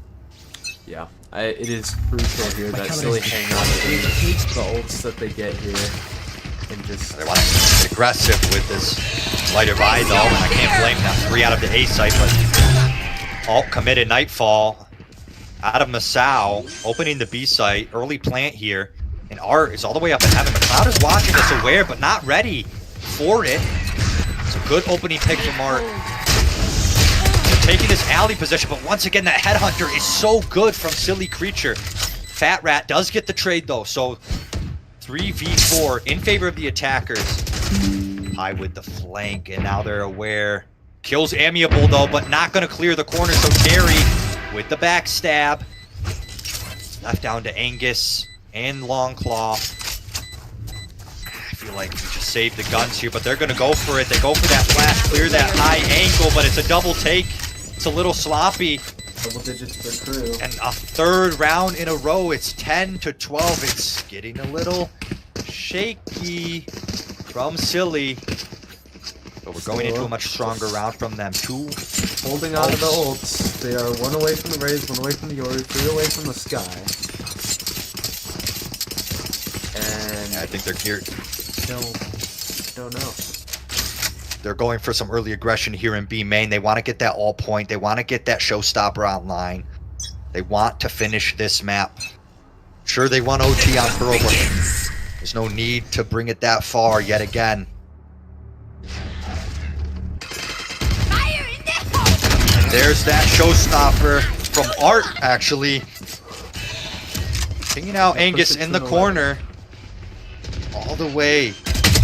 Yeah, it is crucial here that Silly hang on to the ults that they get here and just. They want to get aggressive with this lighter buy though. I can't blame them. 3 out of the A site, but alt committed Nightfall out of Masao, opening the B site. Early plant here, and Art is all the way up in heaven. McLeod is watching this, aware but not ready for it. It's a good opening pick from Art. Taking this alley position, but once again, that headhunter is so good from Silly Creature. Fat Rat does get the trade though, so 3v4 in favor of the attackers. High with the flank, and now they're aware. Kills Amiable though, but not gonna clear the corner, so Terry with the backstab. Left down to Angus and Longclaw. I feel like we just saved the guns here, but they're gonna go for it. They go for that flash, clear that high angle, but it's a double take. It's a little sloppy. Double digits for Crew. And a 3rd round in a row. It's 10-12. It's getting a little shaky from Silly. But we're going into a much stronger round from them. 2 Holding on to the ults. They are 1 away from the Rays, 1 away from the Yori, 3 away from the Sky. And I think they're geared. don't know. They're going for some early aggression here in B main. They want to get that all point. They want to get that showstopper online. They want to finish this map. Sure, they want OT on Pearl, but there's no need to bring it that far yet again. Fire in the hole. And there's that showstopper from Art, actually. Pinging out Angus in the corner. All the way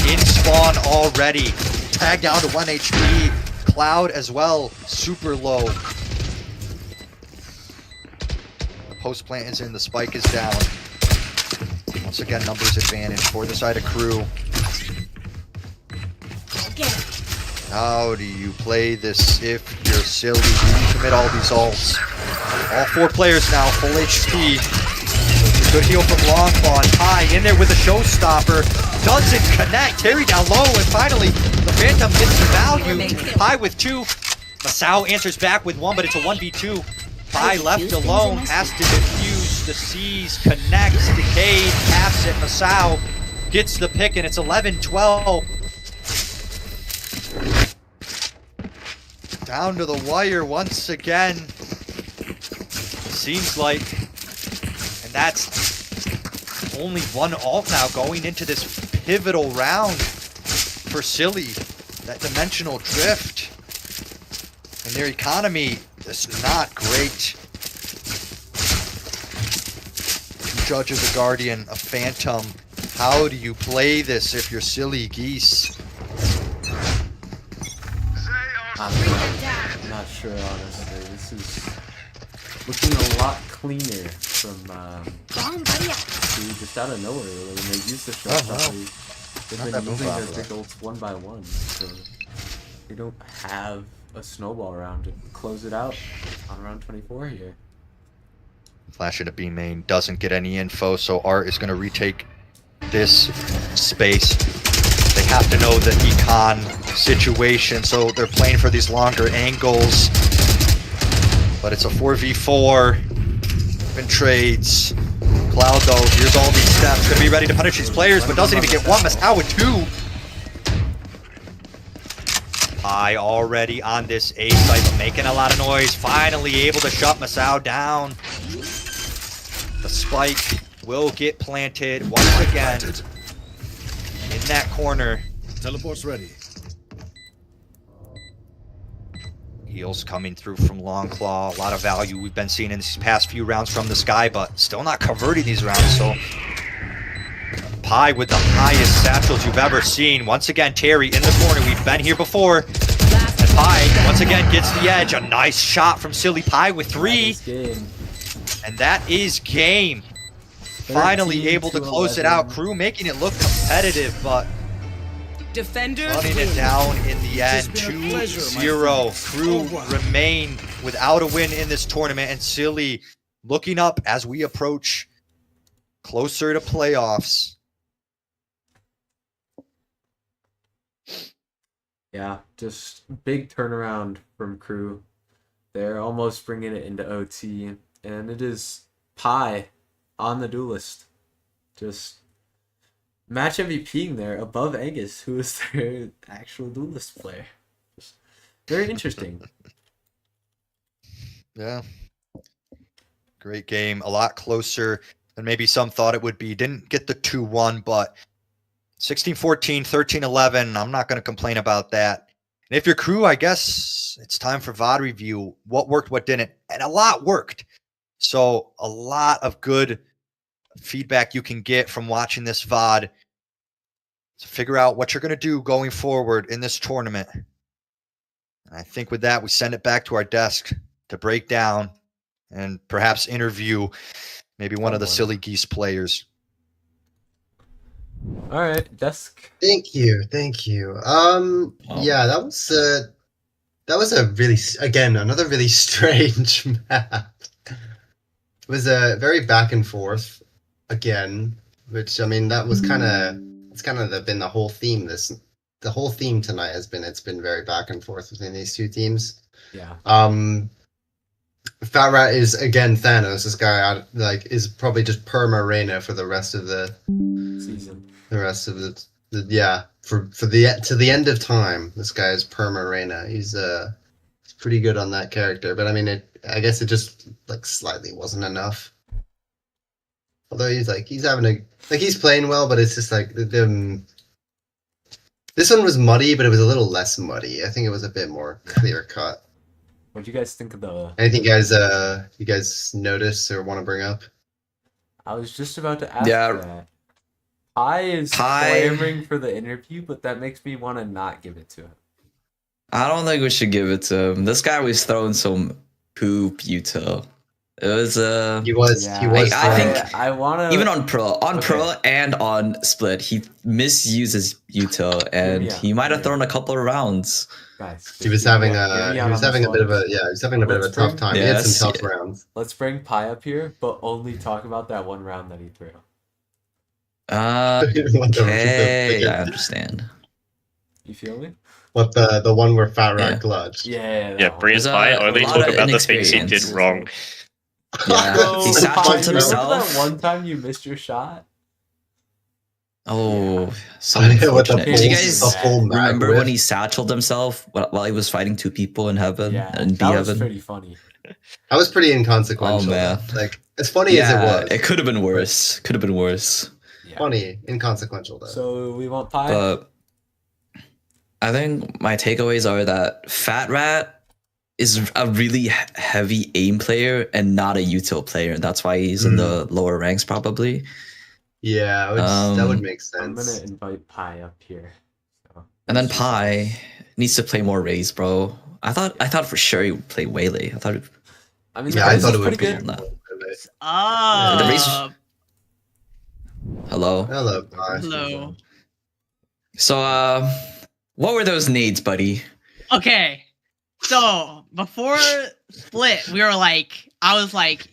in spawn already. Tag down to 1 HP. Cloud as well, super low. The post plant is in, the spike is down. Once again, numbers advantage for the side of Crew. How do you play this if you're Silly? Do you commit all these ults? All 4 players now, full HP. Good heal from Longclaw, and High in there with a showstopper. Doesn't connect. Terry down low, and finally the Phantom gets the value. High with 2. Masao answers back with 1, but it's a 1v2. High left alone, has to defuse. The C's connects. Decade taps it. Masao gets the pick, and it's 11-12. Down to the wire once again. Seems like. And that's only 1 ult now going into this pivotal round for Silly. That dimensional drift and their economy is not great. 2 Judges, a Guardian, a Phantom. How do you play this if you're Silly Geese? I'm not sure, honestly. This is looking a lot cleaner from just out of nowhere, really. When they use the shot, they've been moving their big ults 1 by 1, so they don't have a snowball round to close it out on round 24 here. Flash into B main, doesn't get any info, so Art is going to retake this space. They have to know the econ situation, so they're playing for these longer angles. But it's a 4v4. Open trades. Cloud, though, here's all these steps. Gonna be ready to punish these players, but doesn't even get one. Masao with 2. Pi already on this A site, but making a lot of noise. Finally able to shut Masao down. The spike will get planted once again in that corner. Teleport's ready. Heals coming through from Long Claw. A lot of value we've been seeing in these past few rounds from this guy, but still not converting these rounds. So Pi with the highest satchels you've ever seen. Once again, Terry in the corner. We've been here before. And Pi once again gets the edge. A nice shot from Silly Pi with 3. And that is game. Finally able to close it out. Crew making it look competitive, but Defenders running it down in the end. 2-0. Crew remain without a win in this tournament, and Silly looking up as we approach closer to playoffs. Yeah, just big turnaround from Crew. They're almost bringing it into OT, and it is Pi on the duelist. Just match MVPing there above Angus, who is their actual duelist player. Just very interesting. Yeah. Great game. A lot closer than maybe some thought it would be. Didn't get the 2-1, but 16-14, 13-11. I'm not going to complain about that. And if you're Crew, I guess it's time for VOD review. What worked, what didn't. And a lot worked. So a lot of good feedback you can get from watching this VOD to figure out what you're going to do going forward in this tournament. And I think with that, we send it back to our desk to break down and perhaps interview maybe one of the Silly Geese players. All right, desk. Thank you. Yeah, that was a really, again, another really strange map. It was a very back and forth again, which, I mean, that was it's kind of been the whole theme. The whole theme tonight it's been very back and forth between these two teams. Yeah. Fat Rat is again Thanos. This guy is probably just perma Reyna for the rest of the Season. The rest of to the end of time. This guy is perma Reyna. He's pretty good on that character, but I mean, I guess it just slightly wasn't enough. Although he's having he's playing well, but it's just this one was muddy, but it was a little less muddy. I think it was a bit more clear cut. What do you guys think of the? Anything you guys notice or want to bring up? I was just about to ask that. Pi is clamoring for the interview, but that makes me want to not give it to him. I don't think we should give it to him. This guy was throwing some poop util. It was he was. I think I want to even on pro and on split he misuses util, and he might have thrown a couple of rounds. Guys, he was having a bit of a tough time. He had some tough rounds. Let's bring Pi up here, but only talk about that one round that he threw. Okay, I understand. You feel me? What the one where Fat Rat clutched? Yeah. Bring Pi only talk about the things he did wrong. Yeah, he satcheled himself. Remember that one time you missed your shot? Oh, so unfortunate. Did you guys remember remember when he satcheled himself while he was fighting two people in heaven and B that heaven? was pretty funny. That was pretty inconsequential. Oh man, as funny as it was, it could have been worse. Could have been worse. Yeah. Funny, inconsequential though. So we want Pi. But I think my takeaways are that Fat Rat is a really heavy aim player and not a util player. That's why he's in the lower ranks probably. Yeah, that would make sense. I'm gonna invite Pi up here. So. And then Pi needs to play more Raze, bro. I thought for sure he would play Waylay. I thought it would be good. Hello. Hello, Pi. Hello. So what were those nades, buddy? Okay. So before split, I was like,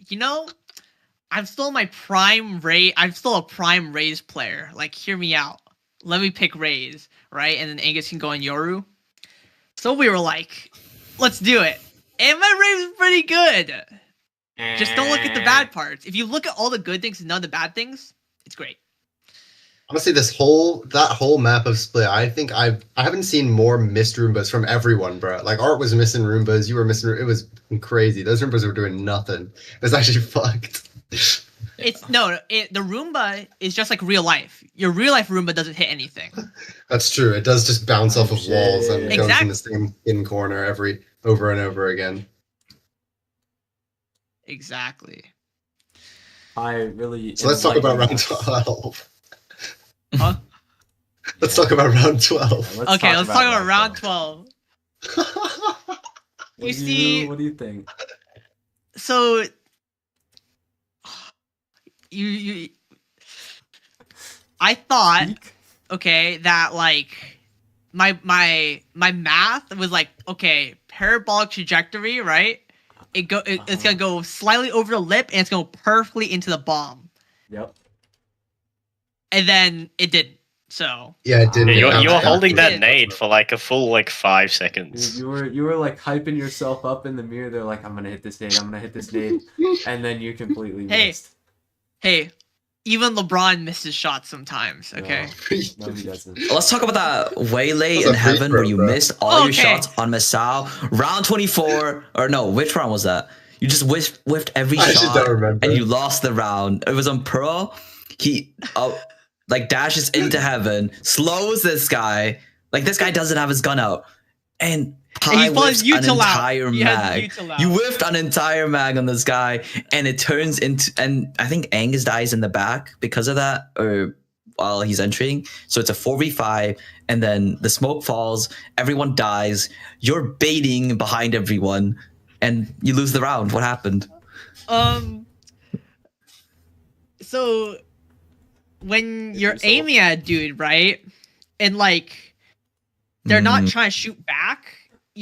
I'm still a prime Raze player. Hear me out. Let me pick Raze, right? And then Angus can go on Yoru. So we were like, let's do it. And my Raze is pretty good. Just don't look at the bad parts. If you look at all the good things and none of the bad things, it's great. Honestly, that whole map of Split, I think I haven't seen more missed Roombas from everyone, bro. Like Art was missing Roombas, you were missing. It was crazy. Those Roombas were doing nothing. It was actually fucked. The Roomba is just like real life. Your real life Roomba doesn't hit anything. That's true. It does just bounce off of walls and goes Exactly. in the same hidden corner over and over again. Exactly. I really. So let's talk about round enlightened- 12. Huh? Let's talk about round 12. Yeah, Okay, let's talk about round 12. What You do see, what do you think? so you I thought, Peak? okay, that like my math was like, okay, parabolic trajectory, right? It's gonna go slightly over the lip and it's gonna go perfectly into the bomb. Yep. And then it didn't. So Yeah, it did. Yeah, you were holding that Yeah. nade for like a full like 5 seconds. You were like hyping yourself up in the mirror. They're like, I'm gonna hit this nade. I'm gonna hit this nade, and then you completely Hey. missed. hey, even LeBron misses shots sometimes. Okay. No, he doesn't. Let's talk about that waylay That's in a free heaven throw, where you bro. missed all your Okay. shots on Masao. Round 24, or no, which round was that? You just whiffed every I actually shot don't remember. and you lost the round. It was on Pearl. He like dashes into heaven, slows this guy. Like this guy doesn't have his gun out, and And he Pi follows whiffs an Util out. entire He has mag. Util out. You whiffed an entire mag on this guy, and it turns into. And I think Angus dies in the back because of that, or while he's entering. So it's a 4v5, and then the smoke falls. Everyone dies. You're baiting behind everyone, and you lose the round. What happened? So when Hit you're yourself. aiming at a dude, right? And like they're not trying to shoot back,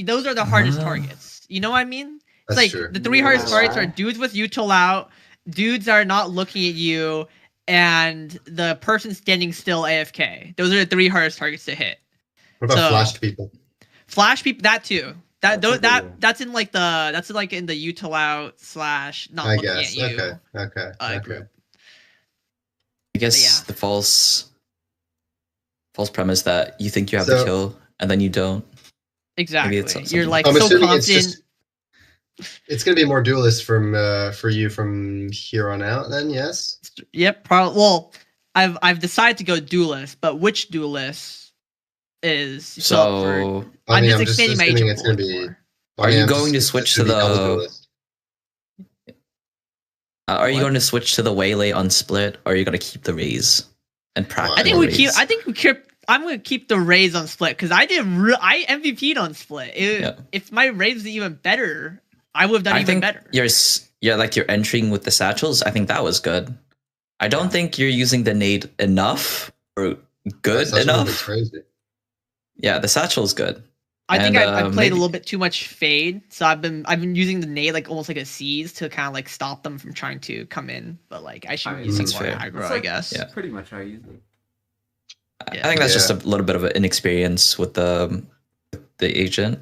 those are the hardest targets. You know what I mean? It's That's like true. the three hardest Yeah. targets are dudes with util out, dudes that are not looking at you, and the person standing still AFK. Those are the three hardest targets to hit. What about So- flashed people? Flash people, that too. That's a good one. That's in like the util out / not I looking guess. at you. Okay. Group. I guess yeah. the false premise that you think you have So- the kill and then you don't. Exactly. it's something- You're like I'm so assuming it's confident. it's gonna be more duelist for you from here on out. Then yes. Yep, probably. Well, I've decided to go duelist, but which duelist is So I I'm mean, just I'm just expanding my assuming agent it's pool gonna a be. bit more. Are you going to switch to the- are you What? going to switch to the waylay on split, or are you going to keep the raise and practice? I think the we raise? keep. I think we keep. I'm gonna keep the Rays on split because I did. I MVP'd on split. Yeah. If my Rays was even better, I would have done I even think better. you're like you're entering with the satchels. I think that was good. I don't think you're using the nade enough or good That's enough. crazy. Yeah, the satchel's good. I think and, I played maybe- a little bit too much fade, so I've been using the nade like almost like a seize to kind of like stop them from trying to come in. But like I should I mean, use that's some more fair. aggro, I guess. Yeah. Pretty much how I use it. I Yeah. think that's just Yeah. a little bit of an inexperience with the agent.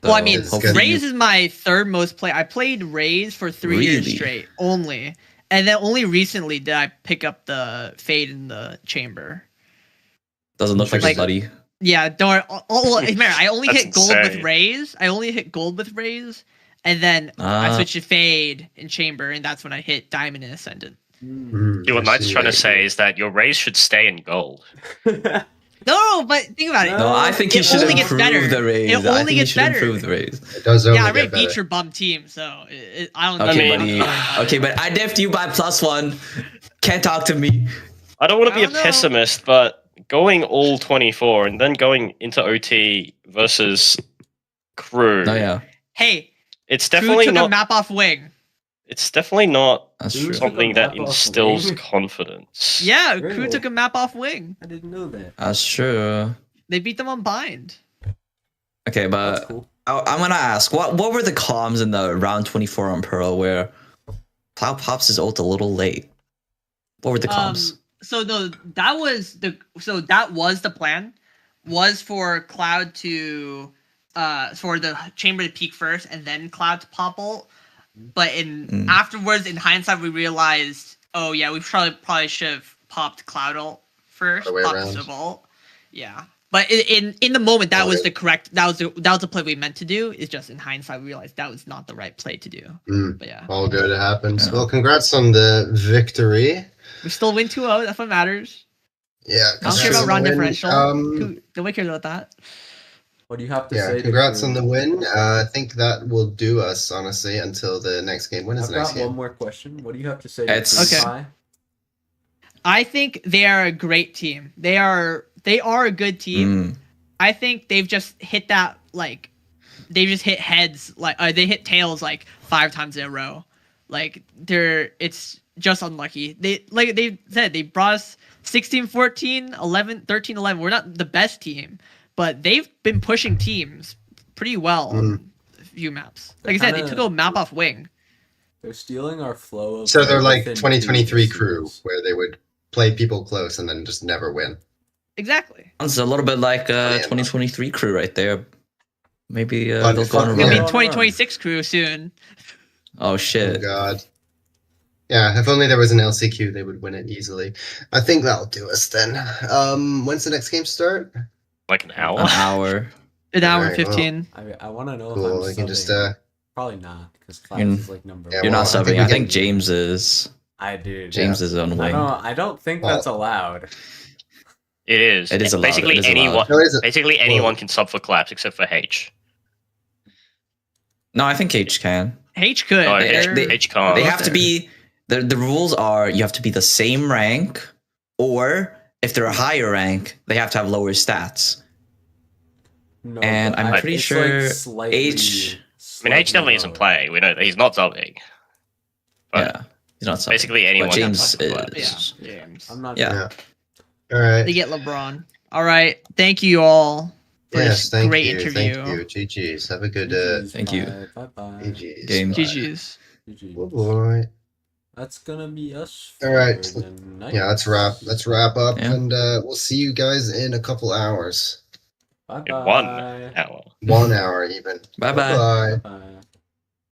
Well, I So mean, hopefully Rays you- is my third most play. I played Rays for 3 years Really? straight only, and then only recently did I pick up the fade in the chamber. doesn't look like Like- a buddy. Yeah, don't. Remember, I only That's hit gold with insane. Rays. I only hit gold with Rays, and then I Ah. switched to fade in chamber, and that's when I hit diamond and ascendant. Mm, What I Knight's see. trying to say is that your raise should stay in gold. No, but think about it. No, I think you It should only gets improve better. the raise. It I only think you gets should better. improve the raise. It does only Yeah, I get already better. beat your bum team, so I don't. Okay, mean- buddy. Okay, but I diffed you by +1. Can't talk to me. I don't want to I be a don't know. pessimist, but going all 24 and then going into OT versus crew, No, yeah, Hey, it's Crew definitely took a not. map off wing. It's definitely not that's Dude. true. something Took a that map off instills wing. confidence. Yeah, Really? Crew took a map off wing. I didn't know that. That's true. They beat them on bind. Okay, That's but cool. I'm gonna ask, what were the comms in the round 24 on Pearl where Cloud pops his ult a little late? What were the comms? So that was the plan, was for Cloud to for the chamber to peak first and then Cloud to pop ult. But in Mm. afterwards, in hindsight, we realized, oh yeah, we probably should have popped Cloud ult first, Other way popped around. Civil. Yeah. But in the moment, that Oh, was yeah. the correct. That was the play we meant to do. It's just in hindsight, we realized that was not the right play to do. Mm. But yeah, All good. It happens. Yeah. Well, congrats on the victory. we still win 2-0. That's what matters. Yeah. I don't care about congrats on round the win. differential. Nobody cares about that. What do you have to Yeah, say? congrats to on the win. I think that will do us, honestly, until the next game. When is I've the next got game? one more question. What do you have to say? It's- to Okay. Pie? I think they are a great team. They are a good team. Mm. I think they've just hit that like they've just hit heads like they hit tails like 5 times in a row. Like it's just unlucky. They said they brought us 16, 14, 11, 13, 11. We're not the best team, but they've been pushing teams pretty well on a few maps. Like I said, they took a map off wing. They're stealing our flow of. So they're like within 2023 two crew, seasons. where they would play people close and then just never win. Exactly. It's a little bit like yeah. 2023 crew right there. Maybe But they'll go on a fuck I Yeah. mean, run. 2026 crew soon. Oh Oh shit! god. Yeah, if only there was an LCQ, they would win it easily. I think that'll do us then. When's the next game start? Like an hour. An hour. An hour and Alright, well, 15. I want to know Cool. if I I'm can just subbing. Probably not, because Class You're- is like number Yeah, You're well, not I think subbing. we I can- think James is. I do. James is on wing. I don't think Well- that's allowed. It is. It is allowed, Basically it is allowed. anyone. No, it isn't. Basically anyone can sub for claps except for H. No, I think H can. H could. No, They're- H can't. They have to be. The rules are you have to be the same rank, or if they're a higher rank, they have to have lower stats. No, And but I'm pretty it's sure like slightly- H- I mean, H definitely slightly isn't lower. playing. We know that he's not subbing. But Yeah, he's not subbing. basically anyone. But can James sub for claps. is. Yeah, James. I'm not. Yeah. All right. They get LeBron. All right. Thank you all for Yes, this thank great you. interview. Thank you. GG's. Have a good Thank you. Bye bye. GG's. Game. Bye. GG's. Oh, boy. That's gonna be us. All right. for the night. Yeah, let's wrap up, Yeah. and we'll see you guys in a couple hours. Bye In bye. 1 hour. 1 hour even. Bye bye. Bye. Bye.